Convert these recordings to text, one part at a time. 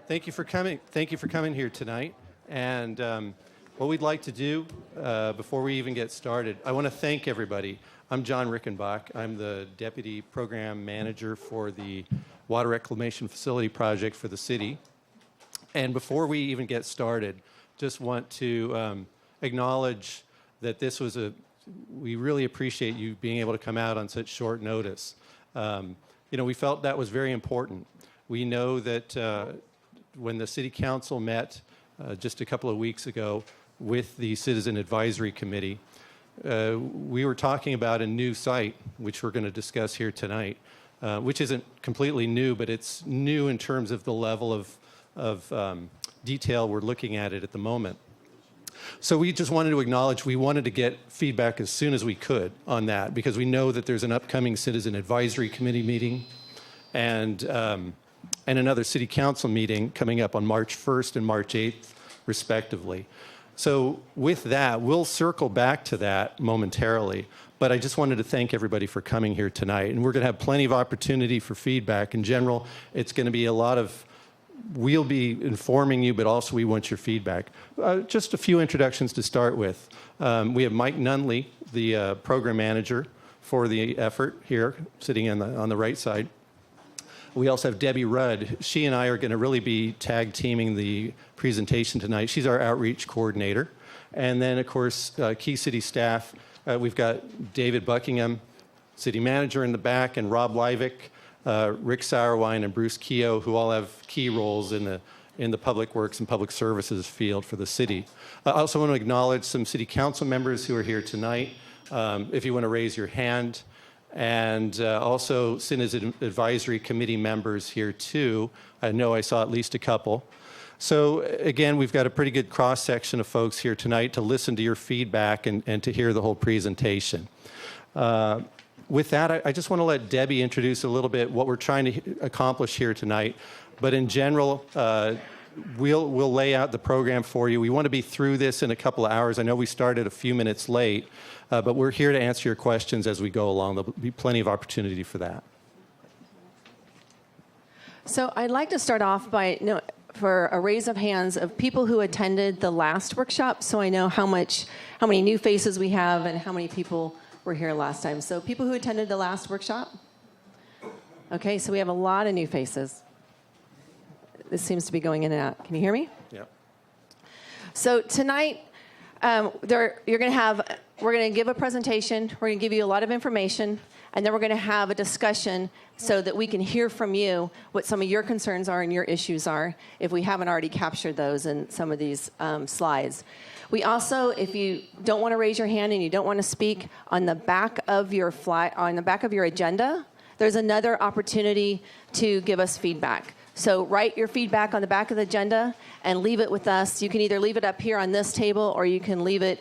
Thank you for coming. Thank you for coming here tonight. And what we'd like to do before we even get started, I want to thank everybody. I'm John Rickenbach. I'm the Deputy Program Manager for the Water Reclamation Facility Project for the city. And before we even get started, just want to acknowledge that this was we really appreciate you being able to come out on such short notice. We felt that was very important. We know that when the City Council met just a couple of weeks ago with the Citizen Advisory Committee, we were talking about a new site, which we're going to discuss here tonight, which isn't completely new, but it's new in terms of the level of detail we're looking at it at the moment. So we just wanted to acknowledge we wanted to get feedback as soon as we could on that, because we know that there's an upcoming Citizen Advisory Committee meeting and another City Council meeting coming up on March 1st and March 8th, respectively. So with that, we'll circle back to that momentarily, but I just wanted to thank everybody for coming here tonight. And we're going to have plenty of opportunity for feedback. In general, it's going to be a lot of, we'll be informing you, but also we want your feedback. Just a few introductions to start with. We have Mike Nunley, the program manager for the effort here, sitting on the right side. We also have Debbie Rudd. She and I are going to really be tag teaming the presentation tonight. She's our outreach coordinator. And then, of course, key city staff. We've got David Buckingham, city manager in the back, and Rob Livick, Rick Sauerwein, and Bruce Keogh, who all have key roles in the public works and public services field for the city. I also want to acknowledge some city council members who are here tonight. If you want to raise your hand. And also Citizen Advisory Committee members here too. I know I saw at least a couple. So again, we've got a pretty good cross-section of folks here tonight to listen to your feedback and to hear the whole presentation. With that, I just want to let Debbie introduce a little bit what we're trying to accomplish here tonight. But in general, we'll lay out the program for you. We want to be through this in a couple of hours. I know we started a few minutes late. But we're here to answer your questions as we go along. There'll be plenty of opportunity for that. So I'd like to start off by, for a raise of hands of people who attended the last workshop, so I know how many new faces we have and how many people were here last time. So people who attended the last workshop? Okay, so we have a lot of new faces. This seems to be going in and out. Can you hear me? Yeah. So tonight, we're going to give a presentation, we're going to give you a lot of information, and then we're going to have a discussion so that we can hear from you what some of your concerns are and your issues are, if we haven't already captured those in some of these slides. We also, if you don't want to raise your hand and you don't want to speak, on the back of your agenda, there's another opportunity to give us feedback. So write your feedback on the back of the agenda and leave it with us. You can either leave it up here on this table or you can leave it,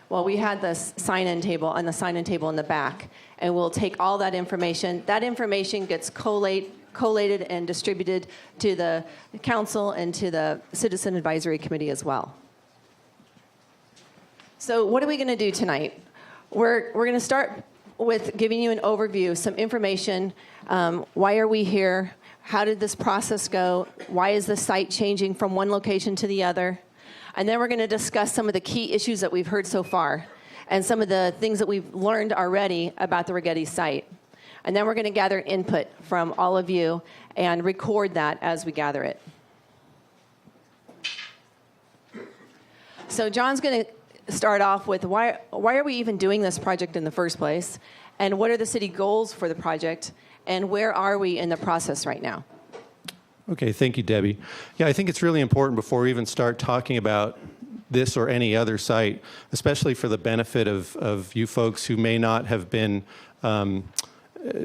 well, we had this sign-in table in the back, and we'll take all that information. That information gets collated and distributed to the council and to the Citizen Advisory Committee as well. So what are we going to do tonight? We're going to start with giving you an overview, some information. Why are we here? How did this process go? Why is the site changing from one location to the other? And then we're going to discuss some of the key issues that we've heard so far and some of the things that we've learned already about the Righetti Site. And then we're going to gather input from all of you and record that as we gather it. So John's going to start off with why are we even doing this project in the first place? And what are the city goals for the project? And where are we in the process right now? Okay, thank you, Debbie. Yeah, I think it's really important before we even start talking about this or any other site, especially for the benefit of you folks who may not have been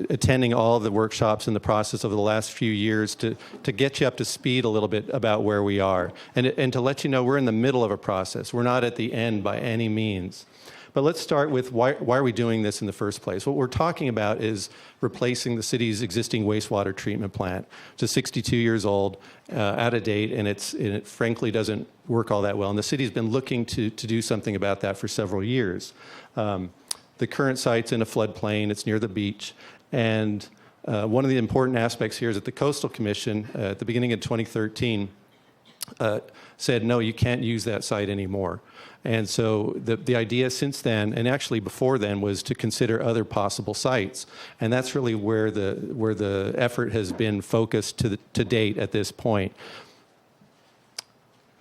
attending all of the workshops in the process over the last few years, to get you up to speed a little bit about where we are and to let you know we're in the middle of a process. We're not at the end by any means. But let's start with why are we doing this in the first place? What we're talking about is replacing the city's existing wastewater treatment plant. It's 62 years old, out of date, and it frankly doesn't work all that well. And the city's been looking to do something about that for several years. The current site's in a floodplain. It's near the beach. And One of the important aspects here is that the Coastal Commission, at the beginning of 2013, said, no, you can't use that site anymore. And so the idea since then, and actually before then, was to consider other possible sites. And that's really where the effort has been focused to date at this point.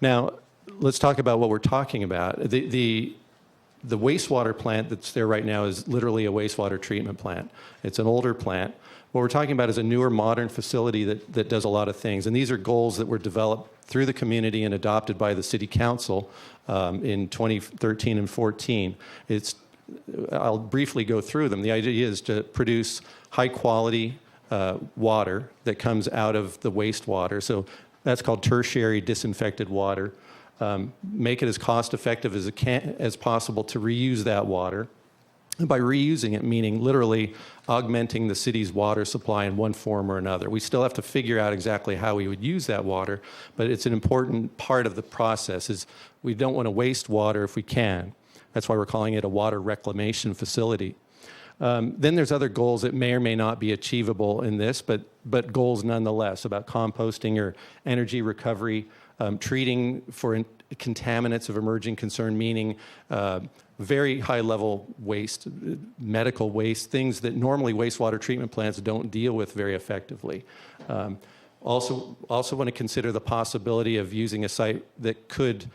Now, let's talk about what we're talking about. The wastewater plant that's there right now is literally a wastewater treatment plant. It's an older plant. What we're talking about is a newer, modern facility that does a lot of things. And these are goals that were developed through the community and adopted by the City Council in 2013 and 14. I'll briefly go through them. The idea is to produce high-quality water that comes out of the wastewater. So that's called tertiary disinfected water. Make it as cost-effective as possible to reuse that water. And by reusing it, meaning literally augmenting the city's water supply in one form or another. We still have to figure out exactly how we would use that water, but it's an important part of the process. Is we don't want to waste water if we can. That's why we're calling it a water reclamation facility. Then there's other goals that may or may not be achievable in this, but goals nonetheless about composting or energy recovery, treating for contaminants of emerging concern, meaning very high-level waste, medical waste, things that normally wastewater treatment plants don't deal with very effectively. Also want to consider the possibility of using a site that could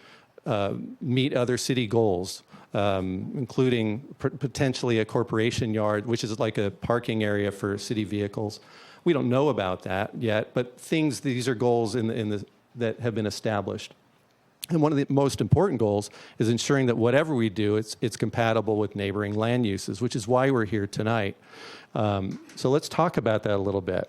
meet other city goals, including potentially a corporation yard, which is like a parking area for city vehicles. We don't know about that yet, but these are goals that have been established. And one of the most important goals is ensuring that whatever we do, it's compatible with neighboring land uses, which is why we're here tonight. So let's talk about that a little bit.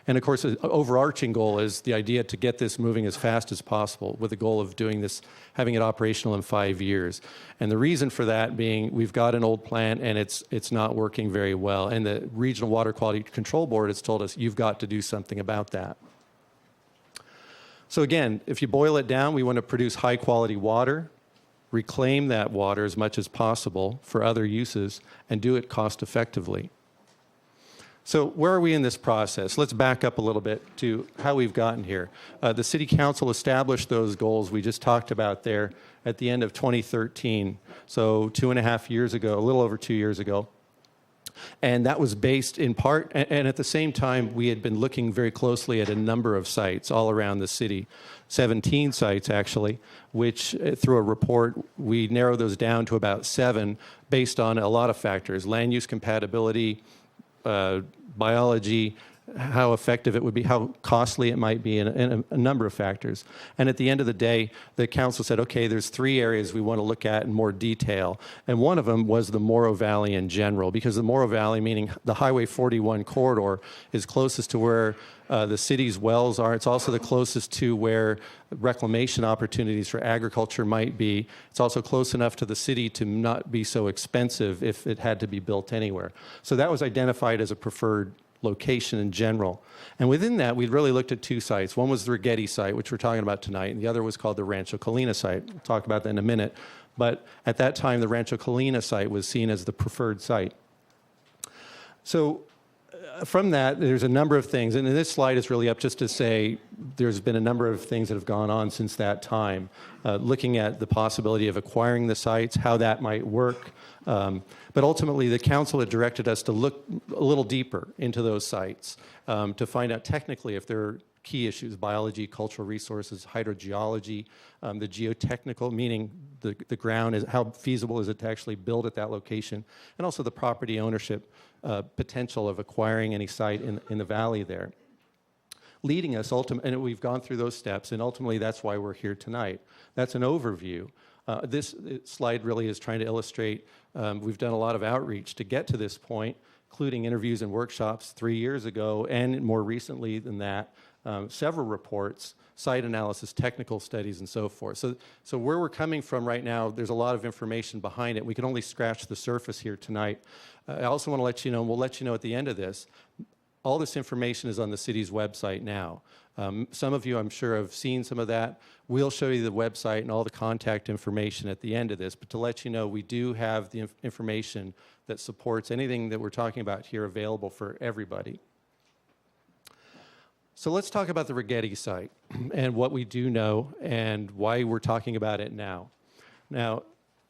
And of course, the overarching goal is the idea to get this moving as fast as possible with the goal of doing this, having it operational in 5 years. And the reason for that being we've got an old plant and it's not working very well. And the Regional Water Quality Control Board has told us you've got to do something about that. So again, if you boil it down, we want to produce high quality water, reclaim that water as much as possible for other uses, and do it cost effectively. So where are we in this process? Let's back up a little bit to how we've gotten here. The City Council established those goals we just talked about there at the end of 2013, so 2.5 years ago, a little over 2 years ago. And that was based in part, and at the same time, we had been looking very closely at a number of sites all around the city, 17 sites actually, which through a report, we narrowed those down to about 7 based on a lot of factors, land use compatibility, biology, how effective it would be, how costly it might be, and a number of factors. And at the end of the day, the council said, okay, there's 3 areas we want to look at in more detail. And one of them was the Morrow Valley in general, because the Morrow Valley, meaning the Highway 41 corridor, is closest to where the city's wells are. It's also the closest to where reclamation opportunities for agriculture might be. It's also close enough to the city to not be so expensive if it had to be built anywhere. So that was identified as a preferred location in general. And within that, we really looked at 2 sites. One was the Righetti Site, which we're talking about tonight, and the other was called the Rancho Colina Site. We'll talk about that in a minute. But at that time, the Rancho Colina Site was seen as the preferred site. So from that, there's a number of things, and this slide is really up just to say there's been a number of things that have gone on since that time, looking at the possibility of acquiring the sites, how that might work. But ultimately, the council had directed us to look a little deeper into those sites to find out technically if there are key issues, biology, cultural resources, hydrogeology, the geotechnical, meaning the ground, is how feasible is it to actually build at that location, and also the property ownership potential of acquiring any site in the valley there. Leading us ultimately, and we've gone through those steps, and ultimately that's why we're here tonight. That's an overview. This slide really is trying to illustrate we've done a lot of outreach to get to this point, including interviews and workshops 3 years ago, and more recently than that, several reports, site analysis, technical studies, and so forth. So where we're coming from right now, there's a lot of information behind it. We can only scratch the surface here tonight. I also want to let you know, and we'll let you know at the end of this, all this information is on the city's website now. Some of you, I'm sure, have seen some of that. We'll show you the website and all the contact information at the end of this, but to let you know, we do have the information that supports anything that we're talking about here available for everybody. So let's talk about the Righetti Site and what we do know and why we're talking about it now. Now,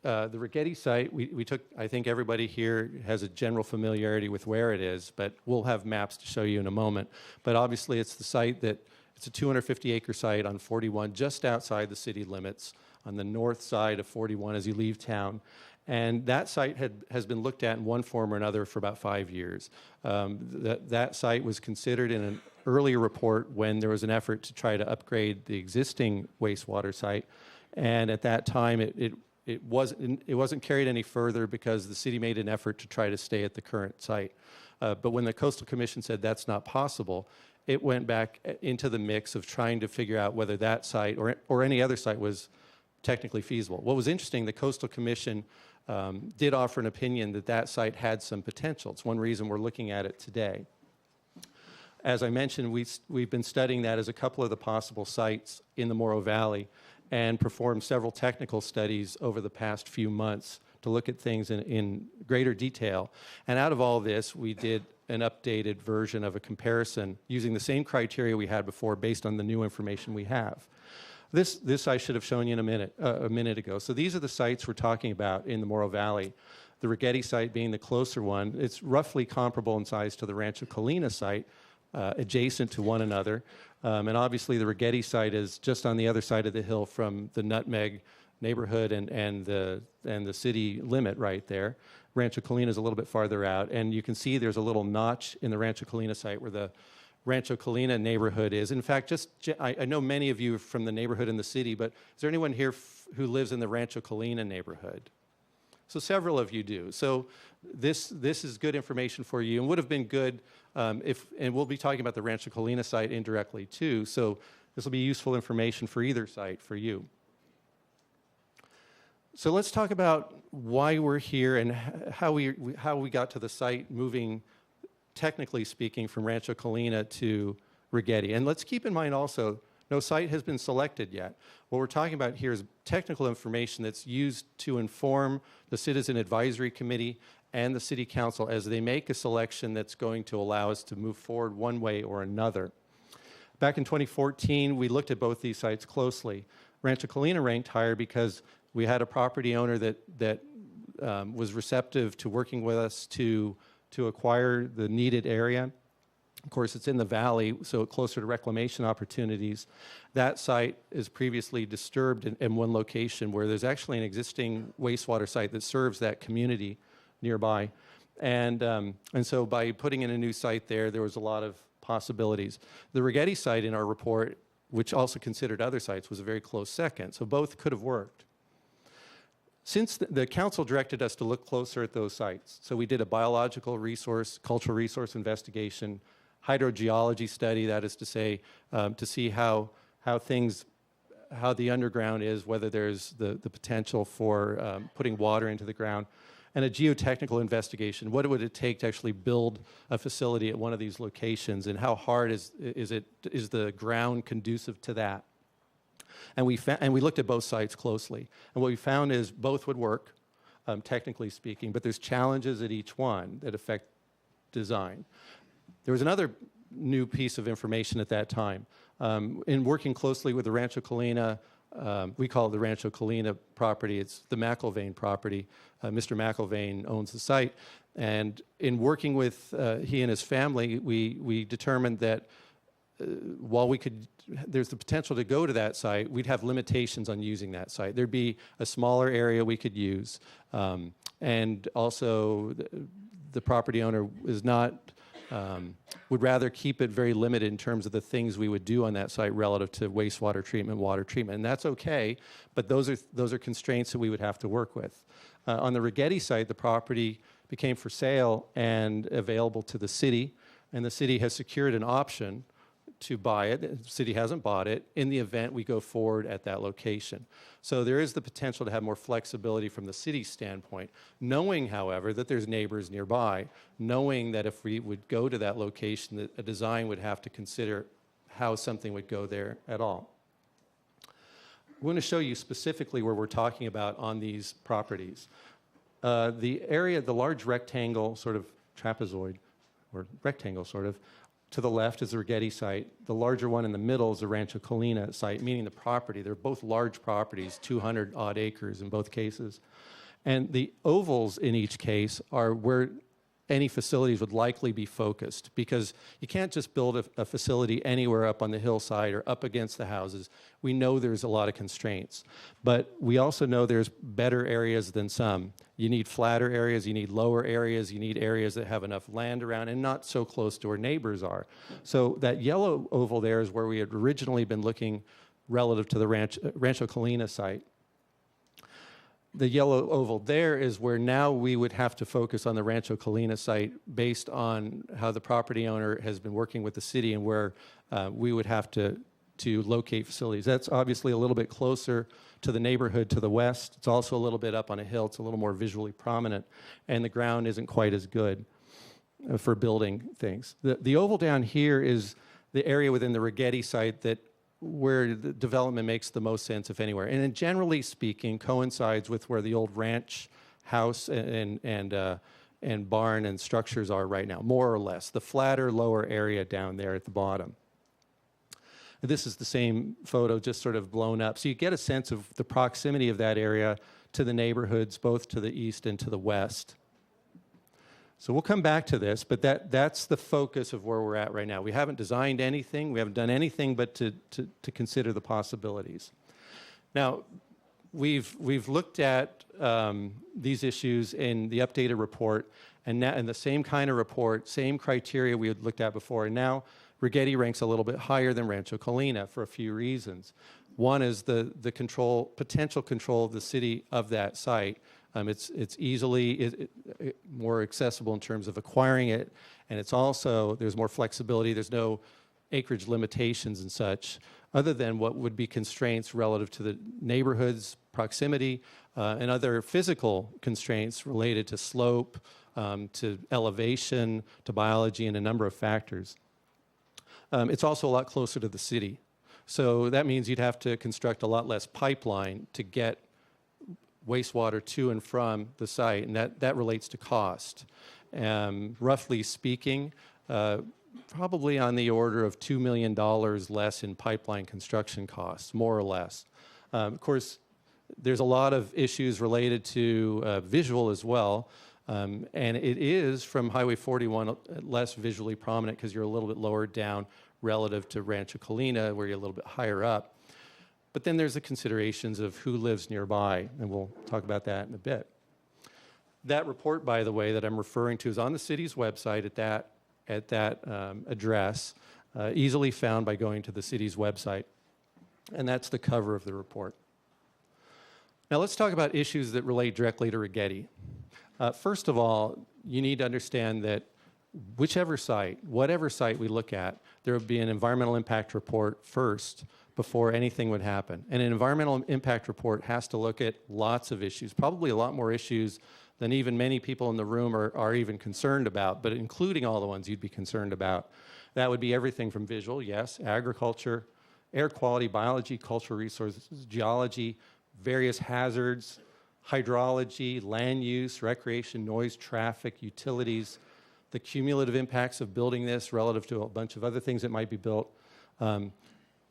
the Righetti Site, we took, I think everybody here has a general familiarity with where it is, but we'll have maps to show you in a moment. But obviously it's the site that, it's a 250-acre site on 41, just outside the city limits, on the north side of 41 as you leave town. And that site has been looked at in one form or another for about 5 years. That site was considered in an earlier report when there was an effort to try to upgrade the existing wastewater site. And at that time, it wasn't carried any further because the city made an effort to try to stay at the current site. But when the Coastal Commission said that's not possible, it went back into the mix of trying to figure out whether that site or any other site was technically feasible. What was interesting, the Coastal Commission did offer an opinion that that site had some potential. It's one reason we're looking at it today. As I mentioned, we've been studying that as a couple of the possible sites in the Morrow Valley and performed several technical studies over the past few months to look at things in greater detail. And out of all this, we did an updated version of a comparison using the same criteria we had before based on the new information we have. This I should have shown you in a minute ago. So these are the sites we're talking about in the Morrow Valley. The Righetti site being the closer one. It's roughly comparable in size to the Rancho Colina site, adjacent to one another. And obviously the Righetti site is just on the other side of the hill from the Nutmeg neighborhood and the city limit right there. Rancho Colina is a little bit farther out, and you can see there's a little notch in the Rancho Colina site where the Rancho Colina neighborhood is. In fact, I know many of you from the neighborhood in the city, but is there anyone here who lives in the Rancho Colina neighborhood? So several of you do. So this is good information for you, and would have been good and we'll be talking about the Rancho Colina site indirectly too, so this will be useful information for either site for you. So let's talk about why we're here and how we got to the site, moving, technically speaking, from Rancho Colina to Righetti. And let's keep in mind also, no site has been selected yet. What we're talking about here is technical information that's used to inform the Citizen Advisory Committee and the City Council as they make a selection that's going to allow us to move forward one way or another. Back in 2014, we looked at both these sites closely. Rancho Colina ranked higher because we had a property owner that was receptive to working with us to acquire the needed area. Of course, it's in the valley, so closer to reclamation opportunities. That site is previously disturbed in one location where there's actually an existing wastewater site that serves that community nearby. And so by putting in a new site there was a lot of possibilities. The Righetti site in our report, which also considered other sites, was a very close second, so both could have worked. Since the council directed us to look closer at those sites, so we did a biological resource, cultural resource investigation, hydrogeology study, that is to say, to see how the underground is, whether there's the potential for putting water into the ground, and a geotechnical investigation. What would it take to actually build a facility at one of these locations, and how hard is the ground conducive to that? And we looked at both sites closely. And what we found is both would work, technically speaking, but there's challenges at each one that affect design. There was another new piece of information at that time. In working closely with the Rancho Colina, we call it the Rancho Colina property. It's the McIlvaine property. Mr. McIlvaine owns the site. And in working with he and his family, we determined that while there's the potential to go to that site, we'd have limitations on using that site. There'd be a smaller area we could use. And also, the property owner is not, would rather keep it very limited in terms of the things we would do on that site relative to wastewater treatment, water treatment. And that's okay, but those are constraints that we would have to work with. On the Righetti site, the property became for sale and available to the city, and the city has secured an option to buy it. The city hasn't bought it in the event we go forward at that location. So there is the potential to have more flexibility from the city's standpoint, knowing, however, that there's neighbors nearby, knowing that if we would go to that location, that a design would have to consider how something would go there at all. I want to show you specifically where we're talking about on these properties. The area, the large rectangle, sort of trapezoid, or rectangle sort of, to the left is the Righetti Site. The larger one in the middle is the Rancho Colina site, meaning the property. They're both large properties, 200 odd acres in both cases. And the ovals in each case are where any facilities would likely be focused, because you can't just build a facility anywhere up on the hillside or up against the houses. We know there's a lot of constraints, but we also know there's better areas than some. You need flatter areas, you need lower areas, you need areas that have enough land around and not so close to where neighbors are. So that yellow oval there is where we had originally been looking relative to the Rancho Colina site. The yellow oval there is where now we would have to focus on the Rancho Colina site based on how the property owner has been working with the city and where we would have to locate facilities. That's obviously a little bit closer to the neighborhood to the west. It's also a little bit up on a hill. It's a little more visually prominent, and the ground isn't quite as good for building things. The oval down here is the area within the Righetti site where the development makes the most sense, if anywhere. And then generally speaking, coincides with where the old ranch house and barn and structures are right now, more or less. The flatter lower area down there at the bottom. This is the same photo, just sort of blown up. So you get a sense of the proximity of that area to the neighborhoods, both to the east and to the west. So we'll come back to this, but that's the focus of where we're at right now. We haven't designed anything. We haven't done anything but to consider the possibilities. Now, we've looked at these issues in the updated report, and now in the same kind of report, same criteria we had looked at before, and now Righetti ranks a little bit higher than Rancho Colina for a few reasons. One is the potential control of the city of that site. It's easily more accessible in terms of acquiring it, and it's also, there's more flexibility. There's no acreage limitations and such, other than what would be constraints relative to the neighborhood's proximity and other physical constraints related to slope, to elevation, to biology, and a number of factors. It's also a lot closer to the city. So that means you'd have to construct a lot less pipeline to get wastewater to and from the site, and that relates to cost. Roughly speaking, probably on the order of $2 million less in pipeline construction costs, more or less. Of course, there's a lot of issues related to visual as well, and it is, from Highway 41, less visually prominent because you're a little bit lower down relative to Rancho Colina, where you're a little bit higher up. But then there's the considerations of who lives nearby, and we'll talk about that in a bit. That report, by the way, that I'm referring to is on the city's website at that address, easily found by going to the city's website. And that's the cover of the report. Now let's talk about issues that relate directly to Righetti. First of all, you need to understand that whatever site we look at, there would be an environmental impact report first before anything would happen. And an environmental impact report has to look at lots of issues, probably a lot more issues than even many people in the room are even concerned about, but including all the ones you'd be concerned about. That would be everything from visual, yes, agriculture, air quality, biology, cultural resources, geology, various hazards, hydrology, land use, recreation, noise, traffic, utilities, the cumulative impacts of building this relative to a bunch of other things that might be built,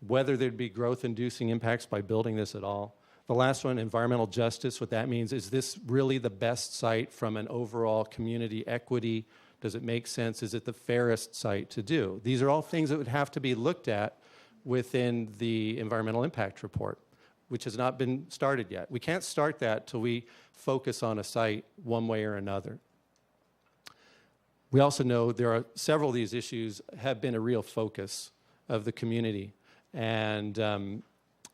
whether there'd be growth-inducing impacts by building this at all. The last one, environmental justice, what that means, is this really the best site from an overall community equity? Does it make sense? Is it the fairest site to do? These are all things that would have to be looked at within the environmental impact report, which has not been started yet. We can't start that till we focus on a site one way or another. We also know there are several of these issues have been a real focus of the community. And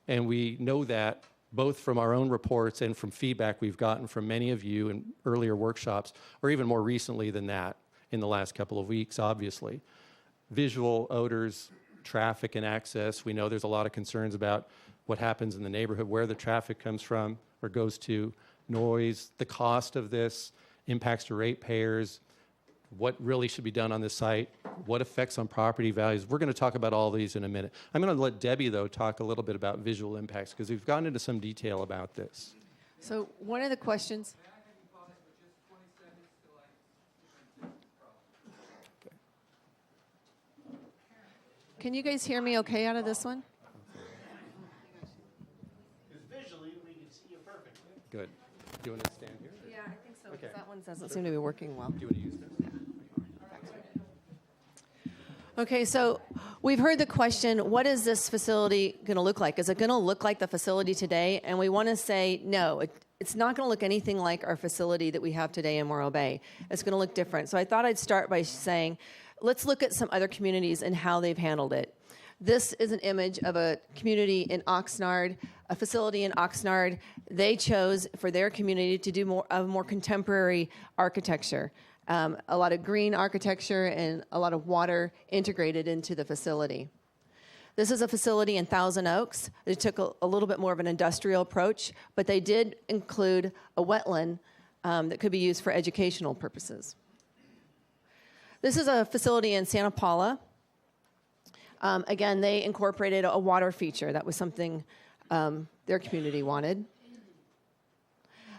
we know that both from our own reports and from feedback we've gotten from many of you in earlier workshops, or even more recently than that in the last couple of weeks, obviously. Visual, odors, traffic and access. We know there's a lot of concerns about what happens in the neighborhood, where the traffic comes from or goes to, noise, the cost of this, impacts to ratepayers, what really should be done on this site, what effects on property values. We're going to talk about all these in a minute. I'm going to let Debbie, though, talk a little bit about visual impacts because we've gotten into some detail about this. So one of the questions. Can you guys hear me okay out of this one? Because visually, we can see you perfectly. Good. Do you want to stand here? Yeah, I think so. Okay. That one doesn't seem to be working well. Do you want to use this? Okay, so we've heard the question, what is this facility going to look like? Is it going to look like the facility today? And we want to say, no, it's not going to look anything like our facility that we have today in Morro Bay. It's going to look different. So I thought I'd start by saying, let's look at some other communities and how they've handled it. This is an image of a community in Oxnard, a facility in Oxnard. They chose for their community to do more contemporary architecture. A lot of green architecture and a lot of water integrated into the facility. This is a facility in Thousand Oaks. They took a little bit more of an industrial approach, but they did include a wetland that could be used for educational purposes. This is a facility in Santa Paula. Again, they incorporated a water feature. That was something their community wanted.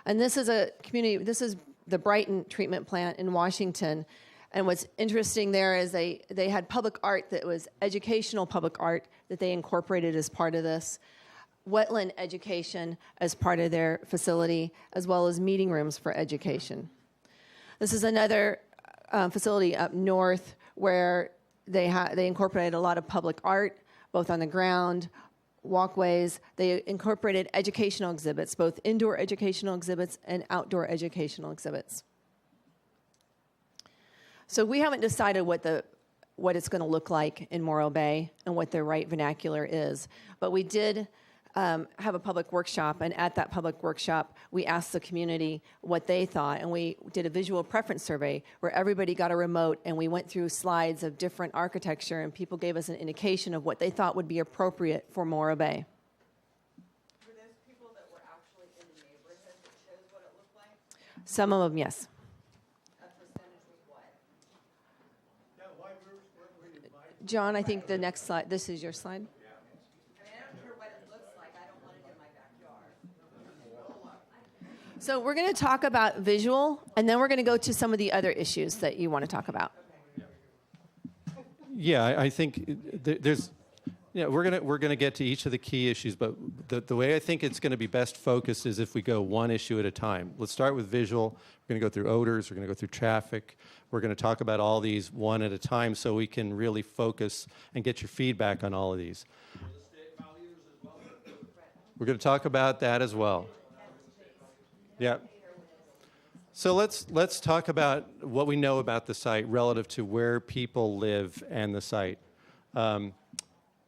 And this is a community, this is the Brighton treatment plant in Washington. And what's interesting there is they had public art that was educational public art that they incorporated as part of this, wetland education as part of their facility, as well as meeting rooms for education. This is another facility up north where they incorporated a lot of public art, both on the ground, walkways. They incorporated educational exhibits, both indoor educational exhibits and outdoor educational exhibits. So we haven't decided what it's going to look like in Morro Bay and what the right vernacular is, but we did have a public workshop, and at that public workshop, we asked the community what they thought, and we did a visual preference survey where everybody got a remote, and we went through slides of different architecture, and people gave us an indication of what they thought would be appropriate for Morro Bay. For those people that were actually in the neighborhood that shows what it looked like, Some of them, yes. a percentage was what? Now, why were you invited? John, I think the next slide, this is your slide. I mean, I don't care what it looks like. I don't want it in my backyard. So we're going to talk about visual, and then we're going to go to some of the other issues that you want to talk about. Yeah, I think there's. Yeah, we're gonna get to each of the key issues, but the way I think it's going to be best focused is if we go one issue at a time. Let's start with visual. We're going to go through odors. We're going to go through traffic. We're going to talk about all these one at a time, so we can really focus and get your feedback on all of these. We're going to talk about that as well. Yeah. So let's talk about what we know about the site relative to where people live and the site.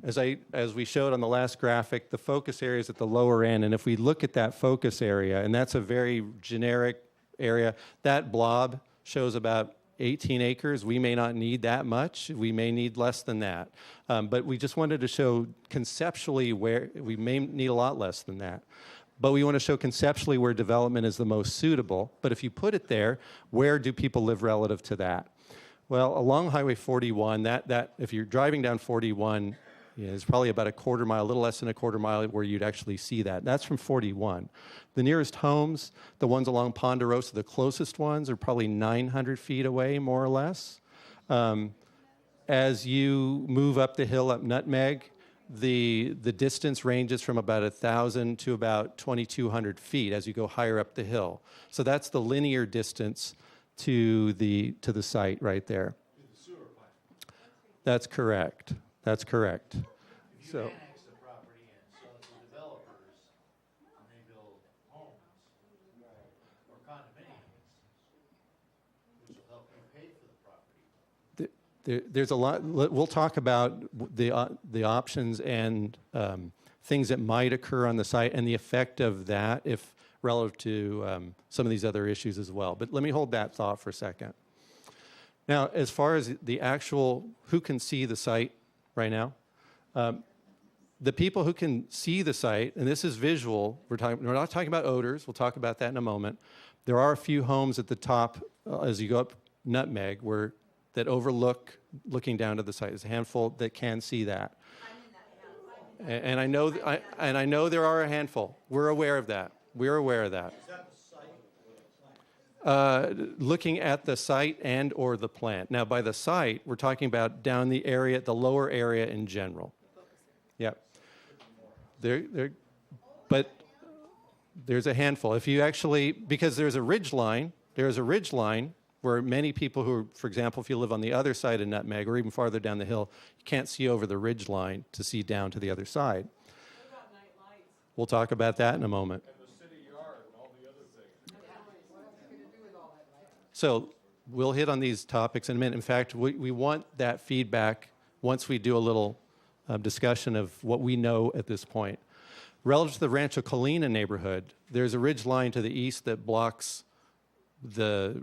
As we showed on the last graphic, the focus area is at the lower end, and if we look at that focus area, and that's a very generic area, that blob shows about 18 acres. We may not need that much. We may need less than that. But we just wanted to show conceptually where we may need a lot less than that. But we want to show conceptually where development is the most suitable. But if you put it there, where do people live relative to that? Well, along Highway 41, that if you're driving down 41, it's probably about a quarter mile, a little less than a quarter mile where you'd actually see that. That's from 41. The nearest homes, the ones along Ponderosa, the closest ones are probably 900 feet away, more or less. As you move up the hill up Nutmeg, the distance ranges from about 1,000 to about 2,200 feet as you go higher up the hill. So that's the linear distance to the site right there. To the sewer plant. That's correct. That's correct. If you So, annex the property and sell it to developers, and they build homes or condominiums, which will help you pay for the property. there's a lot. We'll talk about the options and things that might occur on the site and the effect of that if relative to some of these other issues as well. But let me hold that thought for a second. Now, as far as the actual, who can see the site right now? The people who can see the site, and this is visual, we're not talking about odors, we'll talk about that in a moment. There are a few homes at the top as you go up Nutmeg that overlook, looking down to the site. There's a handful that can see that. And I know there are a handful. We're aware of that. We're aware of that. Is that the site? Looking at the site and or the plant. Now, by the site, we're talking about down the area, the lower area in general. Yep. But there's a handful. If you actually, because there's a ridge line where many people who, for example, if you live on the other side of Nutmeg or even farther down the hill, you can't see over the ridge line to see down to the other side. What about night lights? We'll talk about that in a moment. And the city yard and all the other things. So we'll hit on these topics in a minute. In fact, we want that feedback once we do a little discussion of what we know at this point. Relative to the Rancho Colina neighborhood, there's a ridge line to the east that blocks the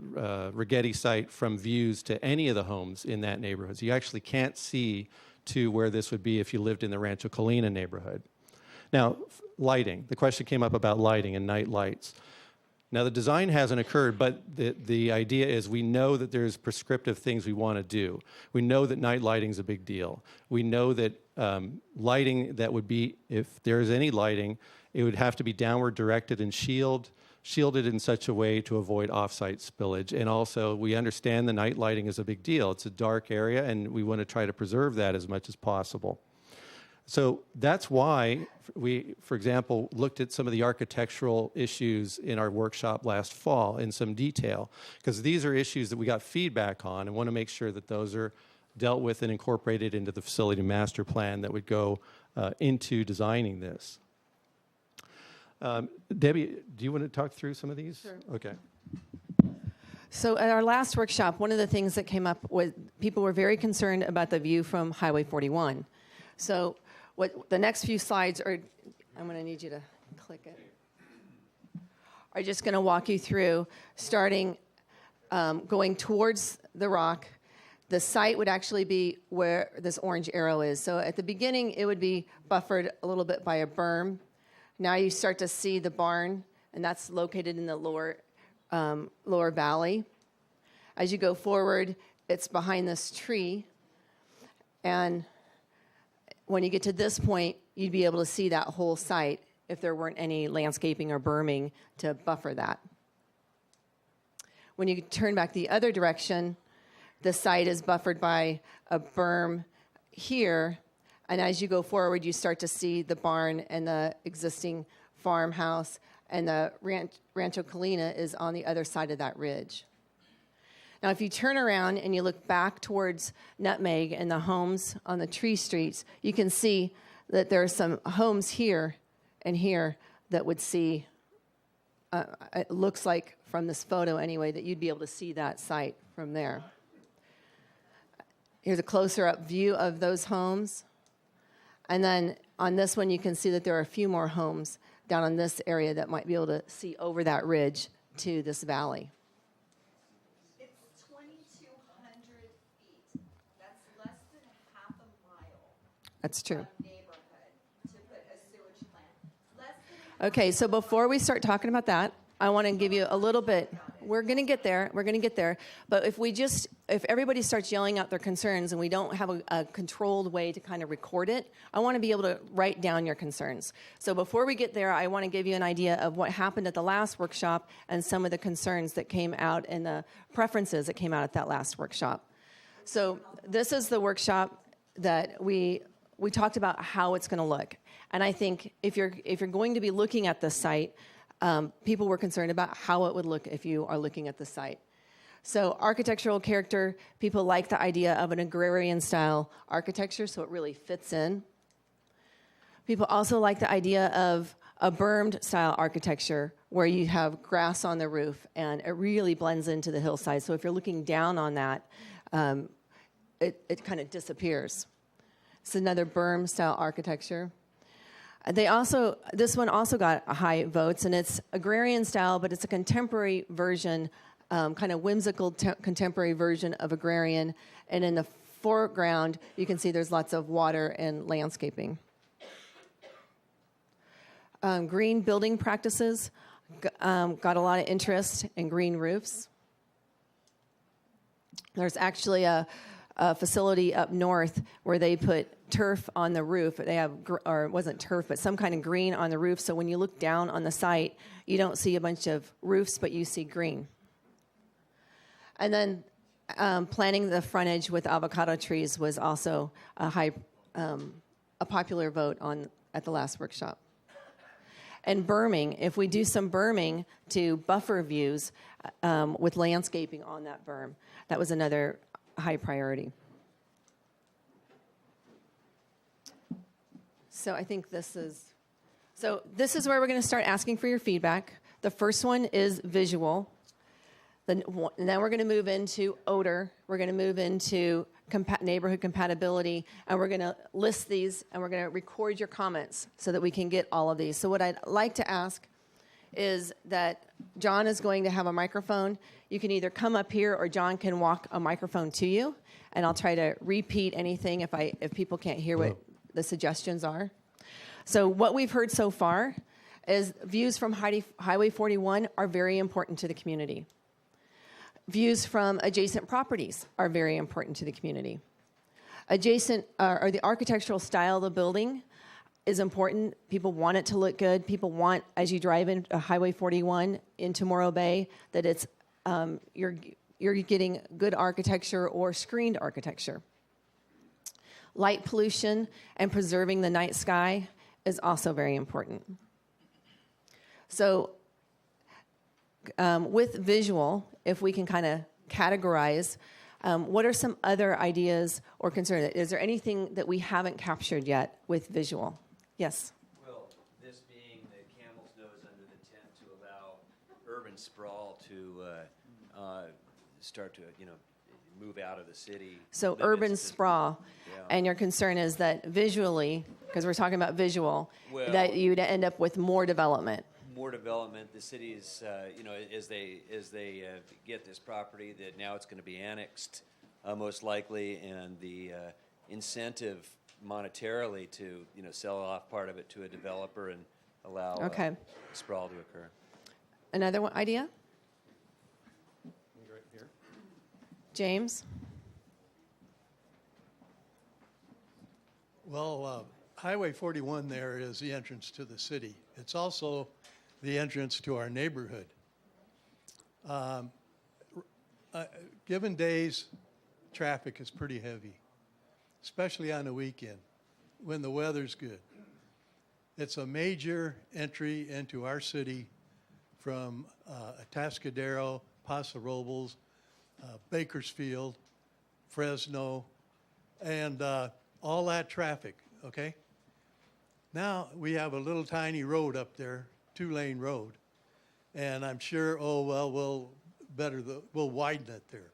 Righetti Site from views to any of the homes in that neighborhood. So you actually can't see to where this would be if you lived in the Rancho Colina neighborhood. Now, lighting. The question came up about lighting and night lights. Now, the design hasn't occurred, but the idea is we know that there's prescriptive things we want to do. We know that night lighting is a big deal. We know that lighting that would be, if there's any lighting, it would have to be downward directed and shielded in such a way to avoid off-site spillage. And also, we understand the night lighting is a big deal. It's a dark area, and we want to try to preserve that as much as possible. So that's why we, for example, looked at some of the architectural issues in our workshop last fall in some detail, because these are issues that we got feedback on and want to make sure that those are dealt with and incorporated into the facility master plan that would go into designing this. Debbie, do you want to talk through some of these? Sure. Okay. So at our last workshop, one of the things that came up was people were very concerned about the view from Highway 41. So what the next few slides are, I'm going to need you to click it, are just going to walk you through starting going towards the rock. The site would actually be where this orange arrow is. So at the beginning, it would be buffered a little bit by a berm. Now you start to see the barn, and that's located in the lower valley. As you go forward, it's behind this tree. And when you get to this point, you'd be able to see that whole site if there weren't any landscaping or berming to buffer that. When you turn back the other direction, the site is buffered by a berm here. And as you go forward, you start to see the barn and the existing farmhouse, and the Rancho Colina is on the other side of that ridge. Now, if you turn around and you look back towards Nutmeg and the homes on the tree streets, you can see that there are some homes here and here that would see, it looks like from this photo anyway, that you'd be able to see that site from there. Here's a closer up view of those homes. And then on this one, you can see that there are a few more homes down in this area that might be able to see over that ridge to this valley. It's 2,200 feet. That's less than half a mile That's true. of neighborhood to put a sewage plant. Less than Okay, so before we start talking about that, I want to give you a little bit. We're going to get there. We're going to get there. But if everybody starts yelling out their concerns and we don't have a controlled way to kind of record it, I want to be able to write down your concerns. So before we get there, I want to give you an idea of what happened at the last workshop and some of the concerns that came out and the preferences that came out at that last workshop. So this is the workshop that we talked about how it's going to look. And I think if you're going to be looking at the site, people were concerned about how it would look if you are looking at the site. So architectural character, people like the idea of an agrarian-style architecture, so it really fits in. People also like the idea of a bermed-style architecture where you have grass on the roof, and it really blends into the hillside. So if you're looking down on that, it kind of disappears. It's another berm-style architecture. This one also got high votes, and it's agrarian style, but it's a contemporary version, kind of whimsical contemporary version of agrarian. And in the foreground, you can see there's lots of water and landscaping. Green building practices got a lot of interest in green roofs. There's actually a facility up north where they put turf on the roof. They have, or it wasn't turf, but some kind of green on the roof. So when you look down on the site, you don't see a bunch of roofs, but you see green. And then planting the frontage with avocado trees was also a popular vote at the last workshop. And berming, if we do some berming to buffer views with landscaping on that berm, that was another high priority. So I think this is where we're going to start asking for your feedback. The first one is visual. Then we're going to move into odor. We're going to move into neighborhood compatibility, and we're going to list these, and we're going to record your comments so that we can get all of these. So what I'd like to ask is that John is going to have a microphone. You can either come up here or John can walk a microphone to you, and I'll try to repeat anything if people can't hear what the suggestions are. So what we've heard so far is views from Highway 41 are very important to the community. Views from adjacent properties are very important to the community. Adjacent or the architectural style of the building is important. People want it to look good. People want, as you drive in Highway 41 into Morro Bay, that it's you're getting good architecture or screened architecture. Light pollution and preserving the night sky is also very important. So with visual, if we can kind of categorize, what are some other ideas or concerns? Is there anything that we haven't captured yet with visual? Yes? Well, this being the camel's nose under the tent to allow urban sprawl to start to, move out of the city. So urban sprawl. Yeah. And your concern is that visually, because we're talking about visual, that you'd end up with more development. More development. The cities, as they get this property, that now it's going to be annexed, most likely, and the incentive monetarily to sell off part of it to a developer and allow sprawl to occur. Another idea, Right here. James? Well, Highway 41 there is the entrance to the city. It's also the entrance to our neighborhood. Given days, traffic is pretty heavy, especially on the weekend when the weather's good. It's a major entry into our city from Atascadero, Paso Robles, Bakersfield, Fresno, and all that traffic, okay? Now we have a little tiny road up there, 2-lane road, and I'm sure, we'll widen it there.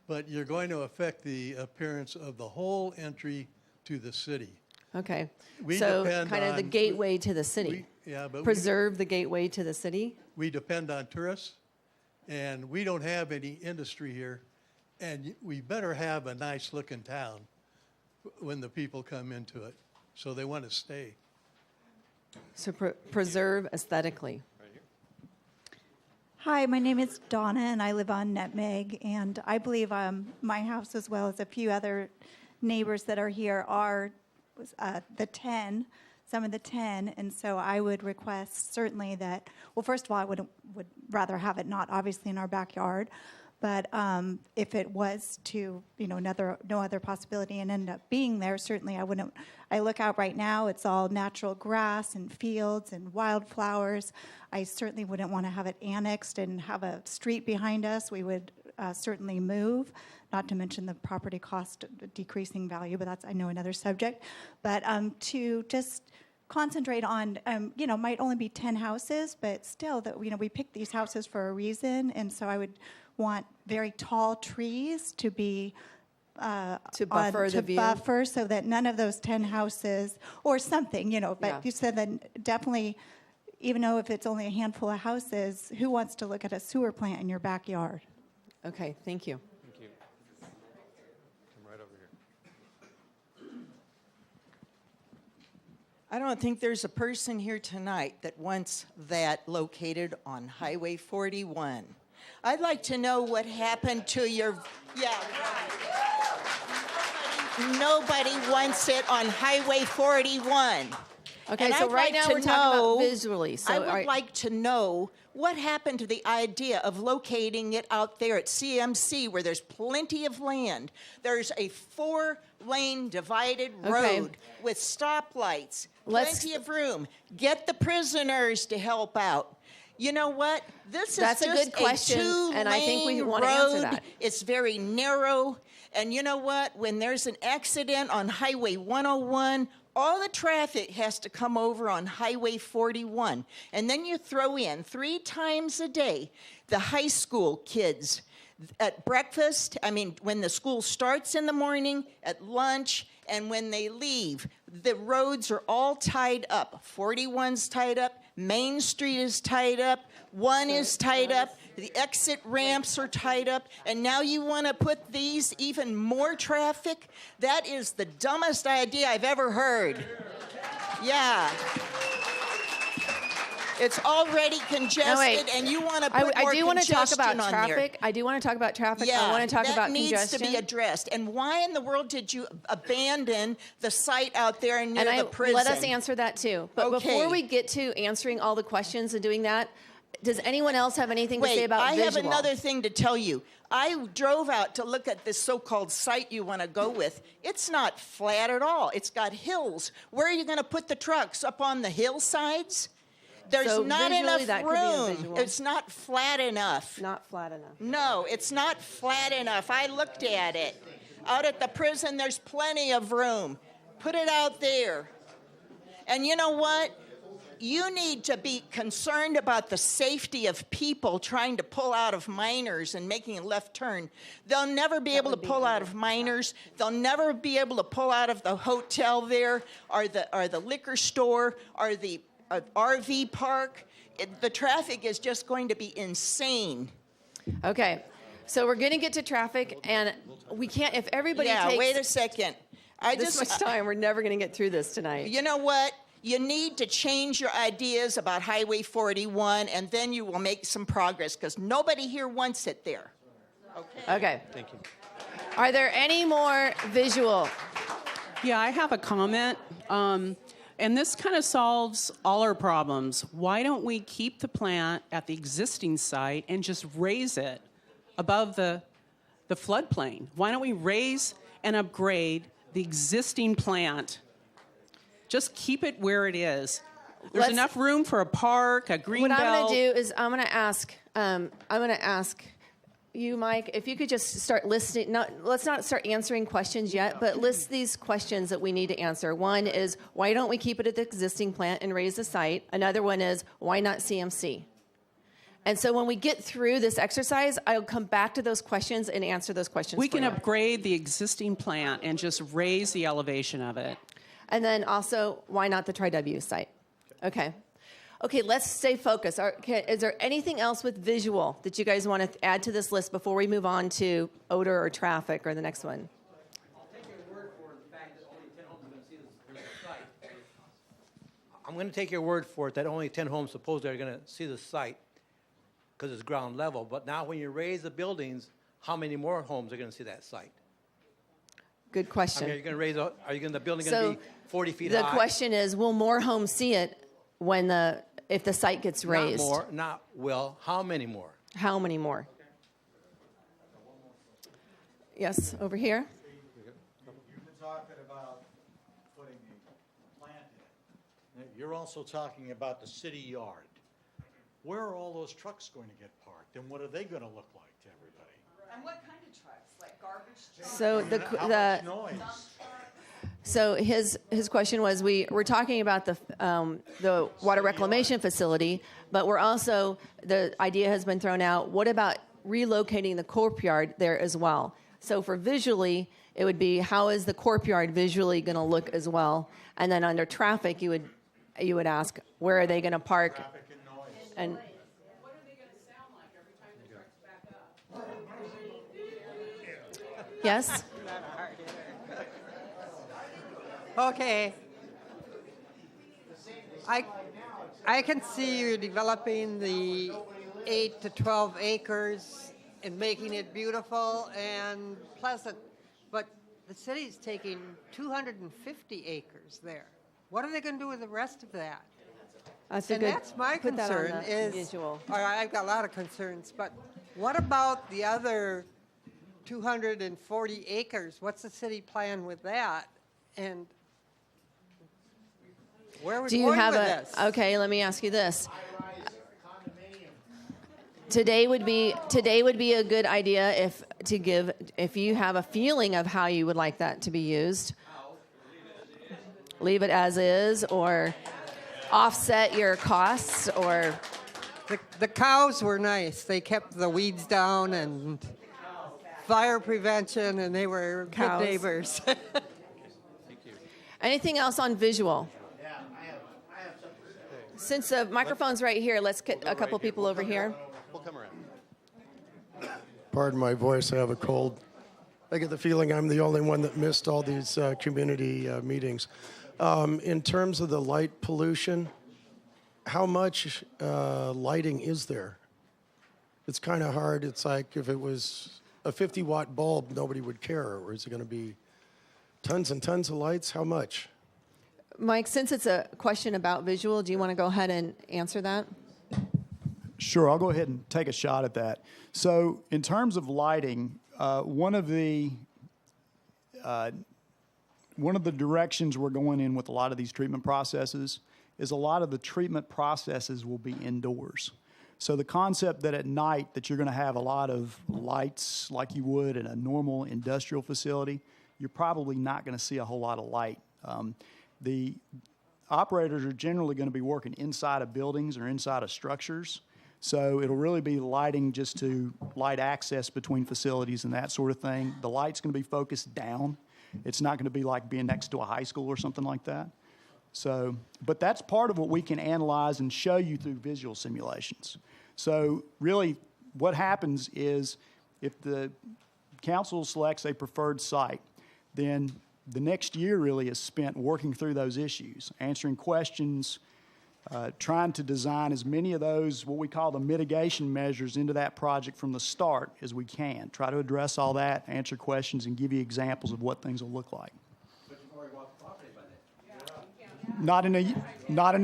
But you're going to affect the appearance of the whole entry to the city. Okay. We so depend kind of the on- gateway to the city. Preserve the gateway to the city. We depend on tourists, and we don't have any industry here, and we better have a nice-looking town when the people come into it, so they want to stay. So preserve aesthetically. Hi, my name is Donna, and I live on Nutmeg, and I believe my house, as well as a few other neighbors that are here, are some of the 10, and so I would request certainly that, well, first of all, I would rather have it not obviously in our backyard, but if it was to, no other possibility and end up being there, certainly I wouldn't. I look out right now, it's all natural grass and fields and wildflowers. I certainly wouldn't want to have it annexed and have a street behind us. We would certainly move, not to mention the property cost decreasing value, but that's, I know, another subject. But to just concentrate on, might only be 10 houses, but still, that we picked these houses for a reason, and so I would want very tall trees to be to buffer the view, buffer so that none of those 10 houses or something, But you said that definitely, even though if it's only a handful of houses, who wants to look at a sewer plant in your backyard? Okay, thank you. Thank you. Come I don't think there's a person here tonight that wants that located on Highway 41. I'd like to know what happened to your, yeah, right. Nobody wants it on Highway 41. Okay, And so I'd right like now to we're talking know- about visually. So I all would right. like to know what happened to the idea of locating it out there at CMC where there's plenty of land. There's a 4-lane divided Okay. road with stoplights, Let's- plenty of room. Get the prisoners to help out. You know what? This That's a is just good question, and I think we two-lane wanna answer road. that. It's very narrow. And you know what? When there's an accident on Highway 101, all the traffic has to come over on Highway 41. And then you throw in 3 times a day the high school kids at breakfast. I mean, when the school starts in the morning, at lunch, and when they leave. The roads are all tied up. 41's tied up. Main Street is tied up. 1 is tied up. The exit ramps are tied up. And now you want to put these even more traffic? That is the dumbest idea I've ever heard. Yeah. It's already congested, and you want to put more I do want to talk congestion about on there. traffic. I do want to talk about traffic. Yeah, I want to talk that about needs congestion. to be addressed. And why in the world did you abandon the site out there near and the prison? let us answer that too. But Okay. before we get to answering all the questions and doing that, does anyone else have anything to say Wait, about I visual? have another thing to tell you. I drove out to look at this so-called site you want to go with. It's not flat at all. It's got hills. Where are you going to put the trucks? Up on the hillsides? There's So not visually, enough that could be a room. visual. It's not flat enough. Not flat enough. No, it's not flat enough. I looked at it. Out at the prison, there's plenty of room. Put it out there. And you know what? You need to be concerned about the safety of people trying to pull out of Miners and making a left turn. They'll never be able to pull out of Miners. They'll never be able to pull out of the hotel there, or the liquor store, or the RV park. The traffic is just going to be insane. Okay, so we're going to get to traffic, and we can't. If everybody Yeah, takes wait a second. this much time, we're never going to get through this tonight. You know what? You need to change your ideas about Highway 41, and then you will make some progress, because nobody here wants it there. Okay. Thank you. Are there any more visual? Yeah, I have a comment. And this kind of solves all our problems. Why don't we keep the plant at the existing site and just raise it above the floodplain? Why don't we raise and upgrade the existing plant? Just keep it where it is. There's Let's- enough room for a park, a green What belt. I'm going to do is I'm going to ask you, Mike, if you could just start listing. Let's not start answering questions yet, but list these questions that we need to answer. One is, why don't we keep it at the existing plant and raise the site? Another one is, why not CMC? And so when we get through this exercise, I'll come back to those questions and answer those questions. We for can you. upgrade the existing plant and just raise the elevation of it. And then also, why not the Tri-W site? Okay. Okay, let's stay focused. Is there anything else with visual that you guys want to add to this list before we move on to odor or traffic or the next one? I'll take your word for the fact that only 10 homes are going to see this site. I'm going to take your word for it that only 10 homes supposedly are going to see the site because it's ground level. But now when you raise the buildings, how many more homes are going to see that site? Good question. I mean, are you going to raise? Are you going the building So going to be 40 feet the high? question is, will more homes see it if the site gets raised? Not more. Not will. How many more? How many more? Yes, over here. You've been talking about putting the plant in. You're also talking about the city yard. Where are all those trucks going to get parked, and what are they going to look like to everybody? And what kind of trucks? Like garbage trucks? So How much noise? So his question was, we're talking about the water reclamation facility, but we're also, the idea has been thrown out, what about relocating the courtyard there as well? So for visually, it would be, how is the courtyard visually going to look as well? And then under traffic, you would ask, where are they going to park? Traffic and noise. And What are they going to sound like every time the trucks back up? yes? Okay. I can see you developing the 8 to 12 acres and making it beautiful and pleasant, but the city's taking 250 acres there. What are they going to do with the rest of that? That's a And good, that's my put that on concern the is, visual. or I've got a lot of concerns, but what about the other 240 acres? What's the city plan with that? And where are we Do you going have with a, this? okay, let me ask you this. Today would be a good idea if you have a feeling of how you would like that to be used. Leave it as is, or offset your costs, or The cows were nice. They kept the weeds down and fire prevention, and they were Cows. good neighbors. anything else on visual? Since the microphone's right here, let's get a couple people over here. We'll come around. Pardon my voice, I have a cold. I get the feeling I'm the only one that missed all these community meetings. In terms of the light pollution, how much lighting is there? It's kind of hard. It's like if it was a 50-watt bulb, nobody would care. Or is it going to be tons and tons of lights? How much? Mike, since it's a question about visual, do you want to go ahead and answer that? Sure, I'll go ahead and take a shot at that. So in terms of lighting, one of the directions we're going in with a lot of these treatment processes is a lot of the treatment processes will be indoors. So the concept that at night that you're going to have a lot of lights like you would in a normal industrial facility, you're probably not going to see a whole lot of light. The operators are generally going to be working inside of buildings or inside of structures. So it'll really be lighting just to light access between facilities and that sort of thing. The light's going to be focused down. It's not going to be like being next to a high school or something like that. So, but that's part of what we can analyze and show you through visual simulations. So really what happens is if the council selects a preferred site, then the next year really is spent working through those issues, answering questions, trying to design as many of those, what we call the mitigation measures, into that project from the start as we can. Try to address all that, answer questions, and give you examples of what things will look like. But you've already bought the property by then. Not in a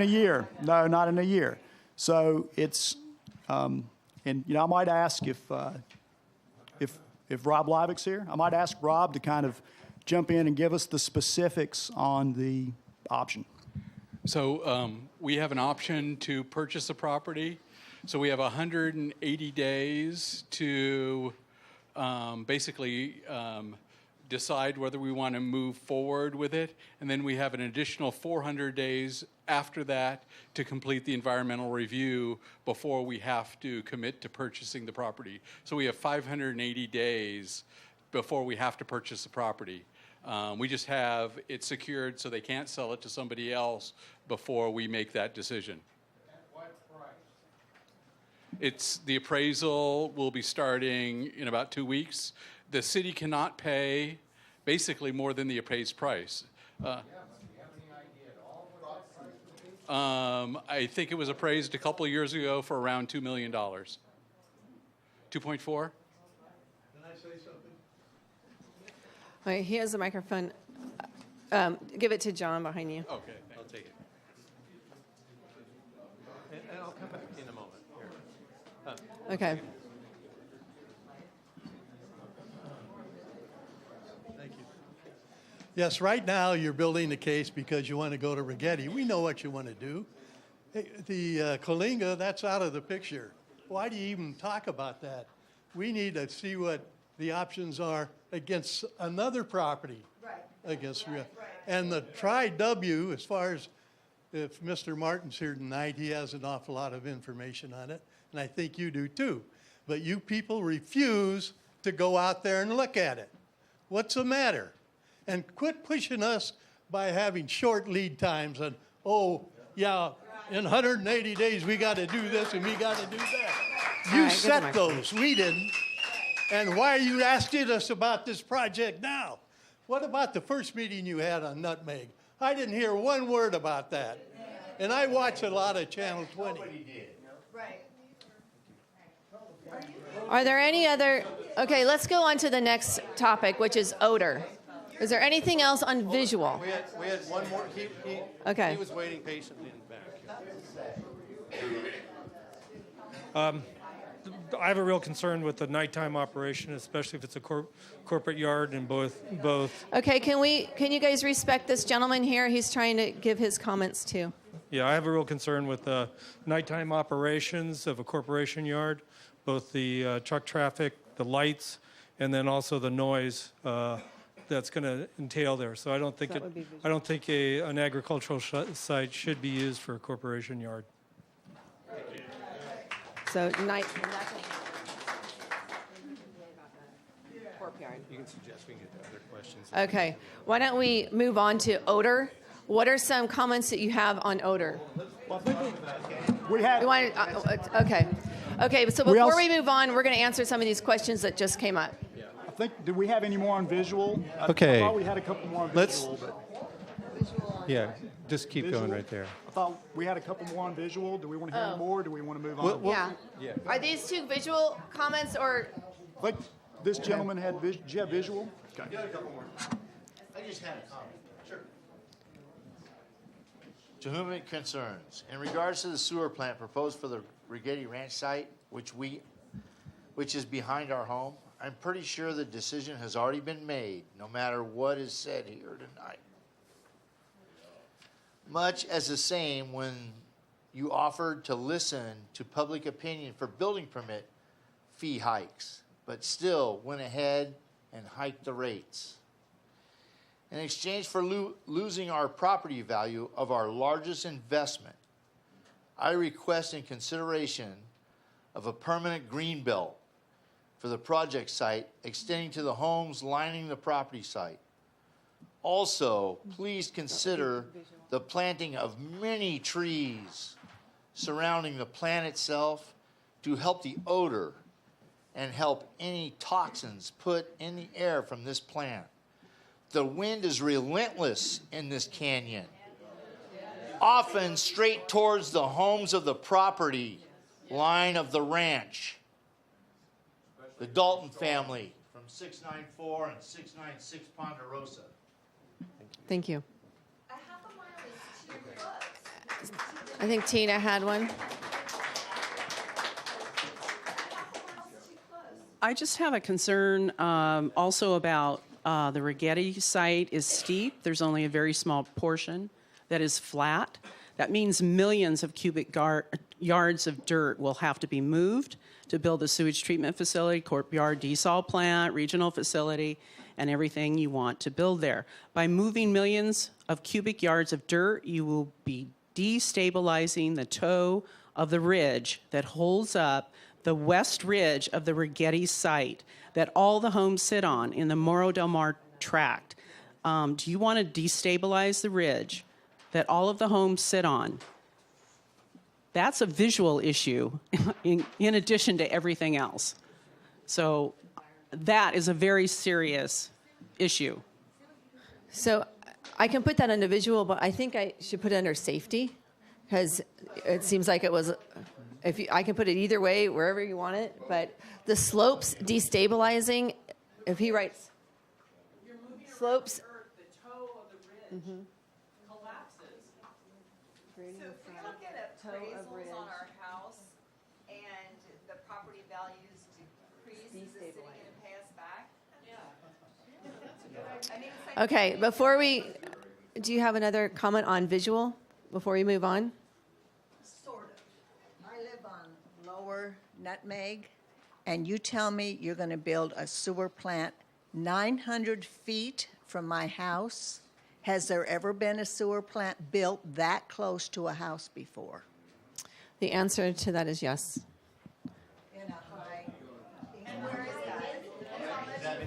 year. No, not in a year. So it's, and you know, I might ask if Rob Leivick's here, I might ask Rob to kind of jump in and give us the specifics on the option. So we have an option to purchase a property. So we have 180 days to basically decide whether we want to move forward with it. And then we have an additional 400 days after that to complete the environmental review before we have to commit to purchasing the property. So we have 580 days before we have to purchase the property. We just have it secured so they can't sell it to somebody else before we make that decision. At what price? It's the appraisal will be starting in about 2 weeks. The city cannot pay basically more than the appraised price. Yeah, but do you have any idea at all what that price would be? I think it was appraised a couple of years ago for around $2 million. 2.4? Can I say something? All right, here's the microphone. Give it to John behind you. Okay, I'll take it. And I'll come back in a moment. Here. Okay. Thank you. Yes, right now you're building the case because you want to go to Righetti. We know what you want to do. Hey, the Coalinga, that's out of the picture. Why do you even talk about that? We need to see what the options are against another property. Right. Against, right. And the Tri-W, as far as if Mr. Martin's here tonight, he has an awful lot of information on it, and I think you do too. But you people refuse to go out there and look at it. What's the matter? And quit pushing us by having short lead times and, oh, yeah, in 180 days we got to do this and we got to do that. You set those, we didn't. And why are you asking us about this project now? What about the first meeting you had on Nutmeg? I didn't hear one word about that. And I watch a lot of Channel 20. Are there any other? Okay, let's go on to the next topic, which is odor. Is there anything else on visual? We had one more. Okay. He was waiting patiently in the back. I have a real concern with the nighttime operation, especially if it's a corporate yard and both. Okay, can you guys respect this gentleman here? He's trying to give his comments too. Yeah, I have a real concern with the nighttime operations of a corporation yard, both the truck traffic, the lights, and then also the noise that's going to entail there. So I don't think an agricultural site should be used for a corporation yard. So night. You can suggest we can get to other questions. Okay, why don't we move on to odor? What are some comments that you have on odor? Well, I think we have. Okay. So before we move on, we're going to answer some of these questions that just came up. I think, did we have any more on visual? Okay. I thought we had a couple more on visual. Yeah, just keep going right there. I thought we had a couple more on visual. Do we want to hear any more? Or do we want to move on? Yeah. Are these two visual comments or? I think this gentleman had did you have visual? Okay. Got a couple more. I just had a comment. Sure. To whom it concerns, in regards to the sewer plant proposed for the Righetti Ranch site, which is behind our home, I'm pretty sure the decision has already been made, no matter what is said here tonight. Much as the same when you offered to listen to public opinion for building permit fee hikes, but still went ahead and hiked the rates. In exchange for losing our property value of our largest investment, I request in consideration of a permanent green belt for the project site extending to the homes lining the property site. Also, please consider the planting of many trees surrounding the plant itself to help the odor and help any toxins put in the air from this plant. The wind is relentless in this canyon, often straight towards the homes of the property line of the ranch. The Dalton family from 694 and 696 Ponderosa. Thank you. I think Tina had one. I just have a concern also about the Righetti site is steep. There's only a very small portion that is flat. That means millions of cubic yards of dirt will have to be moved to build a sewage treatment facility, courtyard desal plant, regional facility, and everything you want to build there. By moving millions of cubic yards of dirt, you will be destabilizing the toe of the ridge that holds up the west ridge of the Righetti site that all the homes sit on in the Morro del Mar tract. Do you want to destabilize the ridge that all of the homes sit on? That's a visual issue in addition to everything else. So that is a very serious issue. So I can put that under visual, but I think I should put it under safety because it seems like it was, I can put it either way, wherever you want it, but the slopes destabilizing, if he writes slopes. The toe of the ridge collapses. So if we look at appraisals on our house and the property values decrease, is the city going to pay us back? Yeah. I mean, it's like Okay, do you have another comment on visual before we move on? Sort of. I live on Lower Nutmeg, and you tell me you're going to build a sewer plant 900 feet from my house? Has there ever been a sewer plant built that close to a house before? The answer to that is yes. In a high. and where is that?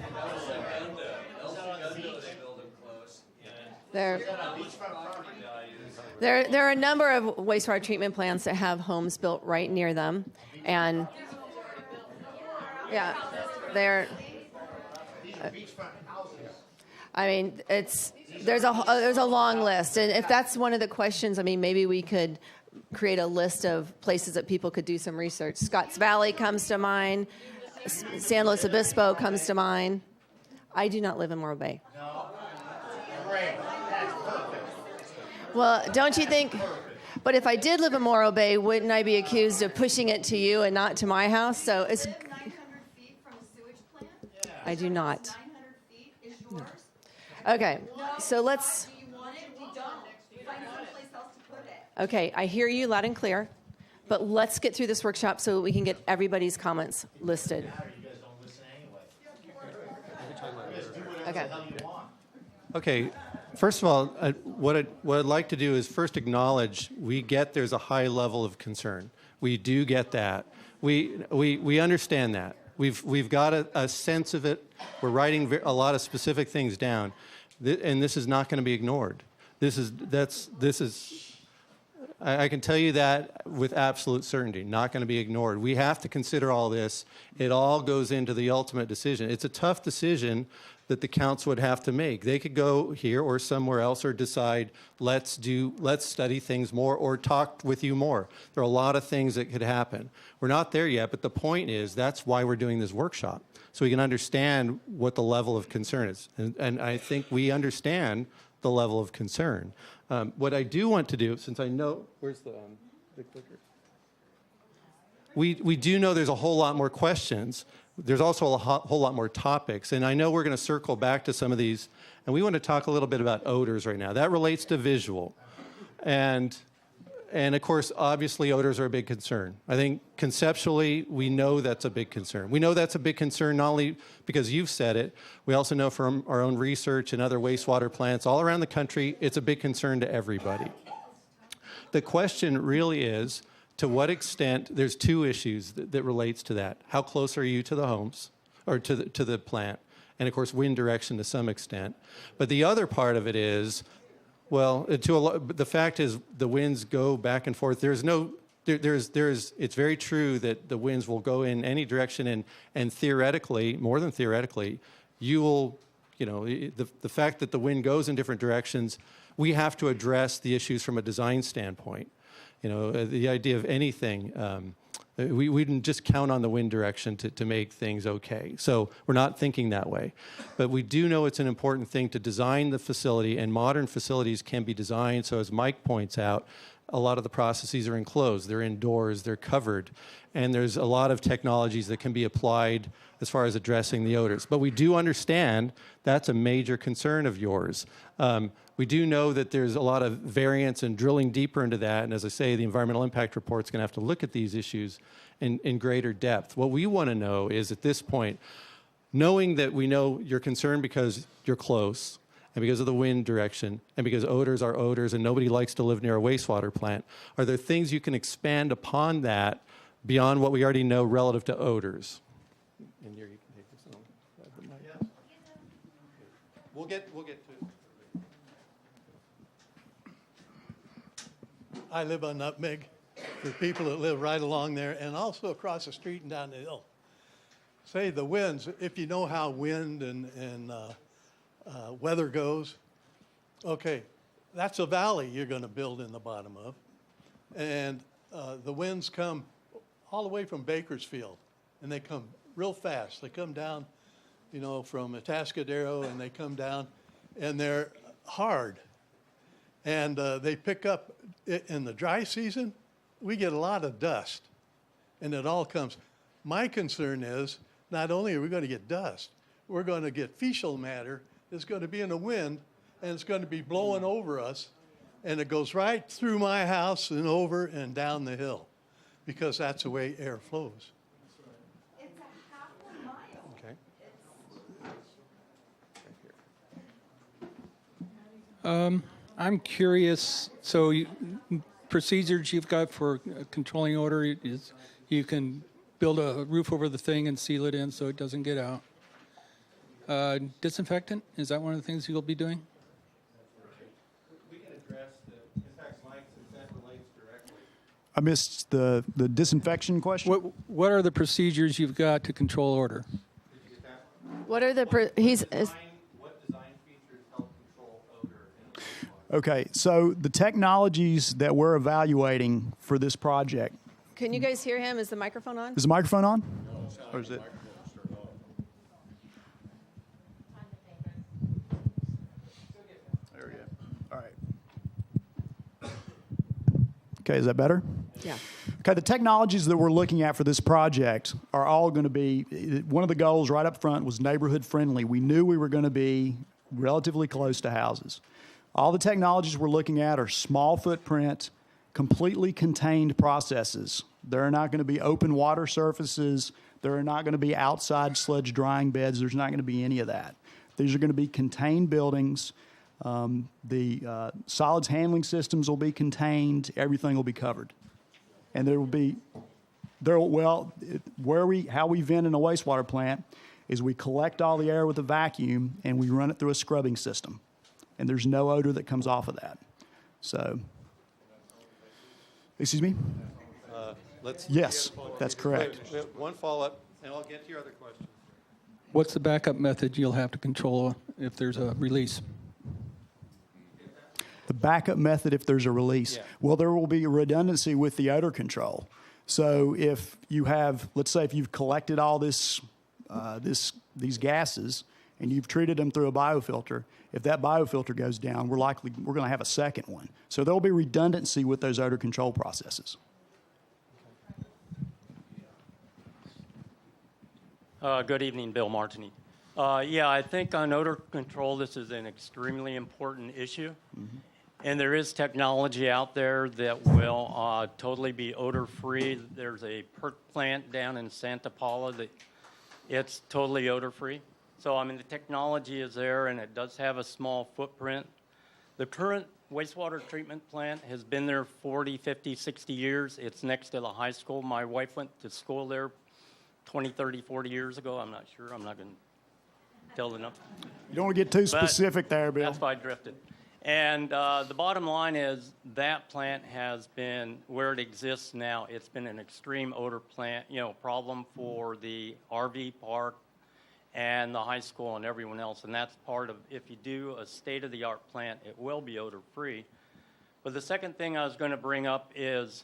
There are a number of wastewater treatment plants that have homes built right near them, and yeah, they're. I mean, there's a long list, and if that's one of the questions, I mean, maybe we could create a list of places that people could do some research. Scotts Valley comes to mind. San Luis Obispo comes to mind. I do not live in Morro Bay. No. Great. That's perfect. Well, don't you think? But if I did live in Morro Bay, wouldn't I be accused of pushing it to you and not to my house? So it's. 900 feet from a sewage plant? I do not. 900 feet is yours? Okay, so let's. Do you want it? We don't. Find someplace else to put it. Okay, I hear you loud and clear, but let's get through this workshop so that we can get everybody's comments listed. You guys don't listen anyway. Okay. Okay, first of all, what I'd like to do is first acknowledge we get there's a high level of concern. We do get that. We understand that. We've got a sense of it. We're writing a lot of specific things down, and this is not going to be ignored. I can tell you that with absolute certainty, not going to be ignored. We have to consider all this. It all goes into the ultimate decision. It's a tough decision that the council would have to make. They could go here or somewhere else or decide, let's study things more or talk with you more. There are a lot of things that could happen. We're not there yet, but the point is that's why we're doing this workshop, so we can understand what the level of concern is. And I think we understand the level of concern. What I do want to do, since I know, where's the clicker? We do know there's a whole lot more questions. There's also a whole lot more topics. And I know we're going to circle back to some of these. And we want to talk a little bit about odors right now. That relates to visual. And of course, obviously, odors are a big concern. I think conceptually, we know that's a big concern. We know that's a big concern not only because you've said it, we also know from our own research and other wastewater plants all around the country, it's a big concern to everybody. The question really is, to what extent, there's two issues that relates to that. How close are you to the homes, or to the plant? And of course, wind direction to some extent. But the other part of it is, well, the fact is the winds go back and forth. It's very true that the winds will go in any direction, and theoretically, more than theoretically, the fact that the wind goes in different directions, we have to address the issues from a design standpoint. The idea of anything, we wouldn't just count on the wind direction to make things okay. So we're not thinking that way. But we do know it's an important thing to design the facility, and modern facilities can be designed so, as Mike points out, a lot of the processes are enclosed, they're indoors, they're covered, and there's a lot of technologies that can be applied as far as addressing the odors. But we do understand that's a major concern of yours. We do know that there's a lot of variance and drilling deeper into that, and as I say, the environmental impact report's going to have to look at these issues in greater depth. What we want to know is, at this point, knowing that we know you're concerned because you're close, and because of the wind direction, and because odors are odors, and nobody likes to live near a wastewater plant, are there things you can expand upon that beyond what we already know relative to odors? And here you can take this on. Grab the mic. Yeah. We'll get to it. I live on Nutmeg. For people that live right along there, and also across the street and down the hill. Say the winds, if you know how wind and weather goes, okay, that's a valley you're going to build in the bottom of. And the winds come all the way from Bakersfield, and they come real fast. They come down, from Atascadero, and they come down, and they're hard. And they pick up, in the dry season, we get a lot of dust, and it all comes. My concern is, not only are we going to get dust, we're going to get fecal matter that's going to be in the wind, and it's going to be blowing over us, and it goes right through my house and over and down the hill, because that's the way air flows. It's a half a mile. Okay. I'm curious, so procedures you've got for controlling odor is you can build a roof over the thing and seal it in so it doesn't get out. Disinfectant, is that one of the things you'll be doing? We can address in fact, Mike, since that relates directly. I missed the disinfection question. What are the procedures you've got to control odor? What are the What design features Okay, so the technologies that we're evaluating for this project. Can you guys hear him? Is the microphone on? Is the microphone on? Or is it? There we go. All right. Okay, is that better? Yeah. Okay, the technologies that we're looking at for this project are all going to be, one of the goals right up front was neighborhood friendly. We knew we were going to be relatively close to houses. All the technologies we're looking at are small footprint, completely contained processes. There are not going to be open water surfaces. There are not going to be outside sludge drying beds. There's not going to be any of that. These are going to be contained buildings. The solids handling systems will be contained. Everything will be covered. And how we vent in a wastewater plant is we collect all the air with a vacuum and we run it through a scrubbing system. And there's no odor that comes off of that. So, excuse me? Yes, that's correct. Wait, one follow-up, and I'll get to your other question. What's the backup method you'll have to control if there's a release? The backup method if there's a release. Yeah. Well, there will be a redundancy with the odor control. So if you have, let's say if you've collected all these gases and you've treated them through a biofilter, if that biofilter goes down, we're going to have a second one. So there will be redundancy with those odor control processes. Good evening, Bill Martini. Yeah, I think on odor control, this is an extremely important issue. Mm-hmm. And there is technology out there that will totally be odor-free. There's a perk plant down in Santa Paula that it's totally odor-free. So, I mean, the technology is there, and it does have a small footprint. The current wastewater treatment plant has been there 40, 50, 60 years. It's next to the high school. My wife went to school there 20, 30, 40 years ago. I'm not sure. I'm not going to tell enough. You don't want to get too specific there, Bill. That's why I drifted. And the bottom line is that plant has been, where it exists now, it's been an extreme odor plant, problem for the RV park and the high school and everyone else. And that's part of, if you do a state-of-the-art plant, it will be odor-free. But the second thing I was going to bring up is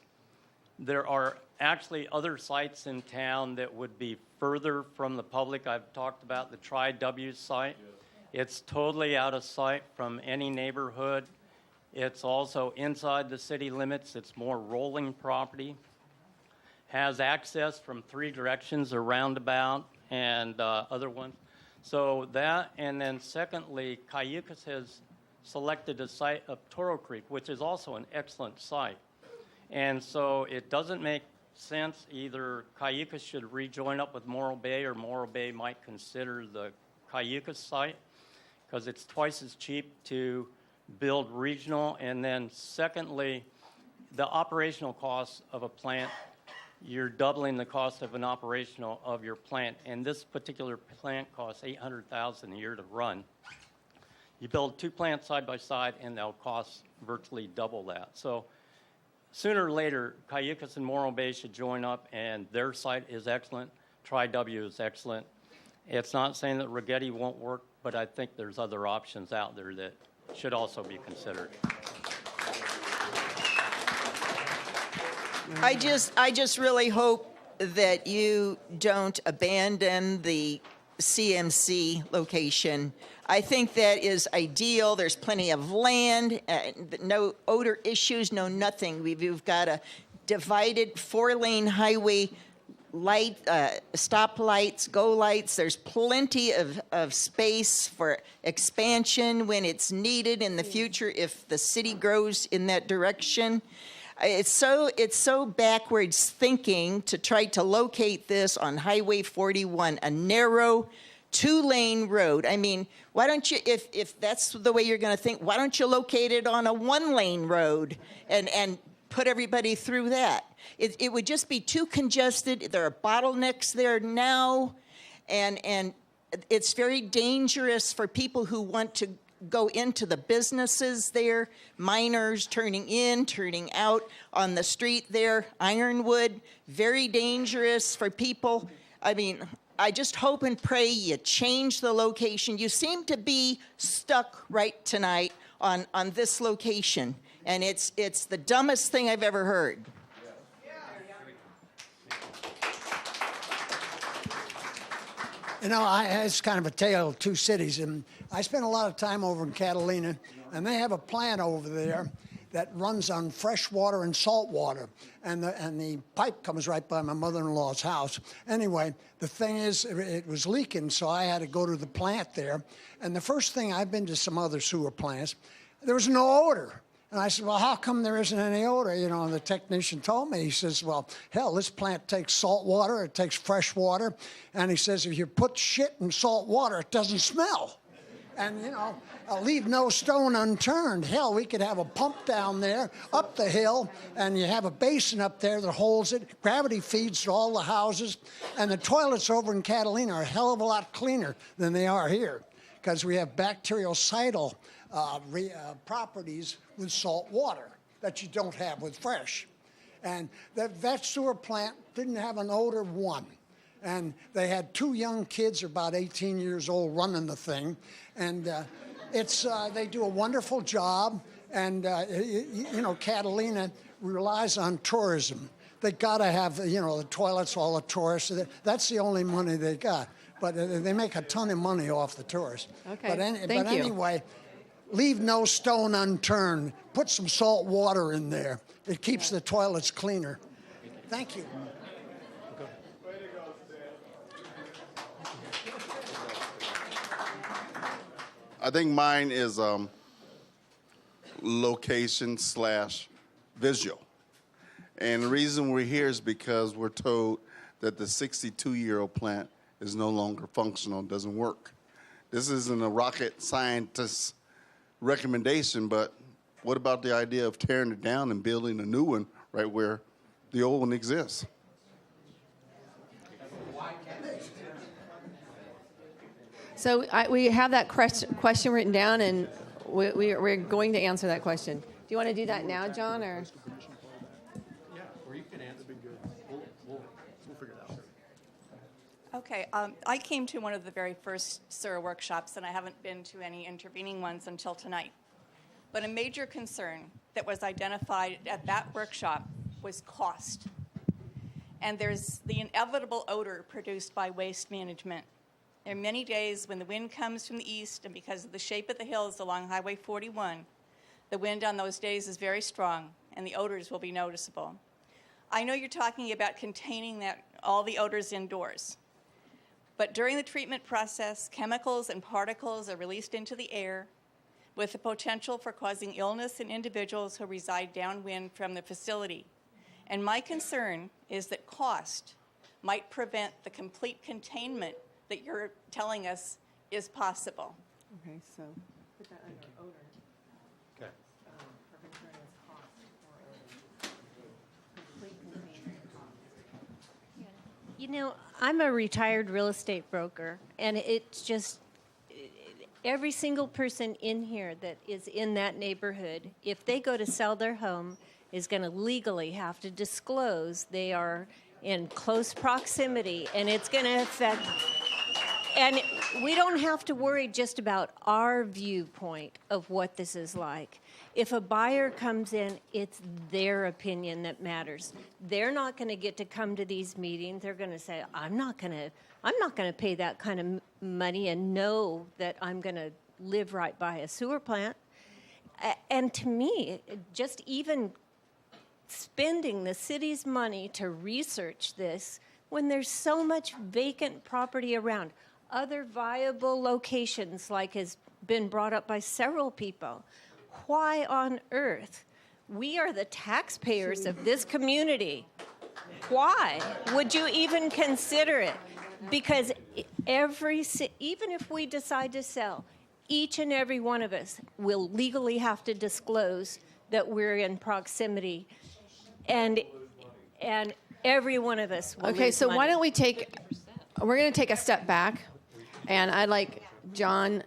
there are actually other sites in town that would be further from the public. I've talked about the Tri-W site. It's totally out of sight from any neighborhood. It's also inside the city limits. It's more rolling property. Has access from 3 directions, a roundabout, and other ones. So that, and then secondly, Cayucas has selected a site of Toro Creek, which is also an excellent site. And so it doesn't make sense. Either Cayucas should rejoin up with Morro Bay, or Morro Bay might consider the Cayucas site, because it's twice as cheap to build regional. And then secondly, the operational costs of a plant, you're doubling the cost of of your plant. And this particular plant costs $800,000 a year to run. You build 2 plants side by side and they'll cost virtually double that. So sooner or later, Cayucas and Morro Bay should join up, and their site is excellent. Tri-W is excellent. It's not saying that Righetti won't work, but I think there's other options out there that should also be considered. I just really hope that you don't abandon the CMC location. I think that is ideal. There's plenty of land, no odor issues, no nothing. We've got a divided 4-lane highway, stop lights, go lights. There's plenty of space for expansion when it's needed in the future if the city grows in that direction. It's so backwards thinking to try to locate this on Highway 41, a narrow 2-lane road. I mean, why don't you, if that's the way you're going to think, why don't you locate it on a 1-lane road and put everybody through that? It would just be too congested. There are bottlenecks there now, and it's very dangerous for people who want to go into the businesses there, miners turning in, turning out on the street there, Ironwood, very dangerous for people. I mean, I just hope and pray you change the location. You seem to be stuck right tonight on this location, and it's the dumbest thing I've ever heard. You know, it's kind of a tale of two cities, and I spent a lot of time over in Catalina, and they have a plant over there that runs on fresh water and salt water, and the pipe comes right by my mother-in-law's house. Anyway, the thing is, it was leaking, so I had to go to the plant there, and the first thing, I've been to some other sewer plants, there was no odor. And I said, well, how come there isn't any odor? You know, and the technician told me, he says, well, hell, this plant takes salt water, it takes fresh water, and he says, if you put shit in salt water, it doesn't smell. And, you know, leave no stone unturned. Hell, we could have a pump down there, up the hill, and you have a basin up there that holds it. Gravity feeds to all the houses, and the toilets over in Catalina are a hell of a lot cleaner than they are here, because we have bactericidal properties with salt water that you don't have with fresh. And that sewer plant didn't have an odor one. And they had two young kids, about 18 years old, running the thing. And they do a wonderful job. And, you know, Catalina relies on tourism. They got to have, you know, the toilets, all the tourists. That's the only money they got. But they make a ton of money off the tourists. Okay, But thank you. anyway, leave no stone unturned. Put some salt water in there. It keeps the toilets cleaner. Thank you. I think mine is location / visual. And the reason we're here is because we're told that the 62-year-old plant is no longer functional, doesn't work. This isn't a rocket scientist's recommendation, but what about the idea of tearing it down and building a new one right where the old one exists? So we have that question written down, and we're going to answer that question. Do you want to do that now, John, or? Yeah, or you can answer. We'll figure it out. Okay, I came to one of the very first SUR workshops, and I haven't been to any intervening ones until tonight. But a major concern that was identified at that workshop was cost. And there's the inevitable odor produced by waste management. There are many days when the wind comes from the east, and because of the shape of the hills along Highway 41, the wind on those days is very strong, and the odors will be noticeable. I know you're talking about containing all the odors indoors. But during the treatment process, chemicals and particles are released into the air with the potential for causing illness in individuals who reside downwind from the facility. And my concern is that cost might prevent the complete containment that you're telling us is possible. Okay, so put that under odor. Okay. Her concern is cost or complete containment cost. You know, I'm a retired real estate broker, and it's just every single person in here that is in that neighborhood, if they go to sell their home, is going to legally have to disclose they are in close proximity, and it's going to affect. And we don't have to worry just about our viewpoint of what this is like. If a buyer comes in, it's their opinion that matters. They're not going to get to come to these meetings. They're going to say, I'm not going to pay that kind of money and know that I'm going to live right by a sewer plant. And to me, just even spending the city's money to research this when there's so much vacant property around, other viable locations like has been brought up by several people. Why on earth? We are the taxpayers of this community. Why would you even consider it? Because even if we decide to sell, each and every one of us will legally have to disclose that we're in proximity, and every one of us will Okay, lose so money. why don't we we're going to take a step back, and I'd like, John,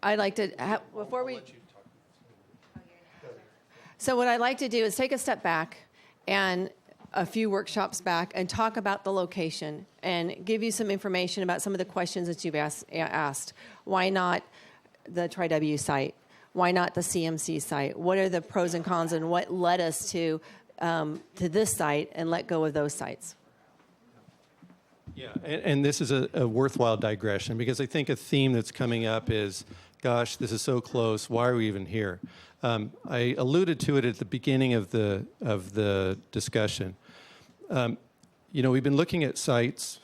I'd like to, before we, so what I'd like to do is take a step back and a few workshops back and talk about the location and give you some information about some of the questions that you've asked. Why not the Tri-W site? Why not the CMC site? What are the pros and cons, and what led us to this site and let go of those sites? Yeah, and this is a worthwhile digression, because I think a theme that's coming up is, gosh, this is so close. Why are we even here? I alluded to it at the beginning of the discussion. We've been looking at sites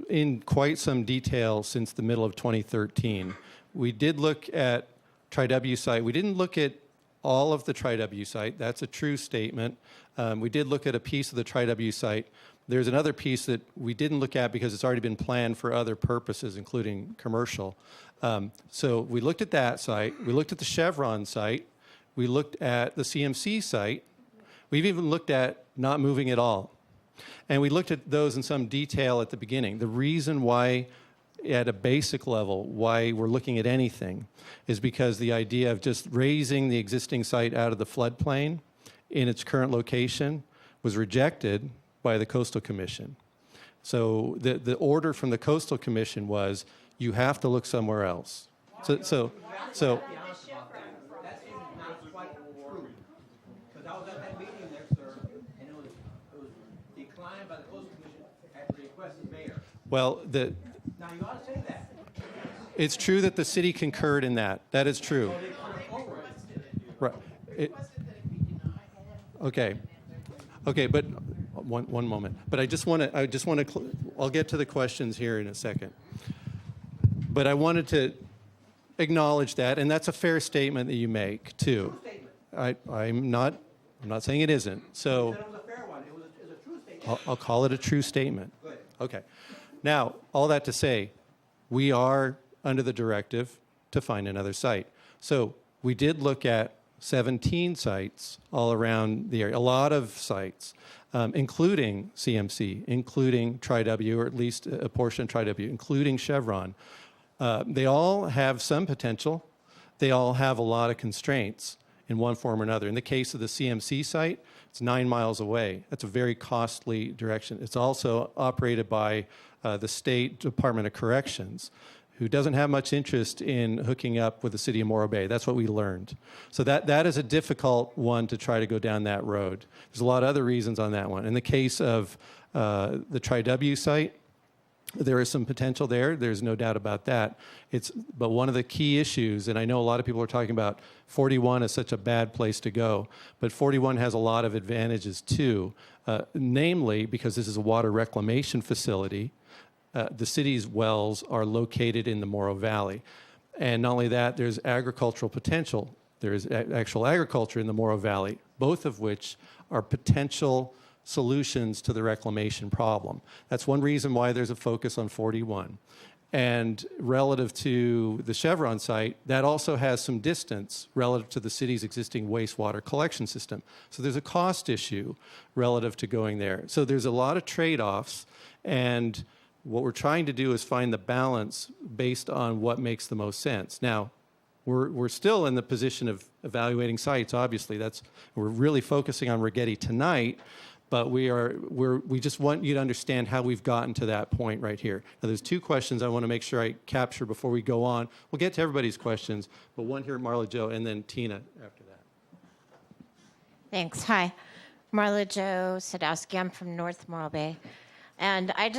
in quite some detail since the middle of 2013. We did look at Tri-W site. We didn't look at all of the Tri-W site. That's a true statement. We did look at a piece of the Tri-W site. There's another piece that we didn't look at because it's already been planned for other purposes, including commercial. So we looked at that site. We looked at the Chevron site. We looked at the CMC site. We've even looked at not moving at all. And we looked at those in some detail at the beginning. The reason why, at a basic level, why we're looking at anything is because the idea of just raising the existing site out of the floodplain in its current location was rejected by the Coastal Commission. So the order from the Coastal Commission was, you have to look somewhere else. So That's not quite true. Because I was at that meeting there, sir, and it was declined by the Coastal Commission at the request of the mayor. well, Now, you ought to say that. it's true that the city concurred in that. That is true. Right. Okay. Okay, but one moment. But I just want to. I'll get to the questions here in a second. But I wanted to acknowledge that, and that's a fair statement that you make too. I'm not saying it isn't. So It was a fair one. It was a true statement. I'll call it a true statement. Good. Okay. Now, all that to say, we are under the directive to find another site. So we did look at 17 sites all around the area, a lot of sites, including CMC, including Tri-W, or at least a portion of Tri-W, including Chevron. They all have some potential. They all have a lot of constraints in one form or another. In the case of the CMC site, it's 9 miles away. That's a very costly direction. It's also operated by the State Department of Corrections, who doesn't have much interest in hooking up with the city of Morro Bay. That's what we learned. So that is a difficult one to try to go down that road. There's a lot of other reasons on that one. In the case of the Tri-W site, there is some potential there. There's no doubt about that. But one of the key issues, and I know a lot of people are talking about 41 is such a bad place to go, but 41 has a lot of advantages too, namely because this is a water reclamation facility. The city's wells are located in the Morro Valley. And not only that, there's agricultural potential. There is actual agriculture in the Morro Valley, both of which are potential solutions to the reclamation problem. That's one reason why there's a focus on 41. And relative to the Chevron site, that also has some distance relative to the city's existing wastewater collection system. So there's a cost issue relative to going there. So there's a lot of trade-offs, and what we're trying to do is find the balance based on what makes the most sense. Now, we're still in the position of evaluating sites, obviously. We're really focusing on Righetti tonight, but we just want you to understand how we've gotten to that point right here. Now, there's two questions I want to make sure I capture before we go on. We'll get to everybody's questions, but one here, Marla Jo, and then Tina after that. Thanks. Hi. Marla Jo Sadowski. I'm from North Morro Bay. And I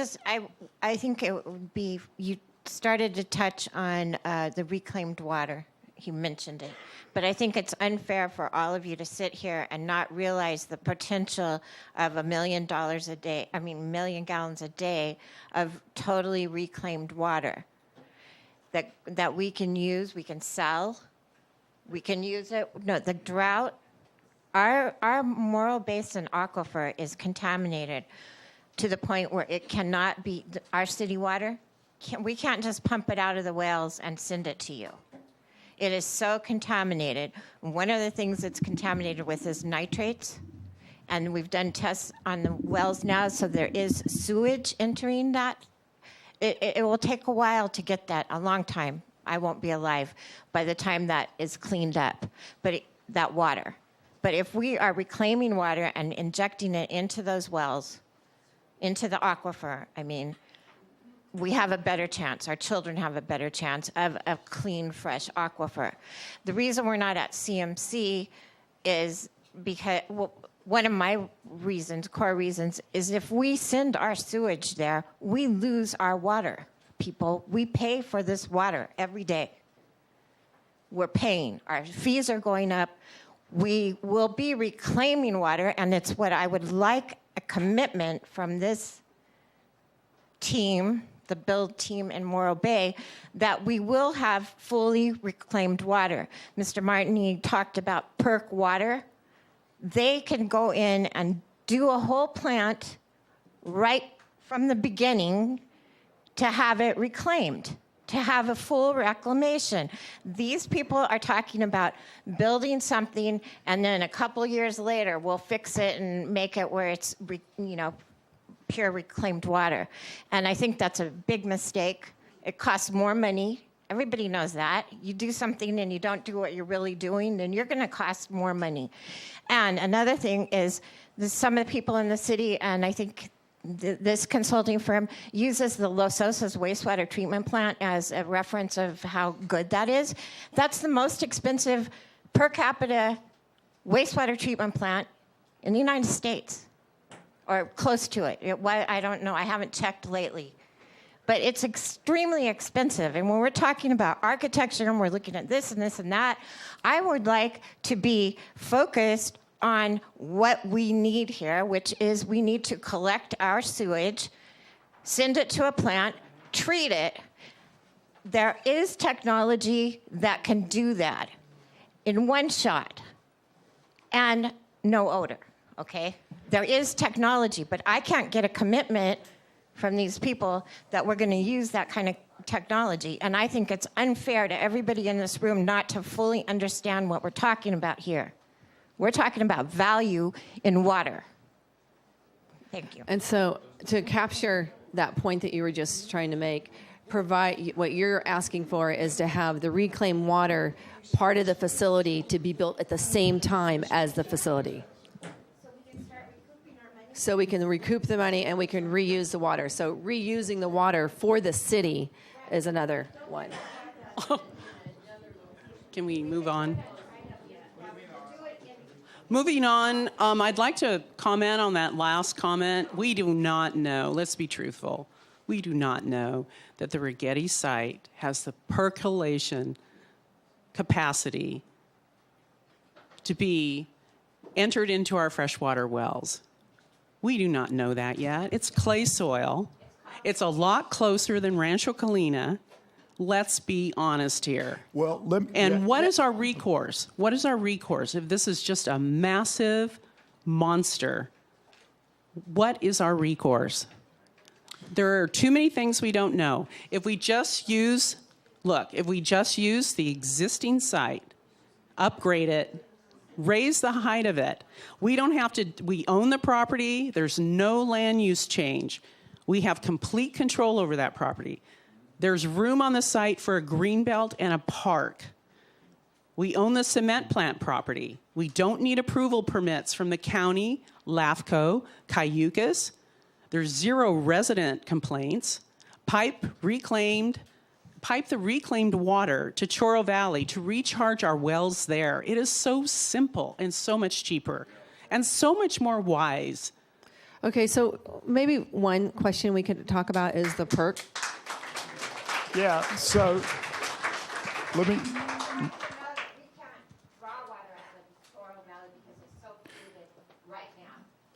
think it would be, you started to touch on the reclaimed water. You mentioned it. But I think it's unfair for all of you to sit here and not realize the potential of $1 million a day, a million gallons a day of totally reclaimed water that we can use, we can sell, we can use it. No, the drought, our Morro Basin aquifer is contaminated to the point where it cannot be, our city water, we can't just pump it out of the wells and send it to you. It is so contaminated. One of the things it's contaminated with is nitrates, and we've done tests on the wells now, so there is sewage entering that. It will take a while to get that, a long time. I won't be alive by the time that is cleaned up, that water. But if we are reclaiming water and injecting it into those wells, into the aquifer, we have a better chance, our children have a better chance of a clean, fresh aquifer. The reason we're not at CMC is because, well, one of my reasons, core reasons, is if we send our sewage there, we lose our water. People, we pay for this water every day. We're paying. Our fees are going up. We will be reclaiming water, and it's what I would like a commitment from this team, the build team in Morro Bay, that we will have fully reclaimed water. Mr. Martini talked about PERC water. They can go in and do a whole plant right from the beginning to have it reclaimed, to have a full reclamation. These people are talking about building something, and then a couple years later, we'll fix it and make it where it's, pure reclaimed water. And I think that's a big mistake. It costs more money. Everybody knows that. You do something and you don't do what you're really doing, then you're going to cost more money. And another thing is some of the people in the city, and I think this consulting firm uses the Los Osos wastewater treatment plant as a reference of how good that is. That's the most expensive per capita wastewater treatment plant in the United States, or close to it. I don't know. I haven't checked lately. But it's extremely expensive. And when we're talking about architecture and we're looking at this and this and that, I would like to be focused on what we need here, which is we need to collect our sewage, send it to a plant, treat it. There is technology that can do that in one shot and no odor, okay? There is technology, but I can't get a commitment from these people that we're going to use that kind of technology. And I think it's unfair to everybody in this room not to fully understand what we're talking about here. We're talking about value in water. Thank you. And so to capture that point that you were just trying to make, what you're asking for is to have the reclaimed water part of the facility to be built at the same time as the facility. So we can recoup the money and we can reuse the water. So reusing the water for the city is another one. Can we move on? Moving on, I'd like to comment on that last comment. We do not know, let's be truthful, we do not know that the Righetti Site has the percolation capacity to be entered into our freshwater wells. We do not know that yet. It's clay soil. It's a lot closer than Rancho Colina. Let's be honest here. Well, what is our recourse? What is our recourse if this is just a massive monster? What is our recourse? There are too many things we don't know. If we just use the existing site, upgrade it, raise the height of it. We don't have to, we own the property. There's no land use change. We have complete control over that property. There's room on the site for a greenbelt and a park. We own the cement plant property. We don't need approval permits from the county, LAFCO, Cayucas. There's 0 resident complaints. Pipe the reclaimed water to Chorro Valley to recharge our wells there. It is so simple and so much cheaper and so much more wise. Okay, so maybe one question we could talk about is the PERC. Yeah, so let me.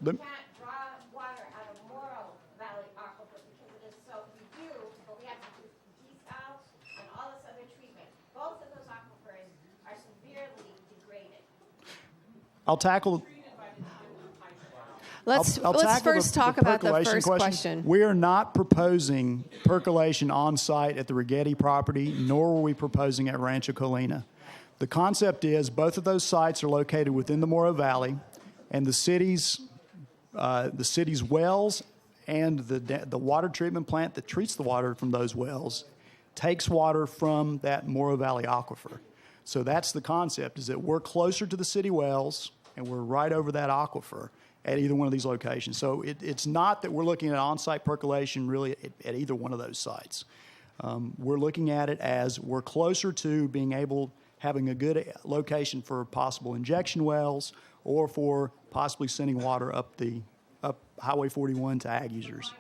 We can't draw water out of Morro Valley aquifer because it is so, we do, but we have to do desal and all this other treatment. Both of those aquifers are severely degraded. I'll tackle. Let's first talk about the first question. We are not proposing percolation on site at the Righetti property, nor were we proposing at Rancho Colina. The concept is both of those sites are located within the Morro Valley, and the city's wells and the water treatment plant that treats the water from those wells takes water from that Morro Valley aquifer. So that's the concept, is that we're closer to the city wells and we're right over that aquifer. at either one of these locations. So it's not that we're looking at on-site percolation really at either one of those sites. We're looking at it as we're closer to being able, having a good location for possible injection wells or for possibly sending water up Highway 41 to ag users.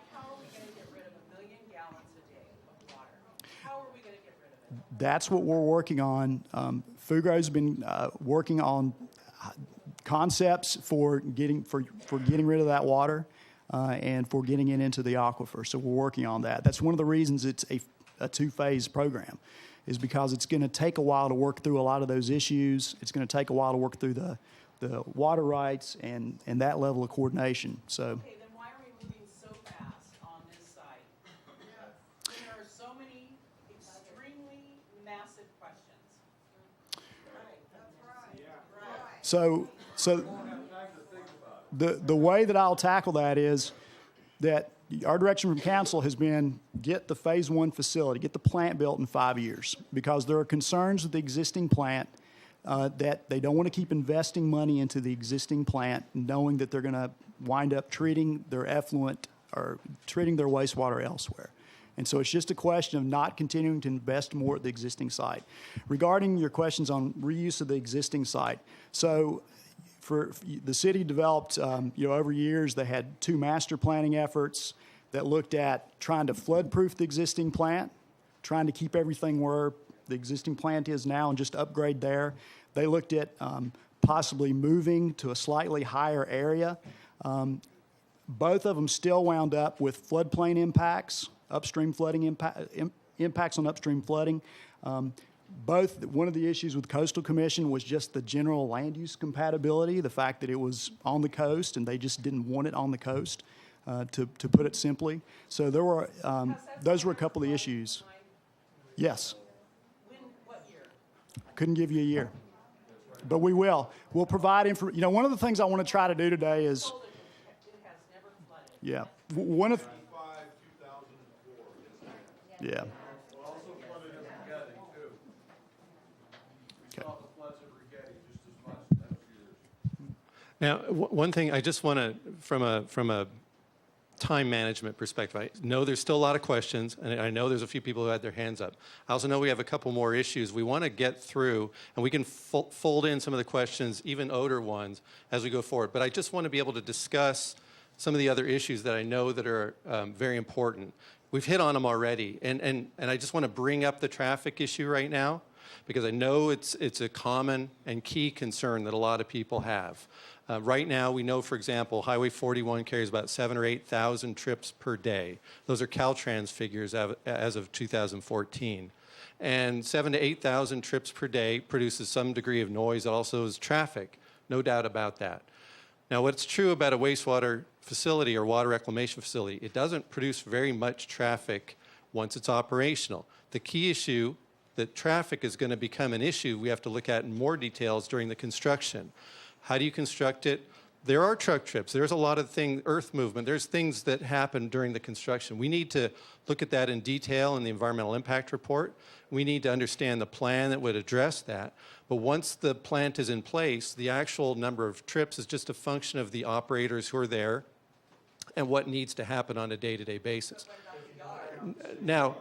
That's what we're working on. Fugro's been working on concepts for getting rid of that water and for getting it into the aquifer. So we're working on that. That's one of the reasons it's a two-phase program, is because it's going to take a while to work through a lot of those issues. It's going to take a while to work through the water rights and that level of coordination. So. Okay, then why are we moving so fast on this site? There are so many extremely massive questions. So the way that I'll tackle that is that our direction from council has been get the phase 1 facility, get the plant built in 5 years, because there are concerns with the existing plant that they don't want to keep investing money into the existing plant, knowing that they're going to wind up treating their effluent or treating their wastewater elsewhere. And so it's just a question of not continuing to invest more at the existing site. Regarding your questions on reuse of the existing site, so for the city developed, over years, they had 2 master planning efforts that looked at trying to flood-proof the existing plant, trying to keep everything where the existing plant is now and just upgrade there. They looked at possibly moving to a slightly higher area. Both of them still wound up with floodplain impacts, upstream flooding impacts on upstream flooding. One of the issues with Coastal Commission was just the general land use compatibility, the fact that it was on the coast and they just didn't want it on the coast, to put it simply. So there were those were a couple of issues. Yes. What year? Couldn't give you a year, but we will. We'll provide information. One of the things I want to try to do today is, yeah, one of. Yeah. Now, one thing I just want to, from a time management perspective, I know there's still a lot of questions, and I know there's a few people who had their hands up. I also know we have a couple more issues we want to get through, and we can fold in some of the questions, even odor ones, as we go forward. But I just want to be able to discuss some of the other issues that I know that are very important. We've hit on them already, and I just want to bring up the traffic issue right now, because I know it's a common and key concern that a lot of people have. Right now, we know, for example, Highway 41 carries about 7,000 or 8,000 trips per day. Those are Caltrans figures as of 2014. And 7,000 to 8,000 trips per day produces some degree of noise. It also is traffic, no doubt about that. Now, what's true about a wastewater facility or water reclamation facility, it doesn't produce very much traffic once it's operational. The key issue that traffic is going to become an issue we have to look at in more details during the construction. How do you construct it? There are truck trips. There's a lot of earth movement. There's things that happen during the construction. We need to look at that in detail in the environmental impact report. We need to understand the plan that would address that. But once the plant is in place, the actual number of trips is just a function of the operators who are there and what needs to happen on a day-to-day basis. Now,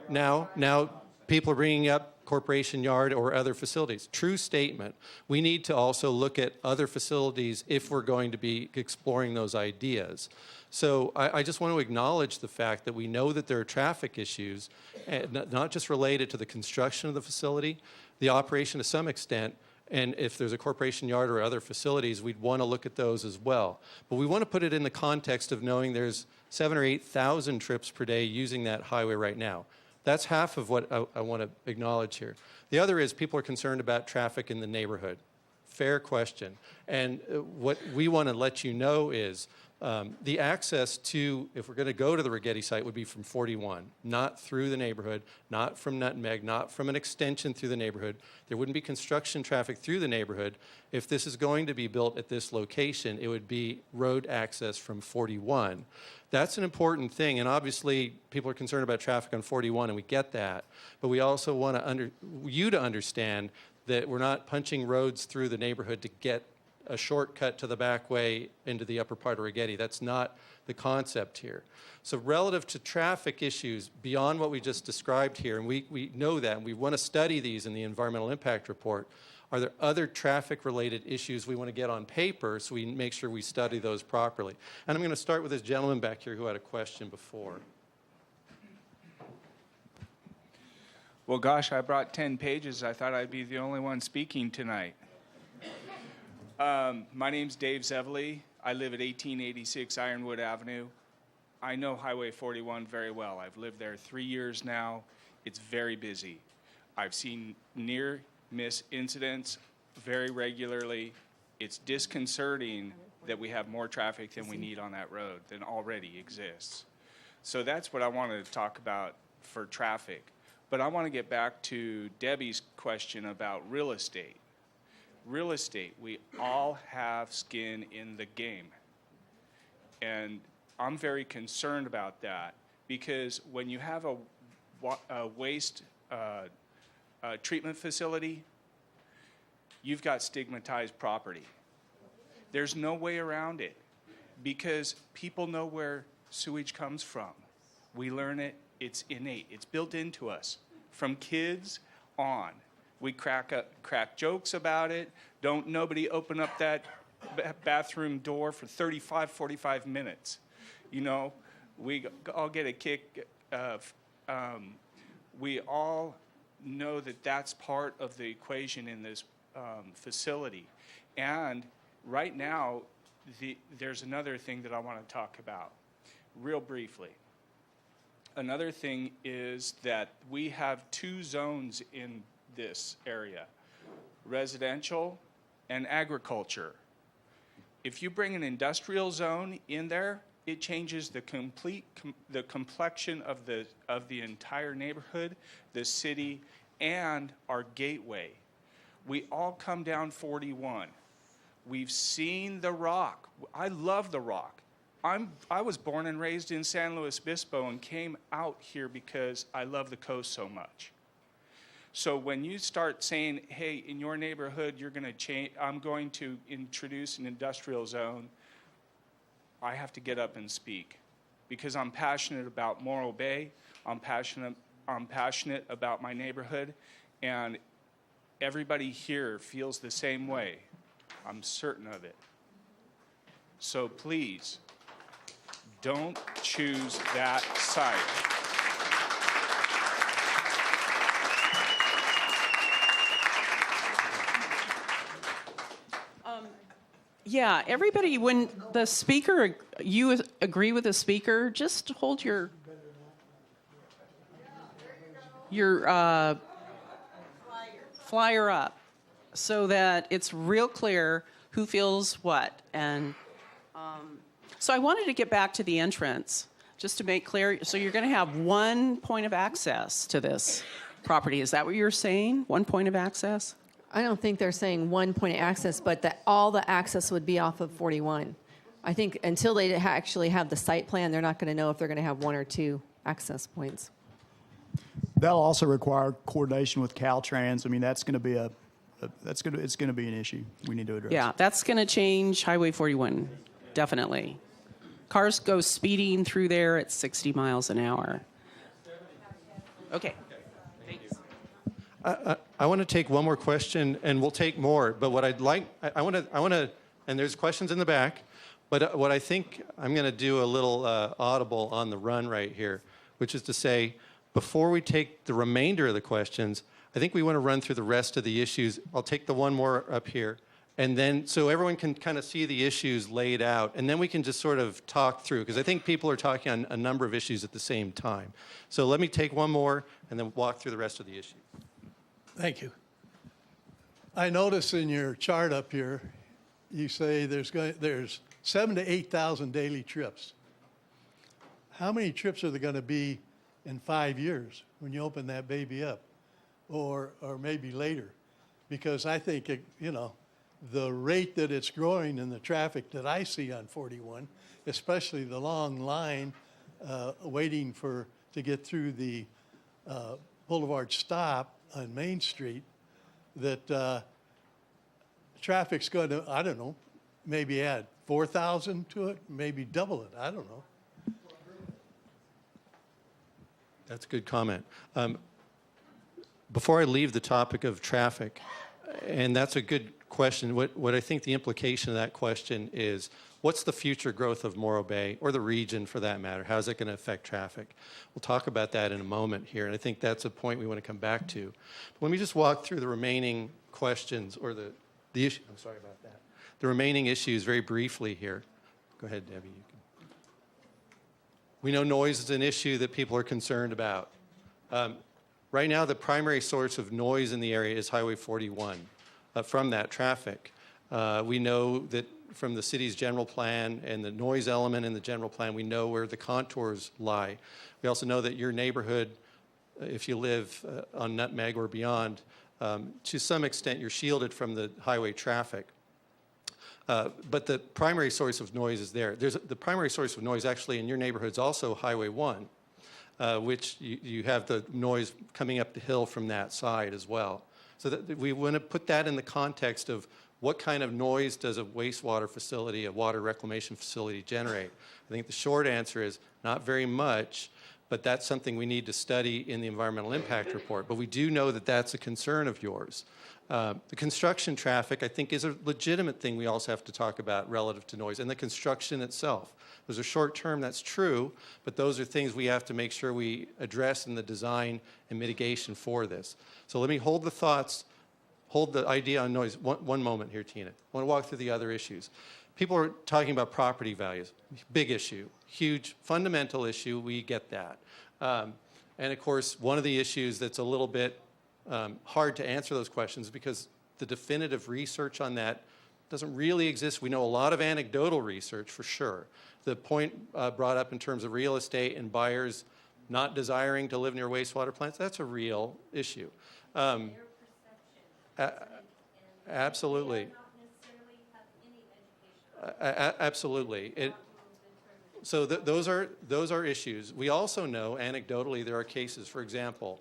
people are bringing up Corporation Yard or other facilities. True statement. We need to also look at other facilities if we're going to be exploring those ideas. So I just want to acknowledge the fact that we know that there are traffic issues, not just related to the construction of the facility, the operation to some extent, and if there's a Corporation Yard or other facilities, we'd want to look at those as well. But we want to put it in the context of knowing there's 7,000 or 8,000 trips per day using that highway right now. That's half of what I want to acknowledge here. The other is people are concerned about traffic in the neighborhood. Fair question. And what we want to let you know is the access to, if we're going to go to the Righetti site, would be from 41, not through the neighborhood, not from Nutmeg, not from an extension through the neighborhood. There wouldn't be construction traffic through the neighborhood. If this is going to be built at this location, it would be road access from 41. That's an important thing, and obviously people are concerned about traffic on 41, and we get that. But we also want you to understand that we're not punching roads through the neighborhood to get a shortcut to the back way into the upper part of Righetti. That's not the concept here. So relative to traffic issues beyond what we just described here, and we know that, and we want to study these in the environmental impact report, are there other traffic-related issues we want to get on paper so we make sure we study those properly? And I'm going to start with this gentleman back here who had a question before. Well, gosh, I brought 10 pages. I thought I'd be the only one speaking tonight. My name's Dave Zevely. I live at 1886 Ironwood Avenue. I know Highway 41 very well. I've lived there 3 years now. It's very busy. I've seen near-miss incidents very regularly. It's disconcerting that we have more traffic than we need on that road than already exists. So that's what I wanted to talk about for traffic. But I want to get back to Debbie's question about real estate. Real estate, we all have skin in the game. And I'm very concerned about that because when you have a waste treatment facility, you've got stigmatized property. There's no way around it because people know where sewage comes from. We learn it, it's innate, it's built into us from kids on. We crack jokes about it. Don't nobody open up that bathroom door for 35, 45 minutes. You know, we all get a kick of, we all know that that's part of the equation in this facility. And right now, there's another thing that I want to talk about real briefly. Another thing is that we have 2 zones in this area, residential and agriculture. If you bring an industrial zone in there, it changes the the complexion of the entire neighborhood, the city, and our gateway. We all come down 41. We've seen the Rock. I love the Rock. I was born and raised in San Luis Obispo and came out here because I love the coast so much. So when you start saying, hey, in your neighborhood, you're going to change, I'm going to introduce an industrial zone, I have to get up and speak because I'm passionate about Morro Bay. I'm passionate about my neighborhood, and everybody here feels the same way. I'm certain of it. So please, don't choose that site. Yeah, everybody, when the speaker, you agree with the speaker, just hold your flyer up so that it's real clear who feels what. And so I wanted to get back to the entrance, just to make clear. So you're going to have one point of access to this property. Is that what you're saying? One point of access? I don't think they're saying one point of access, but that all the access would be off of 41. I think until they actually have the site plan, they're not going to know if they're going to have 1 or 2 access points. That'll also require coordination with Caltrans. I mean, that's going to be it's going to be an issue we need to address. Yeah, that's going to change Highway 41, definitely. Cars go speeding through there at 60 miles an hour. Okay. I want to take one more question, and we'll take more. But what I'd like, I want to, and there's questions in the back. But what I think I'm going to do a little audible on the run right here, which is to say, before we take the remainder of the questions, I think we want to run through the rest of the issues. I'll take the one more up here, and then so everyone can kind of see the issues laid out, and then we can just sort of talk through, because I think people are talking on a number of issues at the same time. So let me take one more, and then walk through the rest of the issues. Thank you. I notice in your chart up here, you say there's 7,000 to 8,000 daily trips. How many trips are there going to be in 5 years when you open that baby up, or maybe later? Because I think the rate that it's growing and the traffic that I see on 41, especially the long line waiting to get through the Boulevard stop on Main Street, that traffic's going to, I don't know, maybe add 4,000 to it, maybe double it. I don't know. That's a good comment. Before I leave the topic of traffic, and that's a good question, what I think the implication of that question is, what's the future growth of Morro Bay, or the region for that matter? How is it going to affect traffic? We'll talk about that in a moment here, and I think that's a point we want to come back to. But let me just walk through the remaining questions, or the issue. I'm sorry about that. The remaining issues very briefly here. Go ahead, Debbie. You can. We know noise is an issue that people are concerned about. Right now, the primary source of noise in the area is Highway 41 from that traffic. We know that from the city's general plan and the noise element in the general plan, we know where the contours lie. We also know that your neighborhood, if you live on Nutmeg or beyond, to some extent you're shielded from the highway traffic. But the primary source of noise is there. The primary source of noise actually in your neighborhood is also Highway 1, which you have the noise coming up the hill from that side as well. So that we want to put that in the context of what kind of noise does a wastewater facility, a water reclamation facility generate? I think the short answer is not very much, but that's something we need to study in the environmental impact report. But we do know that that's a concern of yours. The construction traffic, I think, is a legitimate thing we also have to talk about relative to noise, and the construction itself. Those are short term, that's true, but those are things we have to make sure we address in the design and mitigation for this. So let me hold the thoughts, hold the idea on noise. One moment here, Tina. I want to walk through the other issues. People are talking about property values. Big issue, huge, fundamental issue. We get that. And of course, one of the issues that's a little bit hard to answer those questions because the definitive research on that doesn't really exist. We know a lot of anecdotal research for sure. The point brought up in terms of real estate and buyers not desiring to live near wastewater plants, that's a real issue. Absolutely. Absolutely. So those are issues. We also know anecdotally there are cases, for example,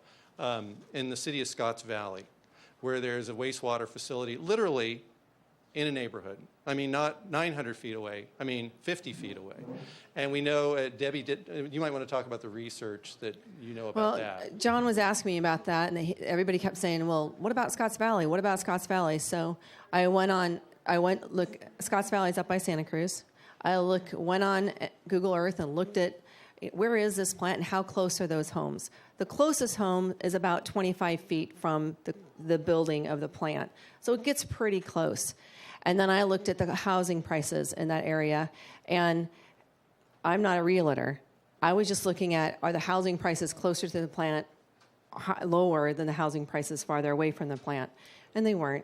in the city of Scotts Valley, where there's a wastewater facility literally in a neighborhood. I mean, not 900 feet away, I mean 50 feet away. And we know, Debbie, you might want to talk about the research that you know about that. John was asking me about that, and everybody kept saying, well, what about Scotts Valley? What about Scotts Valley? So look, Scotts Valley is up by Santa Cruz. Went on Google Earth and looked at where is this plant and how close are those homes. The closest home is about 25 feet from the building of the plant. So it gets pretty close. And then I looked at the housing prices in that area, and I'm not a realtor. I was just looking at, are the housing prices closer to the plant lower than the housing prices farther away from the plant? And they weren't.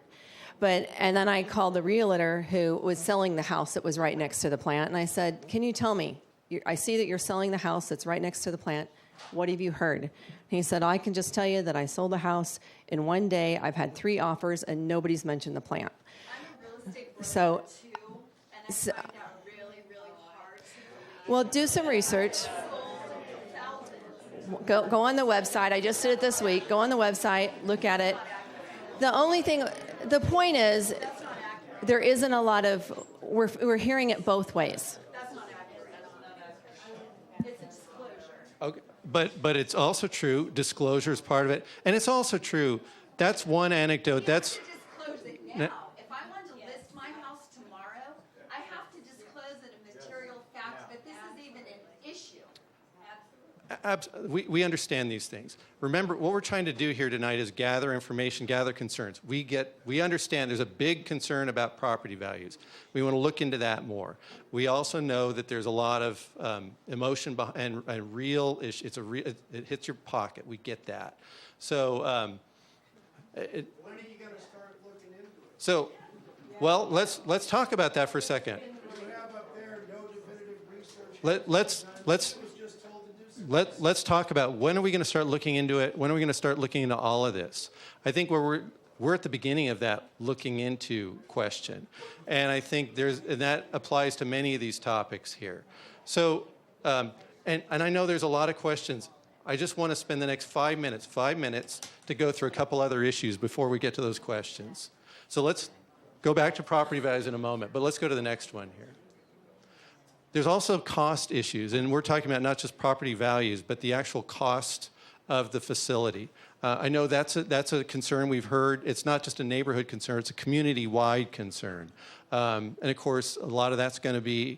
And then I called the realtor who was selling the house that was right next to the plant, and I said, can you tell me, I see that you're selling the house that's right next to the plant. What have you heard? And he said, I can just tell you that I sold the house in one day. I've had 3 offers, and nobody's mentioned the plant. I'm a real estate broker So, too, and I find out really, really hard to believe. well, do some research. Go on the website. I just did it this week. Go on the website, look at it. The point is, there isn't a lot of, we're hearing it both ways. That's not accurate. It's a disclosure. Okay. But it's also true, disclosure is part of it. And it's also true, that's one anecdote. That's Disclose it now. If I wanted to list my house tomorrow, I have to disclose it a material fact that this is even an issue. we understand these things. Remember, what we're trying to do here tonight is gather information, gather concerns. We understand there's a big concern about property values. We want to look into that more. We also know that there's a lot of emotion and real issues. It hits your pocket. We get that. So, when are you going to start looking into it? So, well, let's talk about that for a second. You have up there no definitive research. Let's talk about when are we going to start looking into it? When are we going to start looking into all of this? I think we're at the beginning of that looking into question, and I think and that applies to many of these topics here. So, and I know there's a lot of questions. I just want to spend the next 5 minutes to go through a couple other issues before we get to those questions. So let's go back to property values in a moment, but let's go to the next one here. There's also cost issues, and we're talking about not just property values, but the actual cost of the facility. I know that's a concern we've heard. It's not just a neighborhood concern, it's a community-wide concern. And of course, a lot of that's going to be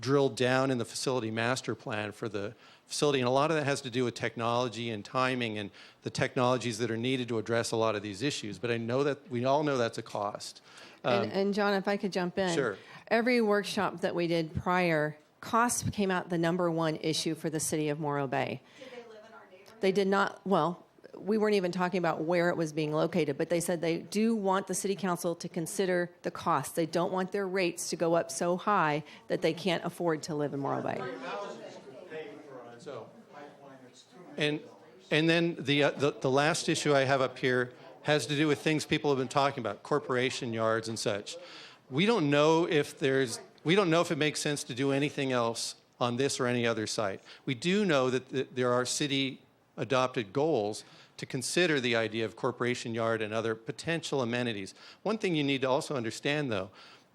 drilled down in the facility master plan for the facility, and a lot of that has to do with technology and timing and the technologies that are needed to address a lot of these issues. But I know that we all know that's a cost. And John, if I could jump in. Sure. Every workshop that we did prior, cost came out the number one issue for the city of Morro Bay. Did they live in our neighborhood? They did not, well, we weren't even talking about where it was being located, but they said they do want the city council to consider the cost. They don't want their rates to go up so high that they can't afford to live in Morro Bay. And then the last issue I have up here has to do with things people have been talking about, corporation yards and such. We don't know if it makes sense to do anything else on this or any other site. We do know that there are city adopted goals to consider the idea of corporation yard and other potential amenities. One thing you need to also understand, though,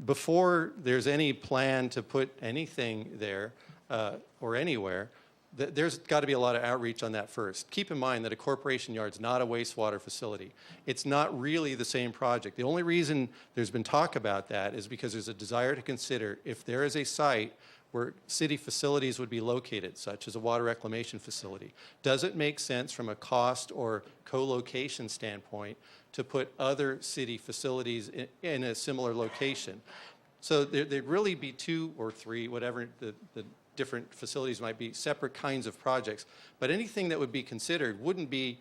before there's any plan to put anything there or anywhere, there's got to be a lot of outreach on that first. Keep in mind that a corporation yard is not a wastewater facility. It's not really the same project. The only reason there's been talk about that is because there's a desire to consider if there is a site where city facilities would be located, such as a water reclamation facility, does it make sense from a cost or co-location standpoint to put other city facilities in a similar location? So there'd really be 2 or 3, whatever the different facilities might be, separate kinds of projects. But anything that would be considered wouldn't be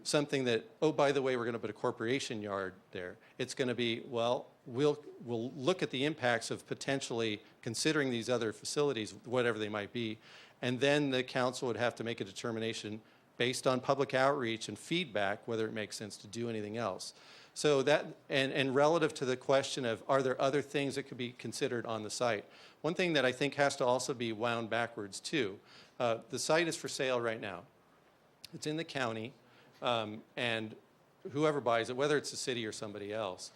something that, oh, by the way, we're going to put a corporation yard there. It's going to be, well, we'll look at the impacts of potentially considering these other facilities, whatever they might be, and then the council would have to make a determination based on public outreach and feedback whether it makes sense to do anything else. So that, and relative to the question of are there other things that could be considered on the site, one thing that I think has to also be wound backwards too, the site is for sale right now. It's in the county, and whoever buys it, whether it's the city or somebody else,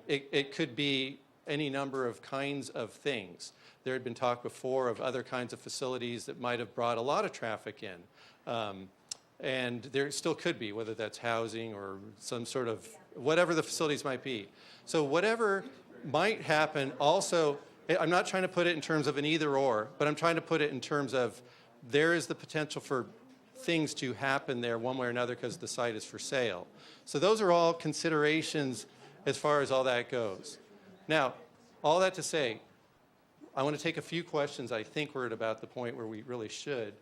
it could be any number of kinds of things. There had been talk before of other kinds of facilities that might have brought a lot of traffic in. And there still could be, whether that's housing or some sort of, whatever the facilities might be. So whatever might happen also, I'm not trying to put it in terms of an either or, but I'm trying to put it in terms of there is the potential for things to happen there one way or another because the site is for sale. So those are all considerations as far as all that goes. Now, all that to say, I want to take a few questions. I think we're at about the point where we really should.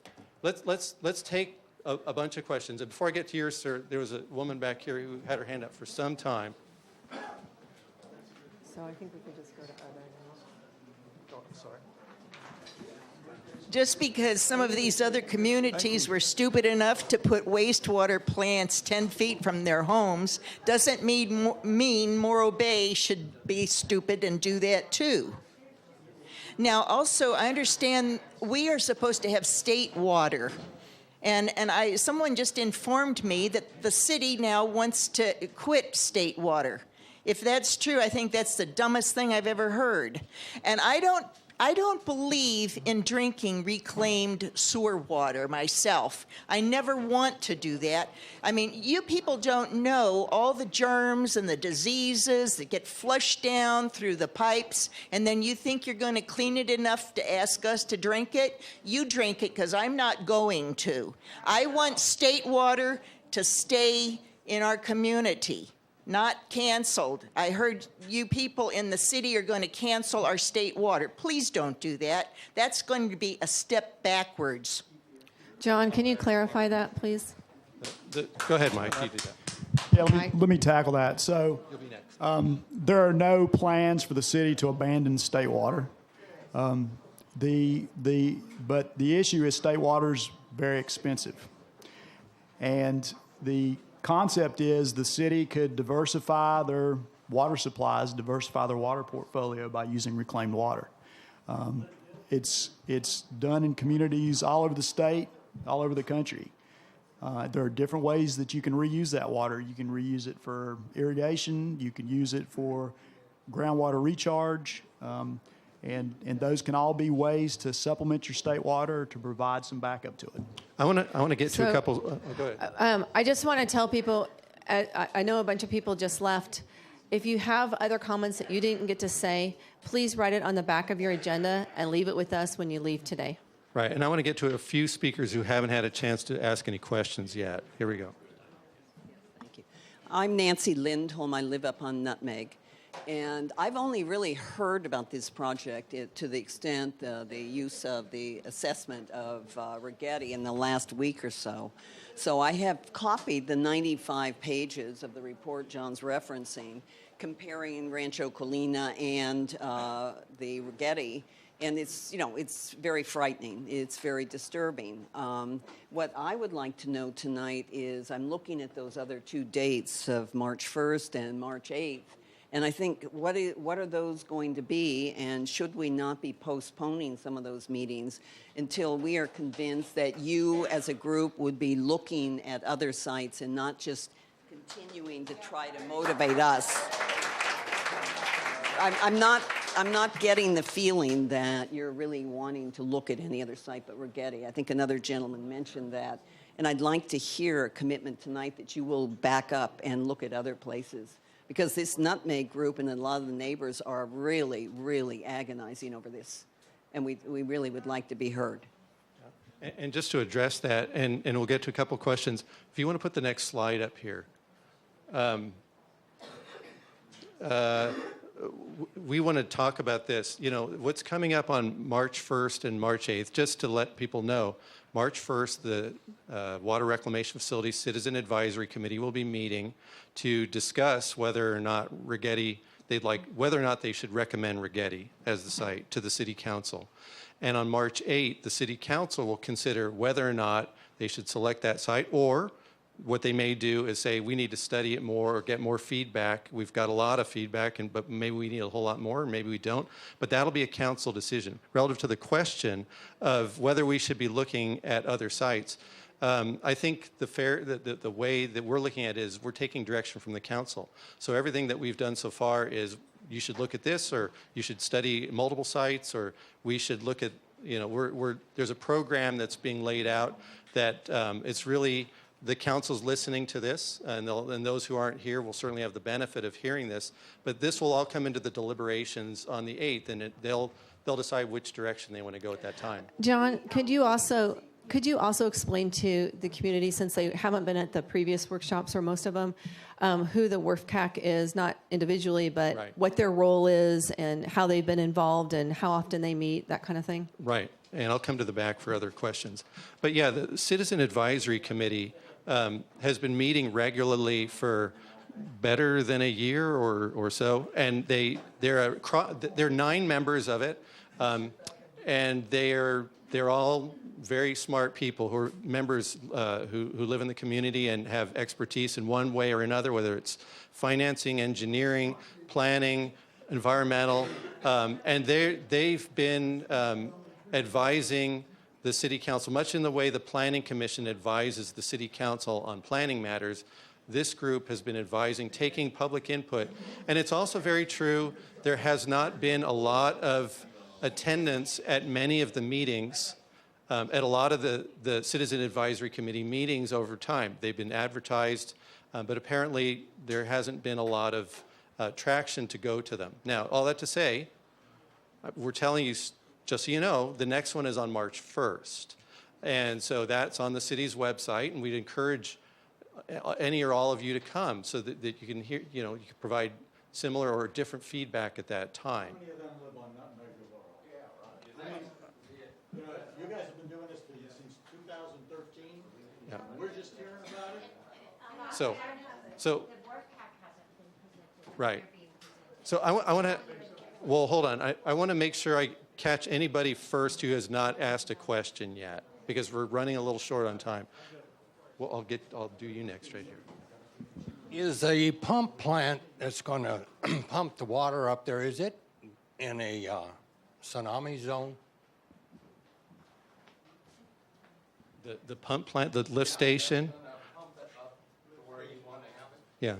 Let's take a bunch of questions. And before I get to yours, sir, there was a woman back here who had her hand up for some time. So I think we could just go to other now. Oh, sorry. Just because some of these other communities were stupid enough to put wastewater plants 10 feet from their homes doesn't mean Morro Bay should be stupid and do that too. Now, also, I understand we are supposed to have state water. And someone just informed me that the city now wants to quit state water. If that's true, I think that's the dumbest thing I've ever heard. And I don't believe in drinking reclaimed sewer water myself. I never want to do that. I mean, you people don't know all the germs and the diseases that get flushed down through the pipes, and then you think you're going to clean it enough to ask us to drink it? You drink it because I'm not going to. I want state water to stay in our community. Not canceled. I heard you people in the city are going to cancel our state water. Please don't do that. That's going to be a step backwards. John, can you clarify that, please? Go ahead, Mike. You do that. Yeah, let me tackle that. So You'll be next. there are no plans for the city to abandon state water. But the issue is state water is very expensive. And the concept is the city could diversify their water supplies, diversify their water portfolio by using reclaimed water. It's done in communities all over the state, all over the country. There are different ways that you can reuse that water. You can reuse it for irrigation. You can use it for groundwater recharge. And those can all be ways to supplement your state water to provide some backup to it. I want to get to a So- couple. Go ahead. I just want to tell people, I know a bunch of people just left. If you have other comments that you didn't get to say, please write it on the back of your agenda and leave it with us when you leave today. Right, and I want to get to a few speakers who haven't had a chance to ask any questions yet. Here we go. I'm Nancy Lindholm. I live up on Nutmeg. And I've only really heard about this project to the extent the use of the assessment of Righetti in the last week or so. So I have copied the 95 pages of the report John's referencing, comparing Rancho Colina and the Righetti. And it's, it's very frightening. It's very disturbing. What I would like to know tonight is I'm looking at those other two dates of March 1st and March 8th. And I think, what are those going to be? And should we not be postponing some of those meetings until we are convinced that you as a group would be looking at other sites and not just continuing to try to motivate us? I'm not getting the feeling that you're really wanting to look at any other site but Righetti. I think another gentleman mentioned that. And I'd like to hear a commitment tonight that you will back up and look at other places. Because this Nutmeg group and a lot of the neighbors are really, really agonizing over this. And we really would like to be heard. And just to address that, and we'll get to a couple questions. If you want to put the next slide up here. We want to talk about this. What's coming up on March 1st and March 8th, just to let people know. March 1st, the Water Reclamation Facility Citizen Advisory Committee will be meeting to discuss whether or not whether or not they should recommend Righetti as the site to the City Council. And on March 8th, the City Council will consider whether or not they should select that site, or what they may do is say, we need to study it more or get more feedback. We've got a lot of feedback, but maybe we need a whole lot more, maybe we don't. But that'll be a council decision. Relative to the question of whether we should be looking at other sites, I think the way that we're looking at it is we're taking direction from the council. So everything that we've done so far is you should look at this, or you should study multiple sites, or we should look at, there's a program that's being laid out that it's really, the council's listening to this, and those who aren't here will certainly have the benefit of hearing this. But this will all come into the deliberations on the 8th, and they'll decide which direction they want to go at that time. John, could you also explain to the community, since they haven't been at the previous workshops or most of them, who the WRF is, not individually, but Right. what their role is and how they've been involved and how often they meet, that kind of thing? Right, and I'll come to the back for other questions. But yeah, the Citizen Advisory Committee has been meeting regularly for better than a year or so, and there are 9 members of it, and they're all very smart people who are members who live in the community and have expertise in one way or another, whether it's financing, engineering, planning, environmental, and they've been advising the City Council, much in the way the Planning Commission advises the City Council on planning matters. This group has been advising, taking public input. And it's also very true, there has not been a lot of attendance at many of the meetings, at a lot of the Citizen Advisory Committee meetings over time. They've been advertised, but apparently there hasn't been a lot of traction to go to them. Now, all that to say, we're telling you, just so you know, the next one is on March 1st. And so that's on the city's website, and we'd encourage any or all of you to come so that you can hear, you can provide similar or different feedback at that time. How many of them live on Nutmeg Borough? Yeah, right. You guys have been doing this since 2013. Yeah. We're just hearing about it. So right. So I want to, well, hold on. I want to make sure I catch anybody first who has not asked a question yet, because we're running a little short on time. Well, I'll do you next right here. Is the pump plant that's going to pump the water up there, is it in a tsunami zone? The pump plant, the lift station? Yeah.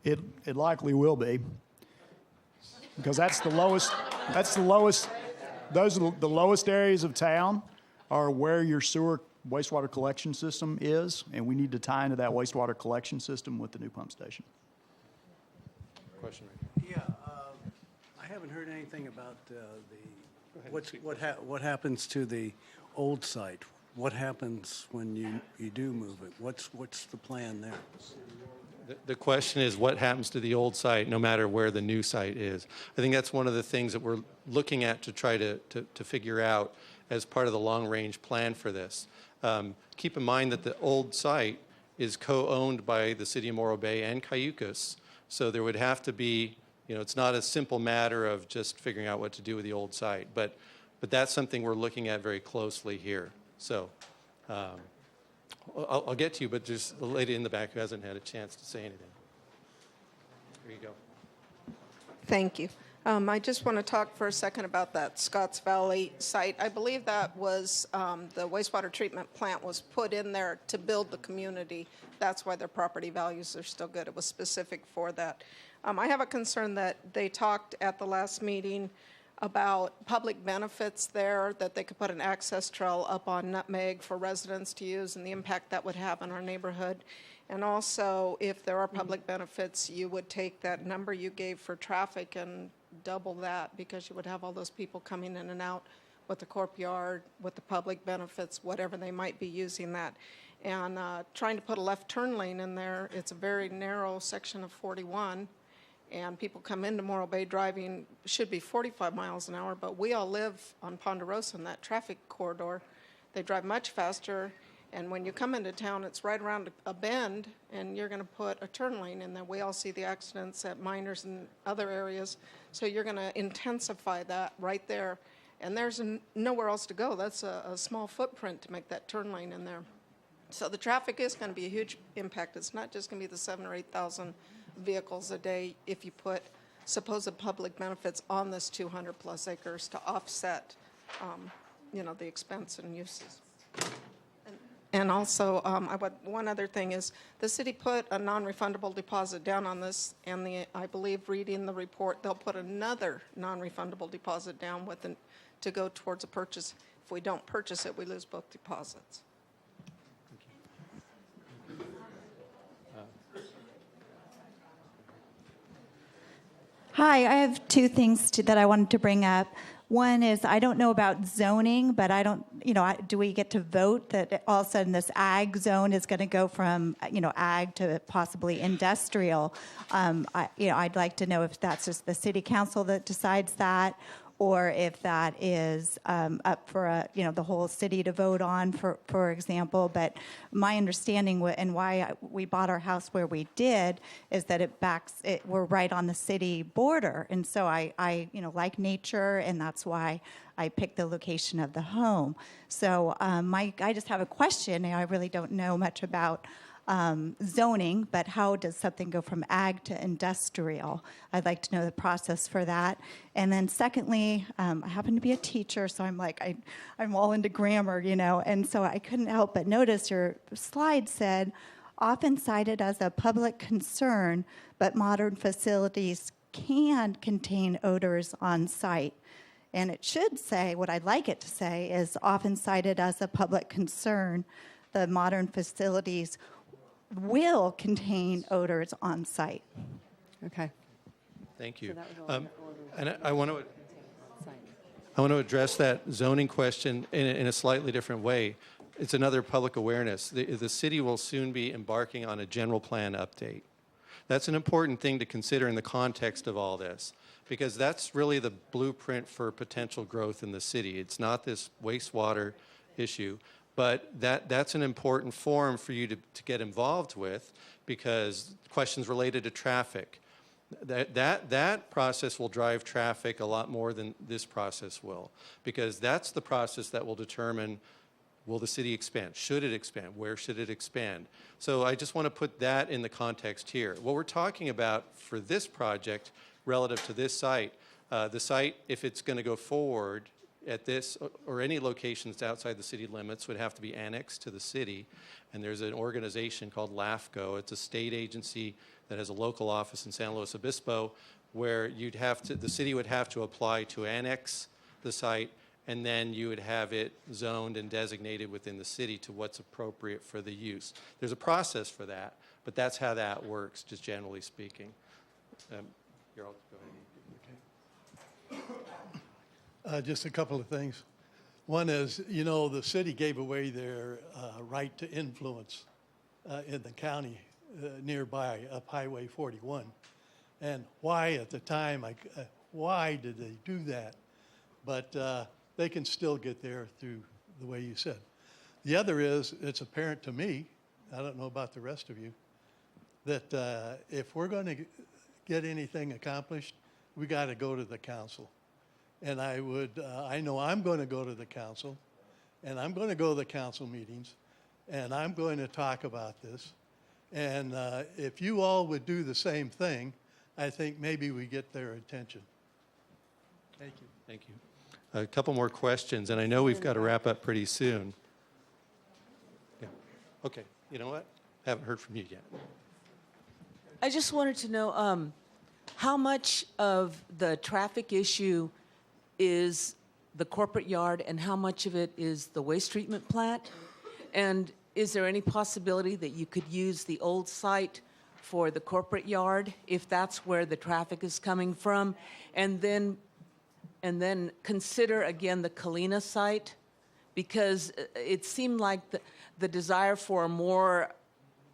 It likely will be, because that's the lowest. Those are the lowest areas of town are where your sewer wastewater collection system is, and we need to tie into that wastewater collection system with the new pump station. Question. Yeah, I haven't heard anything about what happens to the old site. What happens when you do move it? What's the plan there? The question is what happens to the old site no matter where the new site is. I think that's one of the things that we're looking at to try to figure out as part of the long-range plan for this. Keep in mind that the old site is co-owned by the City of Morro Bay and Cayucas, so there would have to be, it's not a simple matter of just figuring out what to do with the old site, but that's something we're looking at very closely here. So I'll get to you, but there's a lady in the back who hasn't had a chance to say anything. Here you go. Thank you. I just want to talk for a second about that Scotts Valley site. I believe that was the wastewater treatment plant was put in there to build the community. That's why their property values are still good. It was specific for that. I have a concern that they talked at the last meeting about public benefits there, that they could put an access trail up on Nutmeg for residents to use and the impact that would have on our neighborhood. And also, if there are public benefits, you would take that number you gave for traffic and double that, because you would have all those people coming in and out with the corp yard, with the public benefits, whatever they might be using that. And trying to put a left turn lane in there, it's a very narrow section of 41. And people come into Morro Bay driving, should be 45 miles an hour, but we all live on Ponderosa in that traffic corridor. They drive much faster, and when you come into town, it's right around a bend, and you're going to put a turn lane in there. We all see the accidents at Miners and other areas, so you're going to intensify that right there. And there's nowhere else to go. That's a small footprint to make that turn lane in there. So the traffic is going to be a huge impact. It's not just going to be the 7,000 or 8,000 vehicles a day if you put supposed public benefits on this 200 plus acres to offset, the expense and uses. And also, one other thing is the city put a non-refundable deposit down on this, and I believe reading the report, they'll put another non-refundable deposit down to go towards a purchase. If we don't purchase it, we lose both deposits. Hi, I have two things that I wanted to bring up. One is I don't know about zoning, but I don't, do we get to vote that all of a sudden this ag zone is going to go from, ag to possibly industrial? I'd like to know if that's just the city council that decides that, or if that is up for the whole city to vote on, for example. But my understanding and why we bought our house where we did is that we're right on the city border, and so I like nature, and that's why I picked the location of the home. So I just have a question, and I really don't know much about zoning, but how does something go from ag to industrial? I'd like to know the process for that. And then secondly, I happen to be a teacher, so I'm all into grammar, and so I couldn't help but notice your slide said, often cited as a public concern, but modern facilities can contain odors on site. And it should say, what I'd like it to say is often cited as a public concern, the modern facilities will contain odors on site. Okay. Thank you. And I want to address that zoning question in a slightly different way. It's another public awareness. The city will soon be embarking on a general plan update. That's an important thing to consider in the context of all this, because that's really the blueprint for potential growth in the city. It's not this wastewater issue. But that's an important forum for you to get involved with, because questions related to traffic, that process will drive traffic a lot more than this process will, because that's the process that will determine, will the city expand? Should it expand? Where should it expand? So I just want to put that in the context here. What we're talking about for this project relative to this site, the site, if it's going to go forward, at this or any location that's outside the city limits would have to be annexed to the city. And there's an organization called LAFCO. It's a state agency that has a local office in San Luis Obispo, where the city would have to apply to annex the site, and then you would have it zoned and designated within the city to what's appropriate for the use. There's a process for that, but that's how that works, just generally speaking. Here, I'll go ahead. Just a couple of things. One is, you know, the city gave away their right to influence in the county nearby up Highway 41. And why at the time, why did they do that? But they can still get there through the way you said. The other is, it's apparent to me, I don't know about the rest of you, that if we're going to get anything accomplished, we got to go to the council. And I know I'm going to go to the council, and I'm going to go to the council meetings, and I'm going to talk about this. And if you all would do the same thing, I think maybe we get their attention. Thank you. Thank you. A couple more questions, and I know we've got to wrap up pretty soon. Yeah. Okay. You know what? Haven't heard from you yet. I just wanted to know how much of the traffic issue is the corporate yard and how much of it is the waste treatment plant? And is there any possibility that you could use the old site for the corporate yard if that's where the traffic is coming from? And then consider again the Kalina site, because it seemed like the desire for more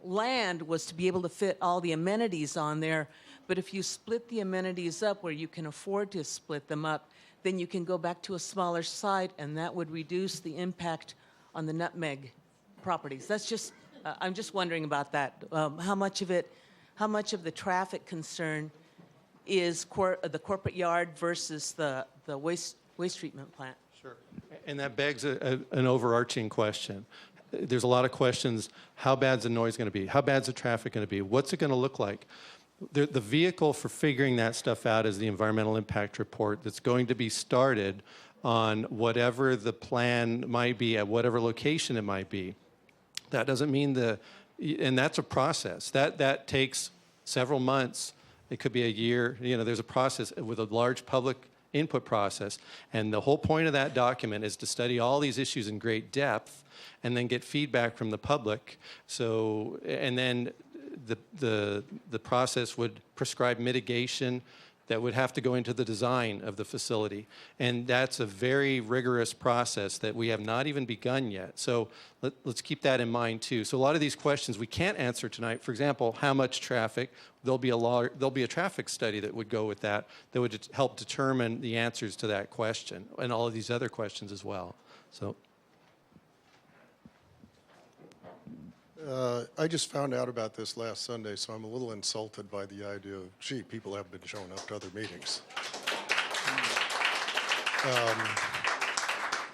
land was to be able to fit all the amenities on there. But if you split the amenities up where you can afford to split them up, then you can go back to a smaller site, and that would reduce the impact on the nutmeg properties. That's just, I'm just wondering about that. How much of the traffic concern is the corporate yard versus the waste treatment plant? Sure. And that begs an overarching question. There's a lot of questions. How bad's the noise going to be? How bad's the traffic going to be? What's it going to look like? The vehicle for figuring that stuff out is the environmental impact report that's going to be started on whatever the plan might be at whatever location it might be. That doesn't mean and that's a process. That takes several months. It could be a year. You know, there's a process with a large public input process. And the whole point of that document is to study all these issues in great depth and then get feedback from the public. So, and then the process would prescribe mitigation that would have to go into the design of the facility. And that's a very rigorous process that we have not even begun yet. So let's keep that in mind too. So a lot of these questions we can't answer tonight. For example, how much traffic? There'll be a traffic study that would go with that would help determine the answers to that question and all of these other questions as well. So. I just found out about this last Sunday, so I'm a little insulted by the idea of, gee, people have been showing up to other meetings.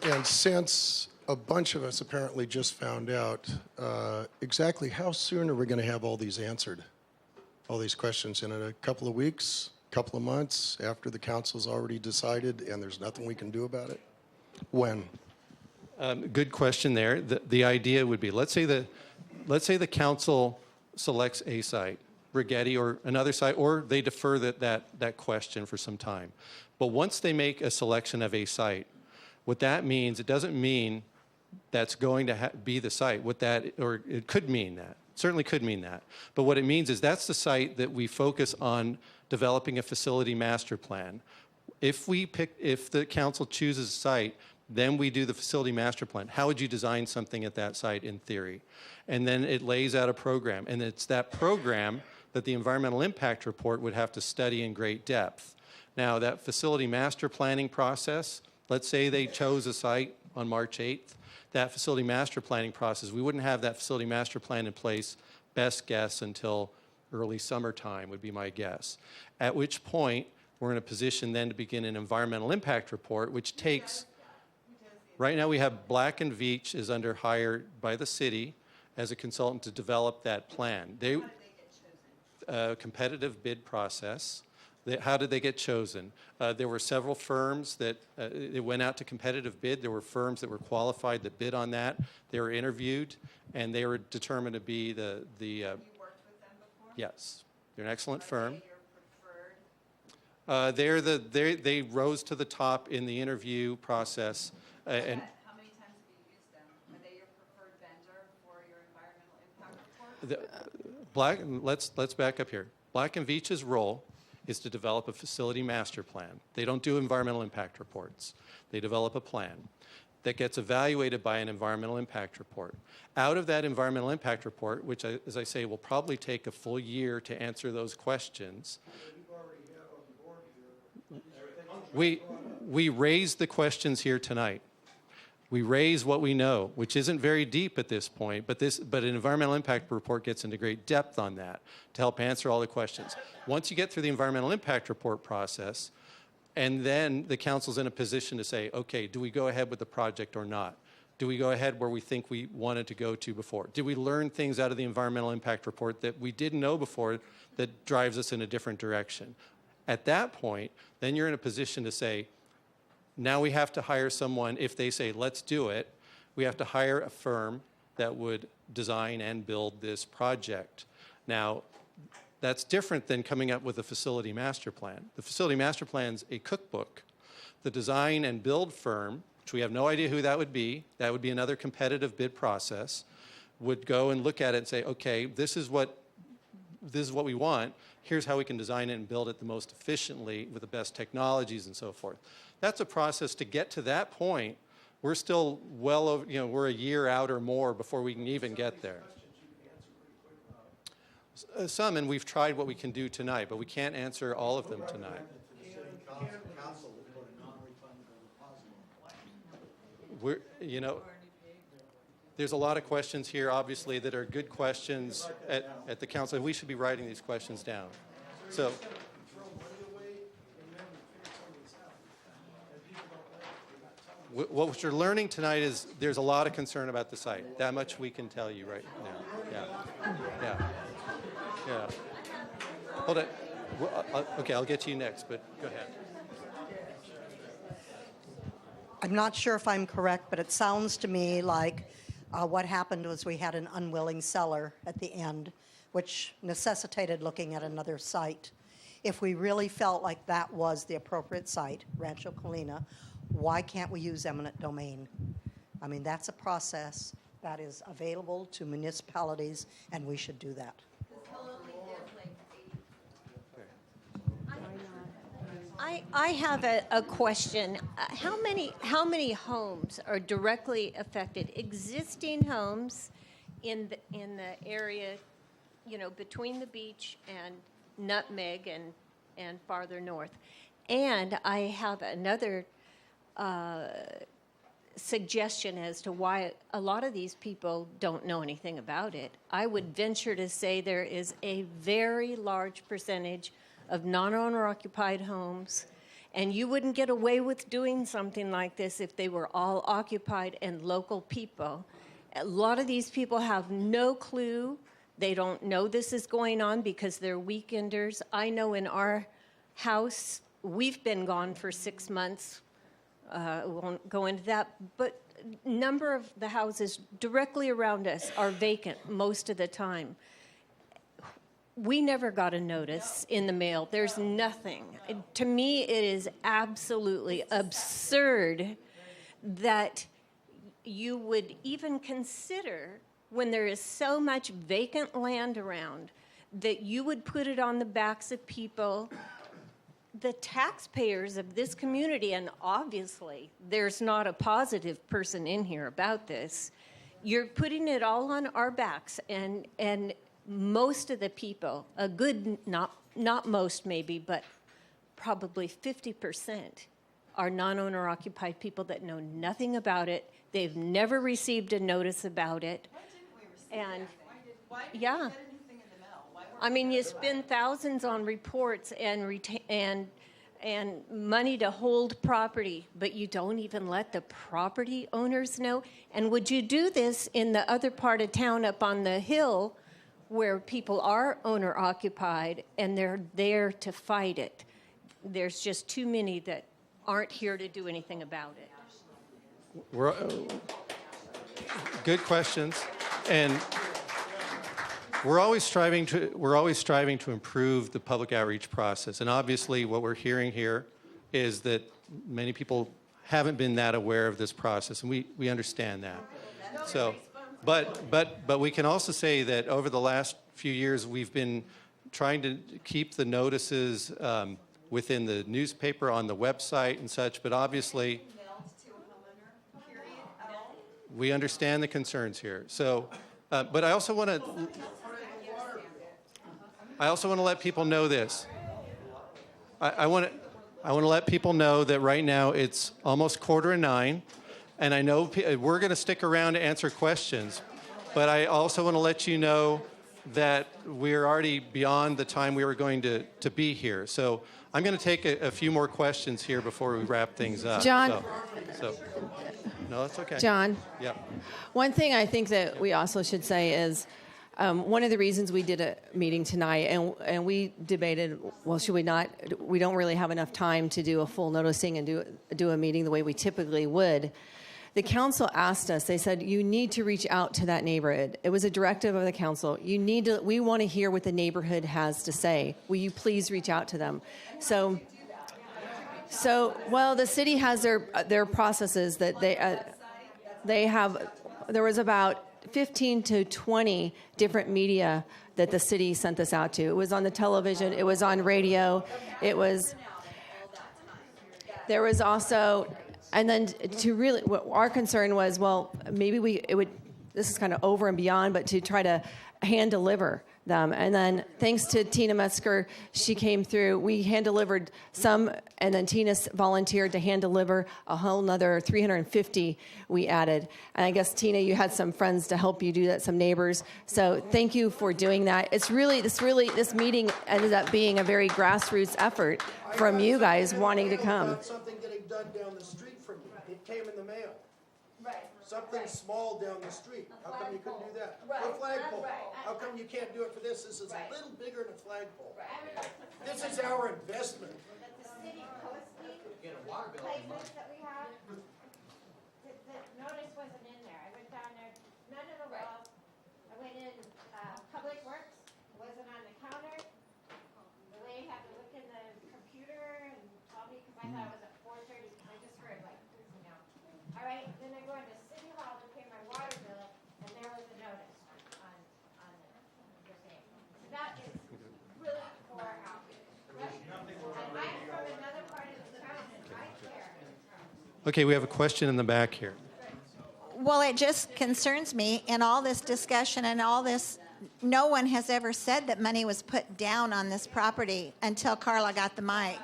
And since a bunch of us apparently just found out, exactly how soon are we going to have all these answered? All these questions in a couple of weeks, couple of months, after the council's already decided and there's nothing we can do about it? When? Good question there. The idea would be, let's say the council selects a site, Righetti or another site, or they defer that question for some time. But once they make a selection of a site, what that means, it doesn't mean that's going to be the site. Or it could mean that. Certainly could mean that. But what it means is that's the site that we focus on developing a facility master plan. If the council chooses a site, then we do the facility master plan. How would you design something at that site in theory? And then it lays out a program. And it's that program that the environmental impact report would have to study in great depth. Now, that facility master planning process, let's say they chose a site on March 8th. That facility master planning process, we wouldn't have that facility master plan in place, best guess, until early summertime would be my guess. At which point, we're in a position then to begin an environmental impact report, which takes... Right now we have Black & Veatch is under hire by the city as a consultant to develop that plan. Competitive bid process. How did they get chosen? There were several firms that it went out to competitive bid. There were firms that were qualified that bid on that. They were interviewed, and they were determined to be the. Have you worked with them before? Yes, they're an excellent firm. Are they your preferred? They rose to the top in the interview process, and. How many times have you used them? Are they your preferred vendor for your environmental impact report? Let's back up here. Black & Veatch's role is to develop a facility master plan. They don't do environmental impact reports. They develop a plan that gets evaluated by an environmental impact report. Out of that environmental impact report, which, as I say, will probably take a full year to answer those questions, we raise the questions here tonight. We raise what we know, which isn't very deep at this point, but an environmental impact report gets into great depth on that to help answer all the questions. Once you get through the environmental impact report process, and then the council's in a position to say, okay, do we go ahead with the project or not? Do we go ahead where we think we wanted to go to before? Did we learn things out of the environmental impact report that we didn't know before that drives us in a different direction? At that point, then you're in a position to say, now we have to hire someone. If they say, let's do it, we have to hire a firm that would design and build this project. Now, that's different than coming up with a facility master plan. The facility master plan's a cookbook. The design and build firm, which we have no idea who that would be another competitive bid process, would go and look at it and say, okay, this is what we want. Here's how we can design it and build it the most efficiently with the best technologies and so forth. That's a process to get to that point. We're still well over, we're a year out or more before we can even get there. Some, and we've tried what we can do tonight, but we can't answer all of them tonight. There's a lot of questions here, obviously, that are good questions at the council. We should be writing these questions down. So. What you're learning tonight is there's a lot of concern about the site. That much we can tell you right now. Yeah. Hold it. Okay, I'll get to you next, but go ahead. I'm not sure if I'm correct, but it sounds to me like what happened was we had an unwilling seller at the end, which necessitated looking at another site. If we really felt like that was the appropriate site, Rancho Colina, why can't we use eminent domain? I mean, that's a process that is available to municipalities, and we should do that. I have a question. How many homes are directly affected? Existing homes in the area, between the beach and Nutmeg and farther north. And I have another suggestion as to why a lot of these people don't know anything about it. I would venture to say there is a very large percentage of non-owner occupied homes, and you wouldn't get away with doing something like this if they were all occupied and local people. A lot of these people have no clue. They don't know this is going on because they're weekenders. I know in our house, we've been gone for 6 months. We won't go into that, but a number of the houses directly around us are vacant most of the time. We never got a notice in the mail. There's nothing. To me, it is absolutely absurd that you would even consider, when there is so much vacant land around, that you would put it on the backs of people, the taxpayers of this community, and obviously there's not a positive person in here about this. You're putting it all on our backs, and most of the people, a good, not most maybe, but probably 50% are non-owner occupied people that know nothing about it. They've never received a notice about it. And yeah. I mean, you spend thousands on reports and money to hold property, but you don't even let the property owners know. And would you do this in the other part of town up on the hill where people are owner occupied and they're there to fight it? there's just too many that aren't here to do anything about it. Good questions, and we're always striving to improve the public outreach process. And obviously, what we're hearing here is that many people haven't been that aware of this process, and we understand that. So, but we can also say that over the last few years, we've been trying to keep the notices within the newspaper, on the website, and such. But obviously, we understand the concerns here. So, but I also want to let people know this. I want to let people know that right now it's almost 8:45, and I know we're going to stick around to answer questions, but I also want to let you know that we're already beyond the time we were going to be here. So I'm going to take a few more questions here before we wrap things up. John. No, that's okay. John. Yeah. One thing I think that we also should say is one of the reasons we did a meeting tonight, and we debated, well, should we not? We don't really have enough time to do a full noticing and do a meeting the way we typically would. The council asked us, they said, you need to reach out to that neighborhood. It was a directive of the council. We want to hear what the neighborhood has to say. Will you please reach out to them? So well, the city has their processes that they have. There was about 15 to 20 different media that the city sent this out to. It was on the television. It was on radio. There was also, and then to really, what our concern was, well, maybe this is kind of over and beyond, but to try to hand deliver them. And then thanks to Tina Metzger, she came through. We hand delivered some, and then Tina volunteered to hand deliver a whole nother 350 we added. And I guess, Tina, you had some friends to help you do that, some neighbors. So thank you for doing that. This meeting ended up being a very grassroots effort from you guys wanting to come. Something getting done down the street from me. It came in the mail. Right. Something small down the street. How come you couldn't do that? Right. A flagpole. Right. How come you can't do it for this? This is Right. a little bigger than a flagpole. Right. This is our investment. But the city posting placements that we have, the notice wasn't in there. I went down there, none of the walls. I went in, Public Works, wasn't on the counter. The lady had to look in the computer and tell me, because I thought it was at 4:30, because I just heard like, all right, then I go into City Hall to pay my water bill, and there was a notice on the thing. So that is really poor outreach. And I'm from another part of the town, and I care. Okay, we have a question in the back here. Well, it just concerns me in all this discussion and all this, no one has ever said that money was put down on this property until Carla got the mic.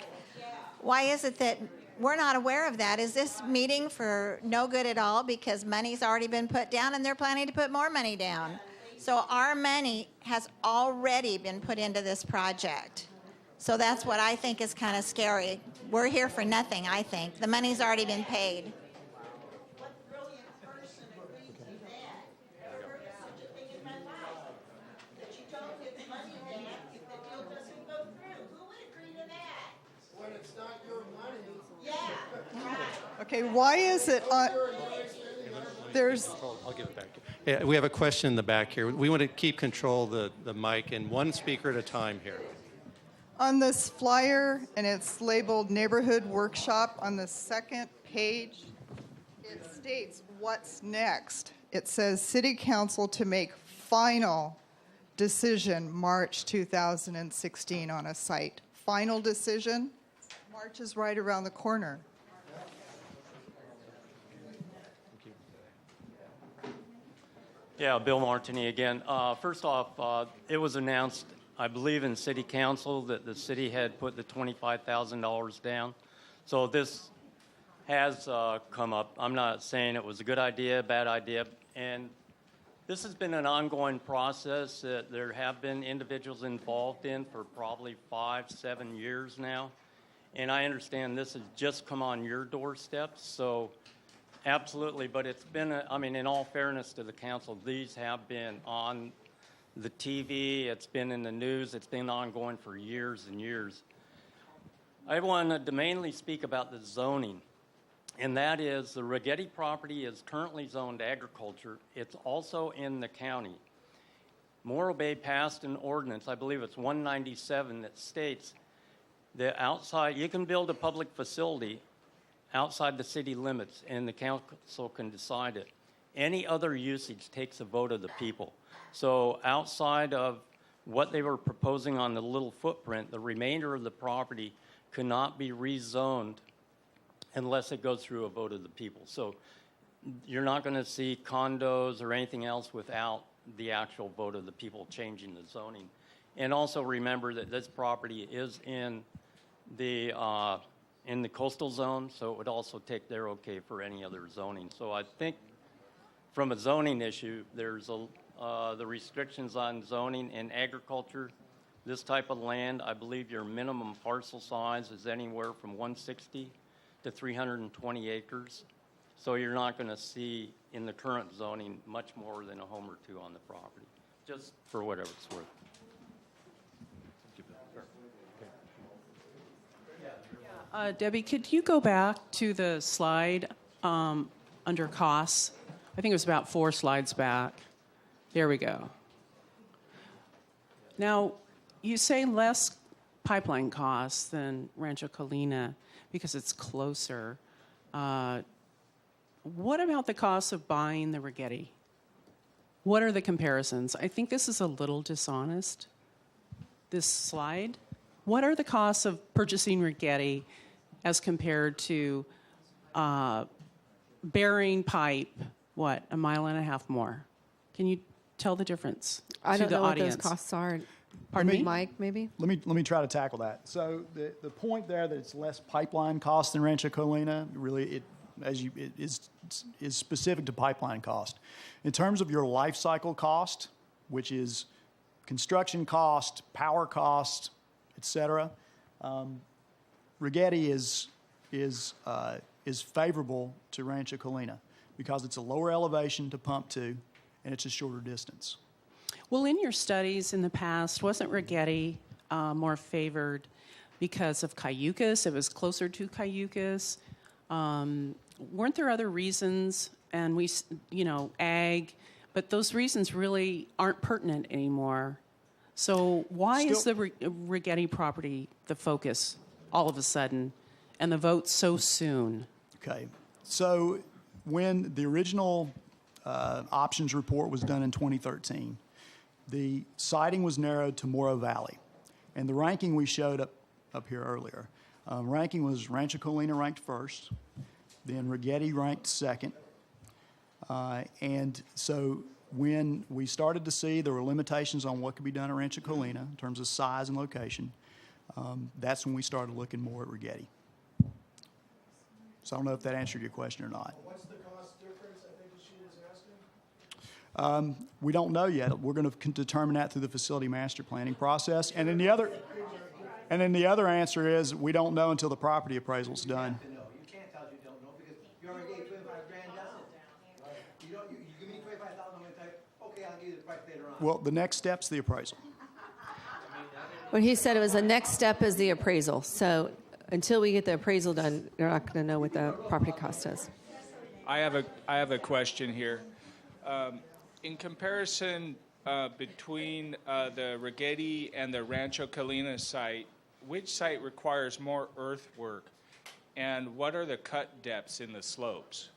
Why is it that we're not aware of that? Is this meeting for no good at all because money's already been put down and they're planning to put more money down? So our money has already been put into this project. So that's what I think is kind of scary. We're here for nothing, I think. The money's already been paid. Okay, why is it there's... I'll give it back to you. Yeah, we have a question in the back here. We want to keep control of the mic and one speaker at a time here. On this flyer, and it's labeled Neighborhood Workshop, on the second page, it states what's next. It says City Council to make final decision March 2016 on a site. Final decision? March is right around the corner. Yeah, Bill Martini again. First off, it was announced, I believe, in City Council that the city had put the $25,000 down. So this has come up. I'm not saying it was a good idea, bad idea. And this has been an ongoing process that there have been individuals involved in for probably 5-7 years now. And I understand this has just come on your doorstep. So absolutely, but it's been, in all fairness to the council, these have been on the TV, it's been in the news, it's been ongoing for years and years. I wanted to mainly speak about the zoning, and that is the Righetti property is currently zoned agriculture. It's also in the county. Morro Bay passed an ordinance, I believe it's 197, that states that outside, you can build a public facility outside the city limits, and the council can decide it. Any other usage takes a vote of the people. So outside of what they were proposing on the little footprint, the remainder of the property cannot be rezoned unless it goes through a vote of the people. So you're not going to see condos or anything else without the actual vote of the people changing the zoning. And also remember that this property is in the coastal zone, so it would also take their okay for any other zoning. So I think from a zoning issue, there's the restrictions on zoning in agriculture. This type of land, I believe your minimum parcel size is anywhere from 160 to 320 acres. So you're not going to see in the current zoning much more than a home or two on the property, just for whatever it's worth. Debbie, could you go back to the slide under costs? I think it was about 4 slides back. There we go. Now, you say less pipeline costs than Rancho Colina because it's closer. What about the cost of buying the Righetti? What are the comparisons? I think this is a little dishonest, this slide. What are the costs of purchasing Righetti as compared to burying pipe, what, a mile and a half more? Can you tell the difference I to don't the know audience? what those costs are. Pardon me? Mike, maybe? Let me try to tackle that. So the point there that it's less pipeline cost than Rancho Colina, really it is specific to pipeline cost. In terms of your life cycle cost, which is construction cost, power cost, et cetera, Righetti is favorable to Rancho Colina because it's a lower elevation to pump to, and it's a shorter distance. Well, in your studies in the past, wasn't Righetti more favored because of Cayucas? It was closer to Cayucas. Weren't there other reasons? And ag, but those reasons really aren't pertinent anymore. So why is the Righetti property the focus all of a sudden, and the vote so soon? Okay, so when the original options report was done in 2013, the siting was narrowed to Morro Valley. And the ranking we showed up here earlier, ranking was Rancho Colina ranked first, then Righetti ranked second. And so when we started to see there were limitations on what could be done at Rancho Colina in terms of size and location, that's when we started looking more at Righetti. So I don't know if that answered your question or not. What's the cost difference, I think she was asking? We don't know yet. We're going to determine that through the facility master planning process. And then the other answer is we don't know until the property appraisal is done. You can't tell you don't know because you already gave $25,000. You give me $25,000, I'm going to tell you, okay, I'll give you the price later on. Well, the next step's the appraisal. What he said, it was the next step is the appraisal. So until we get the appraisal done, you're not going to know what the property cost is. I have a question here. In comparison between the Righetti and the Rancho Colina site, which site requires more earthwork, and what are the cut depths in the slopes?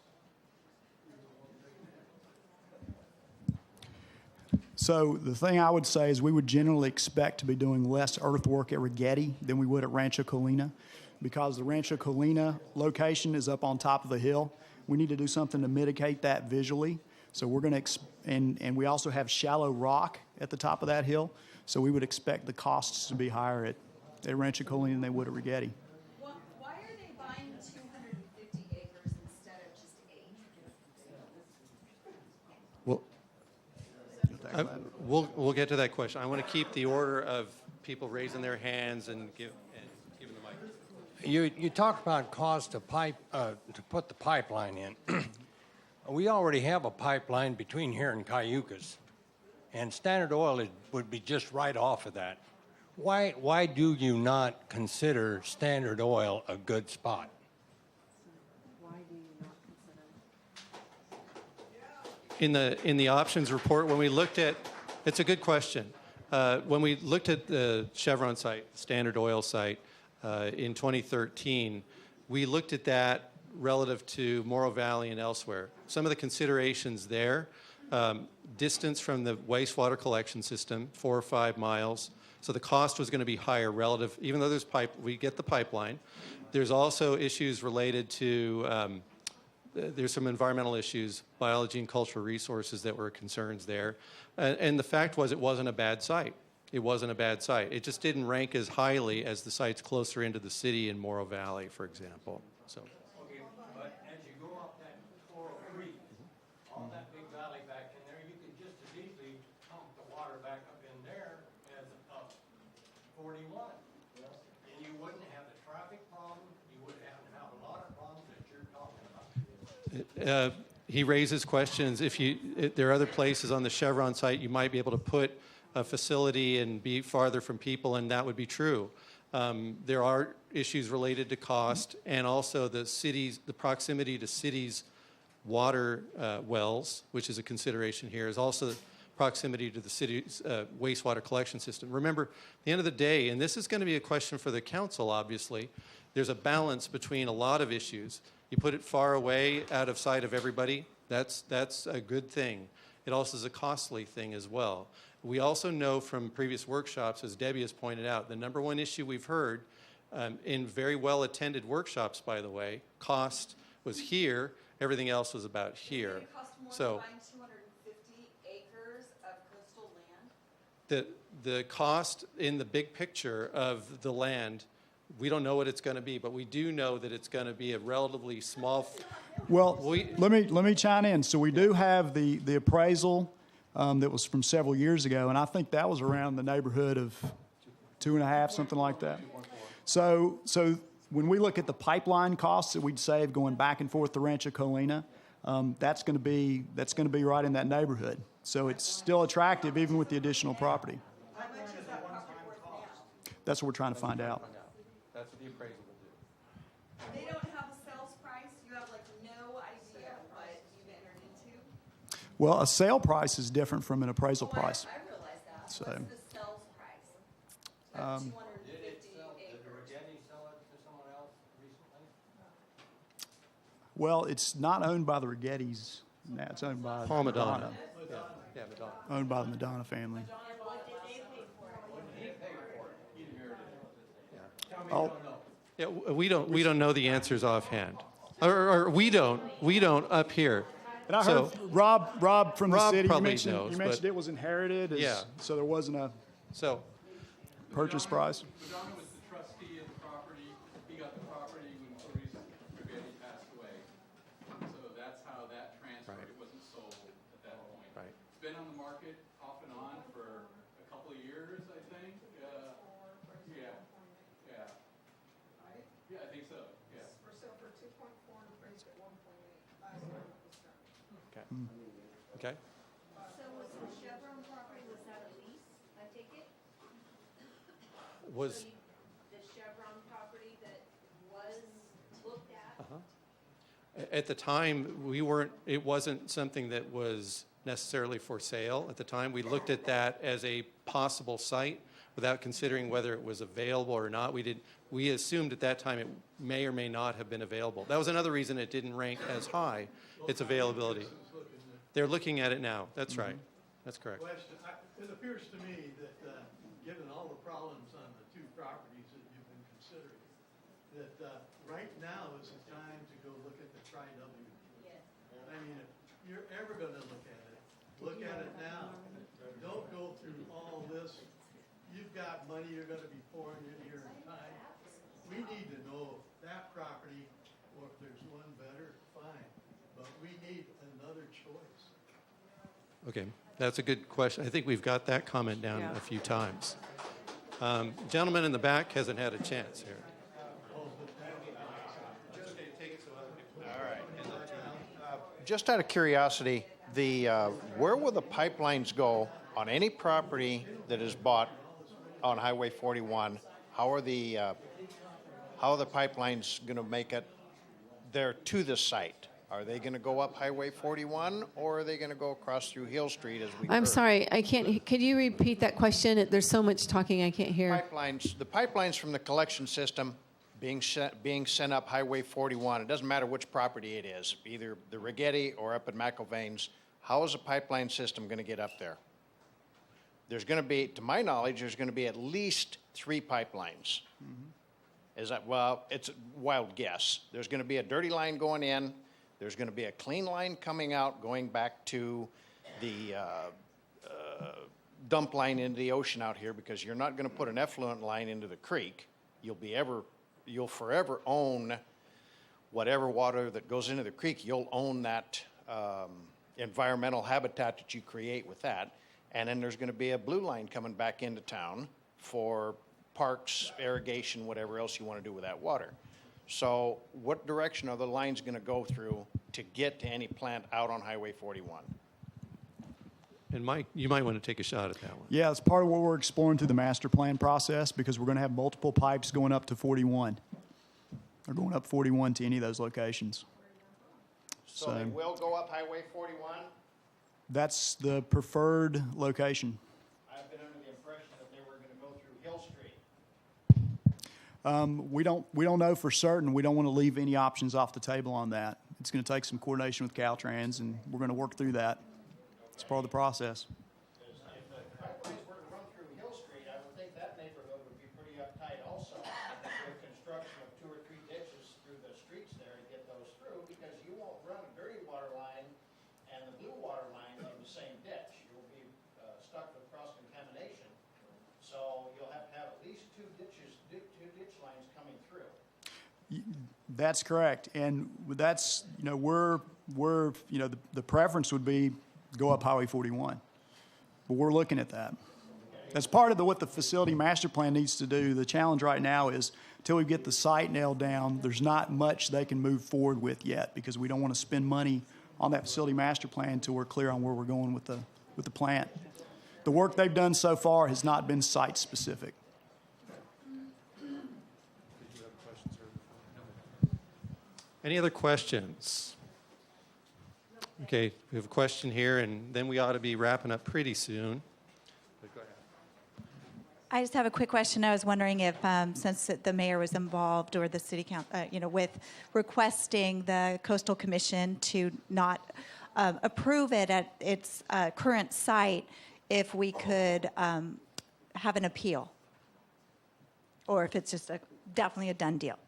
So the thing I would say is we would generally expect to be doing less earthwork at Righetti than we would at Rancho Colina because the Rancho Colina location is up on top of the hill. We need to do something to mitigate that visually. So we're going to, and we also have shallow rock at the top of that hill. So we would expect the costs to be higher at Rancho Colina than they would at Righetti. Why are they buying 250 acres instead of just 8? Well, we'll get to that question. I want to keep the order of people raising their hands and giving the mic. You talk about cost of pipe to put the pipeline in. We already have a pipeline between here and Cayucas, and Standard Oil would be just right off of that. why do you not consider Standard Oil a good spot? In the options report, when we looked at, it's a good question. When we looked at the Chevron site, Standard Oil site, in 2013, we looked at that relative to Morrow Valley and elsewhere. Some of the considerations there, distance from the wastewater collection system, 4 or 5 miles. So the cost was going to be higher relative, even though we get the pipeline. There's also issues related to, there's some environmental issues, biology and cultural resources that were concerns there. And the fact was, it wasn't a bad site. It wasn't a bad site. It just didn't rank as highly as the sites closer into the city in Morrow Valley, for example. So. Okay, but as you go up that Coral Creek, all that big valley back in there, you could just as easily pump the water back up in there as up 41. And you wouldn't have the traffic problem, you wouldn't have to have a lot of problems that you're talking about. He raises questions. If there are other places on the Chevron site, you might be able to put a facility and be farther from people, and that would be true. There are issues related to cost and also the proximity to cities' water wells, which is a consideration here, is also proximity to the city's wastewater collection system. Remember, at the end of the day, and this is going to be a question for the council, obviously, there's a balance between a lot of issues. You put it far away, out of sight of everybody, that's a good thing. It also is a costly thing as well. We also know from previous workshops, as Debbie has pointed out, the number one issue we've heard in very well-attended workshops, by the way, cost was here, everything else was about here. It cost more to find 250 acres of coastal land? The cost in the big picture of the land, we don't know what it's going to be, but we do know that it's going to be a relatively small. Well, let me chime in. So we do have the appraisal that was from several years ago, and I think that was around the neighborhood of 2.5, something like that. So when we look at the pipeline costs that we'd save going back and forth to Rancho Colina, that's going to be right in that neighborhood. So it's still attractive even with the additional property. How much is that property worth now? That's what we're trying to find out. That's what the appraisal will do. They don't have a sales price? You have like no idea what you've entered into? Well, a sale price is different from an appraisal price. I realize that. So, What's the sales price? Did Righetti sell it to someone else recently? well, it's not owned by the Righettis. No, it's owned by Paul Madonna. Yeah, Madonna. Owned by the Madonna family. Oh, yeah, we don't know the answers offhand, or we don't up here. And I heard Rob from the Rob city. probably You knows, mentioned but- it was inherited. Yeah. So there wasn't a purchase price. Madonna was the trustee of the property. He got the property when Clarice Righetti passed away. So that's how that transferred. Right. It wasn't sold at that point. Right. It's been on the market off and on for a couple of years, I think. Yeah, I think so. Yeah. For sale for 2.4 and appraised at 1.8. Okay. Okay. So was the Chevron property, was that a lease, I take it? Was The Chevron property that was looked at? at the time it wasn't something that was necessarily for sale. At the time, we looked at that as a possible site without considering whether it was available or not. We assumed at that time it may or may not have been available. That was another reason it didn't rank as high, its availability. They're looking at it now. That's right. That's correct. Question. It appears to me that, given all the problems on the two properties that you've been considering, that right now is the time to go look at the Tri-W. Yes. I mean, if you're ever going to look at it now. Don't go through all this. You've got money you're going to be pouring in here in time. We need to know if that property, or if there's one better, fine. But we need another choice. Okay, that's a good question. I think we've got that comment down a few times. Gentleman in the back hasn't had a chance here. Just out of curiosity, where will the pipelines go on any property that is bought on Highway 41, how are the pipelines going to make it there to the site? Are they going to go up Highway 41, or are they going to go across through Hill Street as we I'm heard? sorry, I can't. Could you repeat that question? There's so much talking I can't hear. The pipelines from the collection system being sent up Highway 41. It doesn't matter which property it is, either the Righetti or up at McIlvain's. How is the pipeline system going to get up there? There's going to be, to my knowledge, there's going to be at least 3 pipelines. Is that, well, it's a wild guess. There's going to be a dirty line going in. There's going to be a clean line coming out, going back to the dump line into the ocean out here, because you're not going to put an effluent line into the creek. You'll forever own whatever water that goes into the creek. You'll own that environmental habitat that you create with that. And then there's going to be a blue line coming back into town for parks, irrigation, whatever else you want to do with that water. So what direction are the lines going to go through to get to any plant out on Highway 41? And Mike, you might want to take a shot at that one. Yeah, it's part of what we're exploring through the master plan process, because we're going to have multiple pipes going up to 41. Or going up 41 to any of those locations. So they will go up Highway 41? That's the preferred location. I've been under the impression that they were going to go through Hill Street. We don't know for certain. We don't want to leave any options off the table on that. It's going to take some coordination with Caltrans, and we're going to work through that. It's part of the process. If the pipelines were to run through Hill Street, I would think that neighborhood would be pretty uptight also, with construction of 2 or 3 ditches through the streets there to get those through, because you won't run a dirty water line and the blue water line in the same ditch. You'll be stuck with cross-contamination. So you'll have to have at least 2 ditch lines coming through. That's correct, and that's, the preference would be go up Highway 41, but we're looking at that. That's part of what the facility master plan needs to do. The challenge right now is, until we get the site nailed down, there's not much they can move forward with yet, because we don't want to spend money on that facility master plan until we're clear on where we're going with the plant. The work they've done so far has not been site specific. Any other questions? Okay, we have a question here, and then we ought to be wrapping up pretty soon. But go ahead. I just have a quick question. I was wondering if, since the mayor was involved, or the city council, with requesting the Coastal Commission to not approve it at its current site, if we could have an appeal, or if it's just definitely a done deal.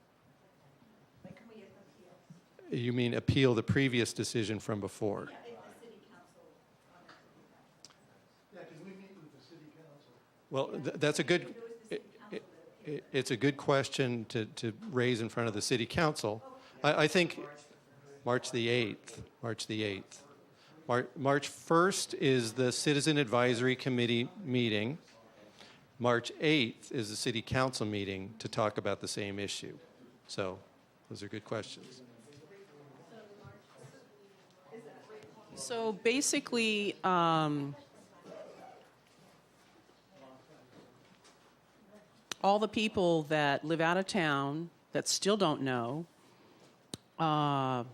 You mean appeal the previous decision from before? Yeah, can we meet with the city council? Well, that's a good. It's a good question to raise in front of the city council. I think March the 8th. March the 8th. March 1st is the Citizen Advisory Committee meeting. March 8th is the city council meeting to talk about the same issue. So those are good questions. So basically, all the people that live out of town that still don't know, how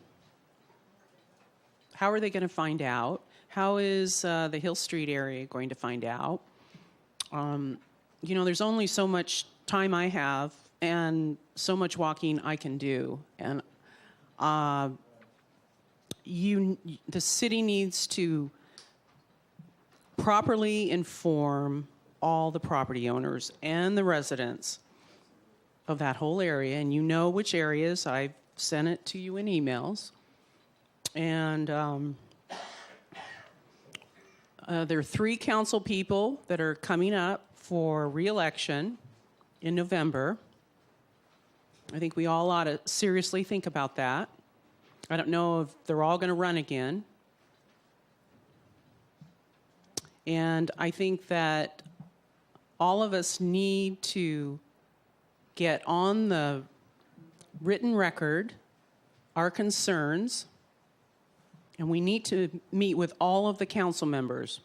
are they going to find out? How is the Hill Street area going to find out? There's only so much time I have and so much walking I can do. And the city needs to properly inform all the property owners and the residents of that whole area, and you know which areas. I've sent it to you in emails. And there are 3 council people that are coming up for re-election in November. I think we all ought to seriously think about that. I don't know if they're all going to run again. And I think that all of us need to get on the written record our concerns, and we need to meet with all of the council members.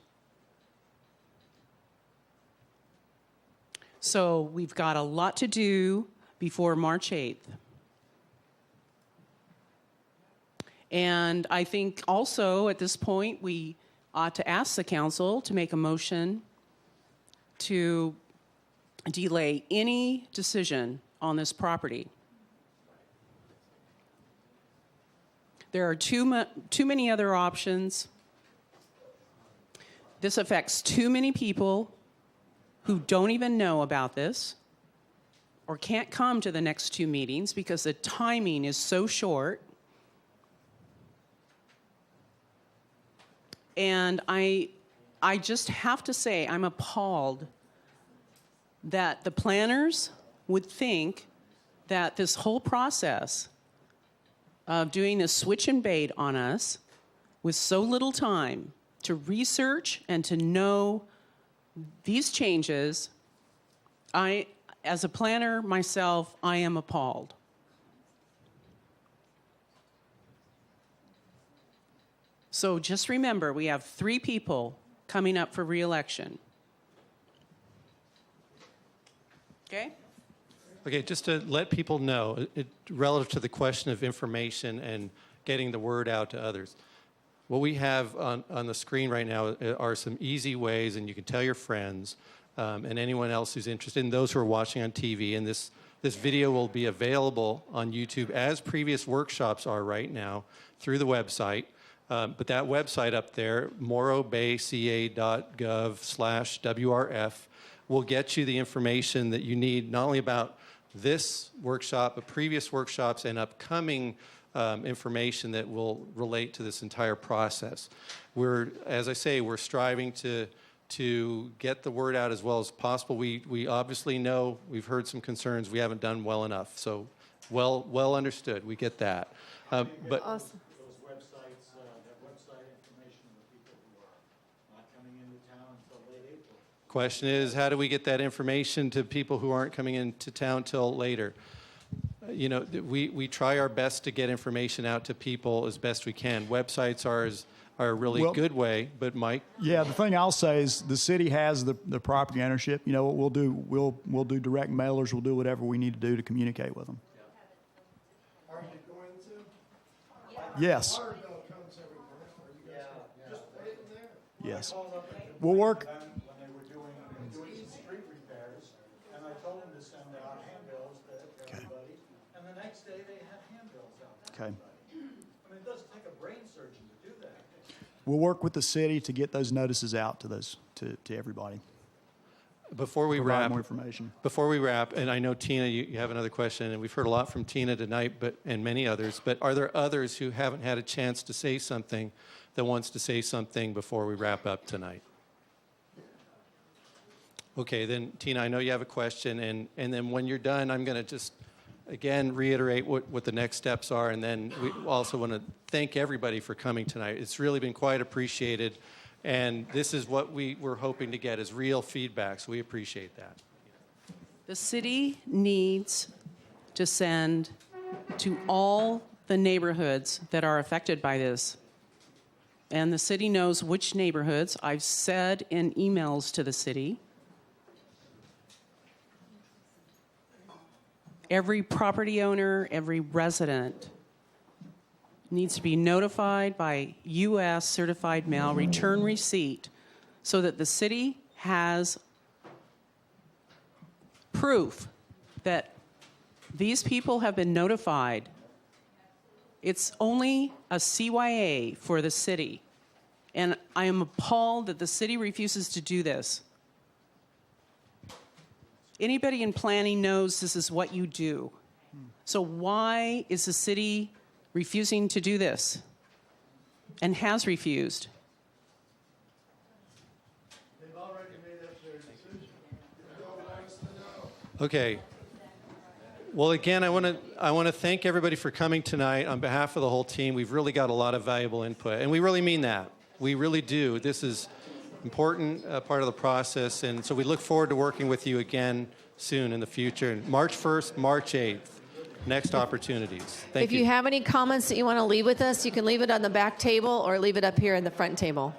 So we've got a lot to do before March 8th. And I think also at this point we ought to ask the council to make a motion to delay any decision on this property. There are too many other options. This affects too many people who don't even know about this or can't come to the next 2 meetings because the timing is so short. And I just have to say, I'm appalled that the planners would think that this whole process of doing a switch and bait on us with so little time to research and to know these changes, as a planner myself, I am appalled. So just remember, we have 3 people coming up for re-election. Okay? Okay, just to let people know, relative to the question of information and getting the word out to others, what we have on the screen right now are some easy ways, and you can tell your friends and anyone else who's interested, and those who are watching on TV. And this video will be available on YouTube, as previous workshops are right now, through the website. But that website up there, morrobayca.gov/WRF, will get you the information that you need, not only about this workshop, but previous workshops and upcoming information that will relate to this entire process. As I say, we're striving to get the word out as well as possible. We obviously know we've heard some concerns. We haven't done well enough. So well understood. We get that. But Awesome. Those websites, that website information of the people who are not coming into town until late April. question is, how do we get that information to people who aren't coming into town till later? You know, we try our best to get information out to people as best we can. Websites are a really good way, but Mike? Yeah, the thing I'll say is the city has the property ownership. You know what we'll do? We'll do direct mailers. We'll do whatever we need to do to communicate with them. Are you going to? Yes. Water bill comes every month. Are you guys just put it in there? Yes. We'll work. When they were doing street repairs, and I told them to send out handbills to everybody, and the next day they had handbills out to Okay. everybody. I mean, it doesn't take a brain surgeon to do that. We'll work with the city to get those notices out to everybody. Before we Provide wrap, more information. Before we wrap, and I know Tina, you have another question, and we've heard a lot from Tina tonight, and many others. But are there others who haven't had a chance to say something that wants to say something before we wrap up tonight? Okay, then Tina, I know you have a question, and then when you're done, I'm going to just again reiterate what the next steps are, and then we also want to thank everybody for coming tonight. It's really been quite appreciated. And this is what we were hoping to get, is real feedback, so we appreciate that. The city needs to send to all the neighborhoods that are affected by this. And the city knows which neighborhoods. I've said in emails to the city. Every property owner, every resident needs to be notified by U.S. certified mail return receipt so that the city has proof that these people have been notified. It's only a CYA for the city. And I am appalled that the city refuses to do this. Anybody in planning knows this is what you do. So why is the city refusing to do this and has refused? They've already made up their decision. They don't want us to know. Okay. Well, again, I want to thank everybody for coming tonight on behalf of the whole team. We've really got a lot of valuable input, and we really mean that. We really do. This is important part of the process, and so we look forward to working with you again soon in the future. March 1st, March 8th. Next opportunities. Thank you. If you have any comments that you want to leave with us, you can leave it on the back table or leave it up here in the front table.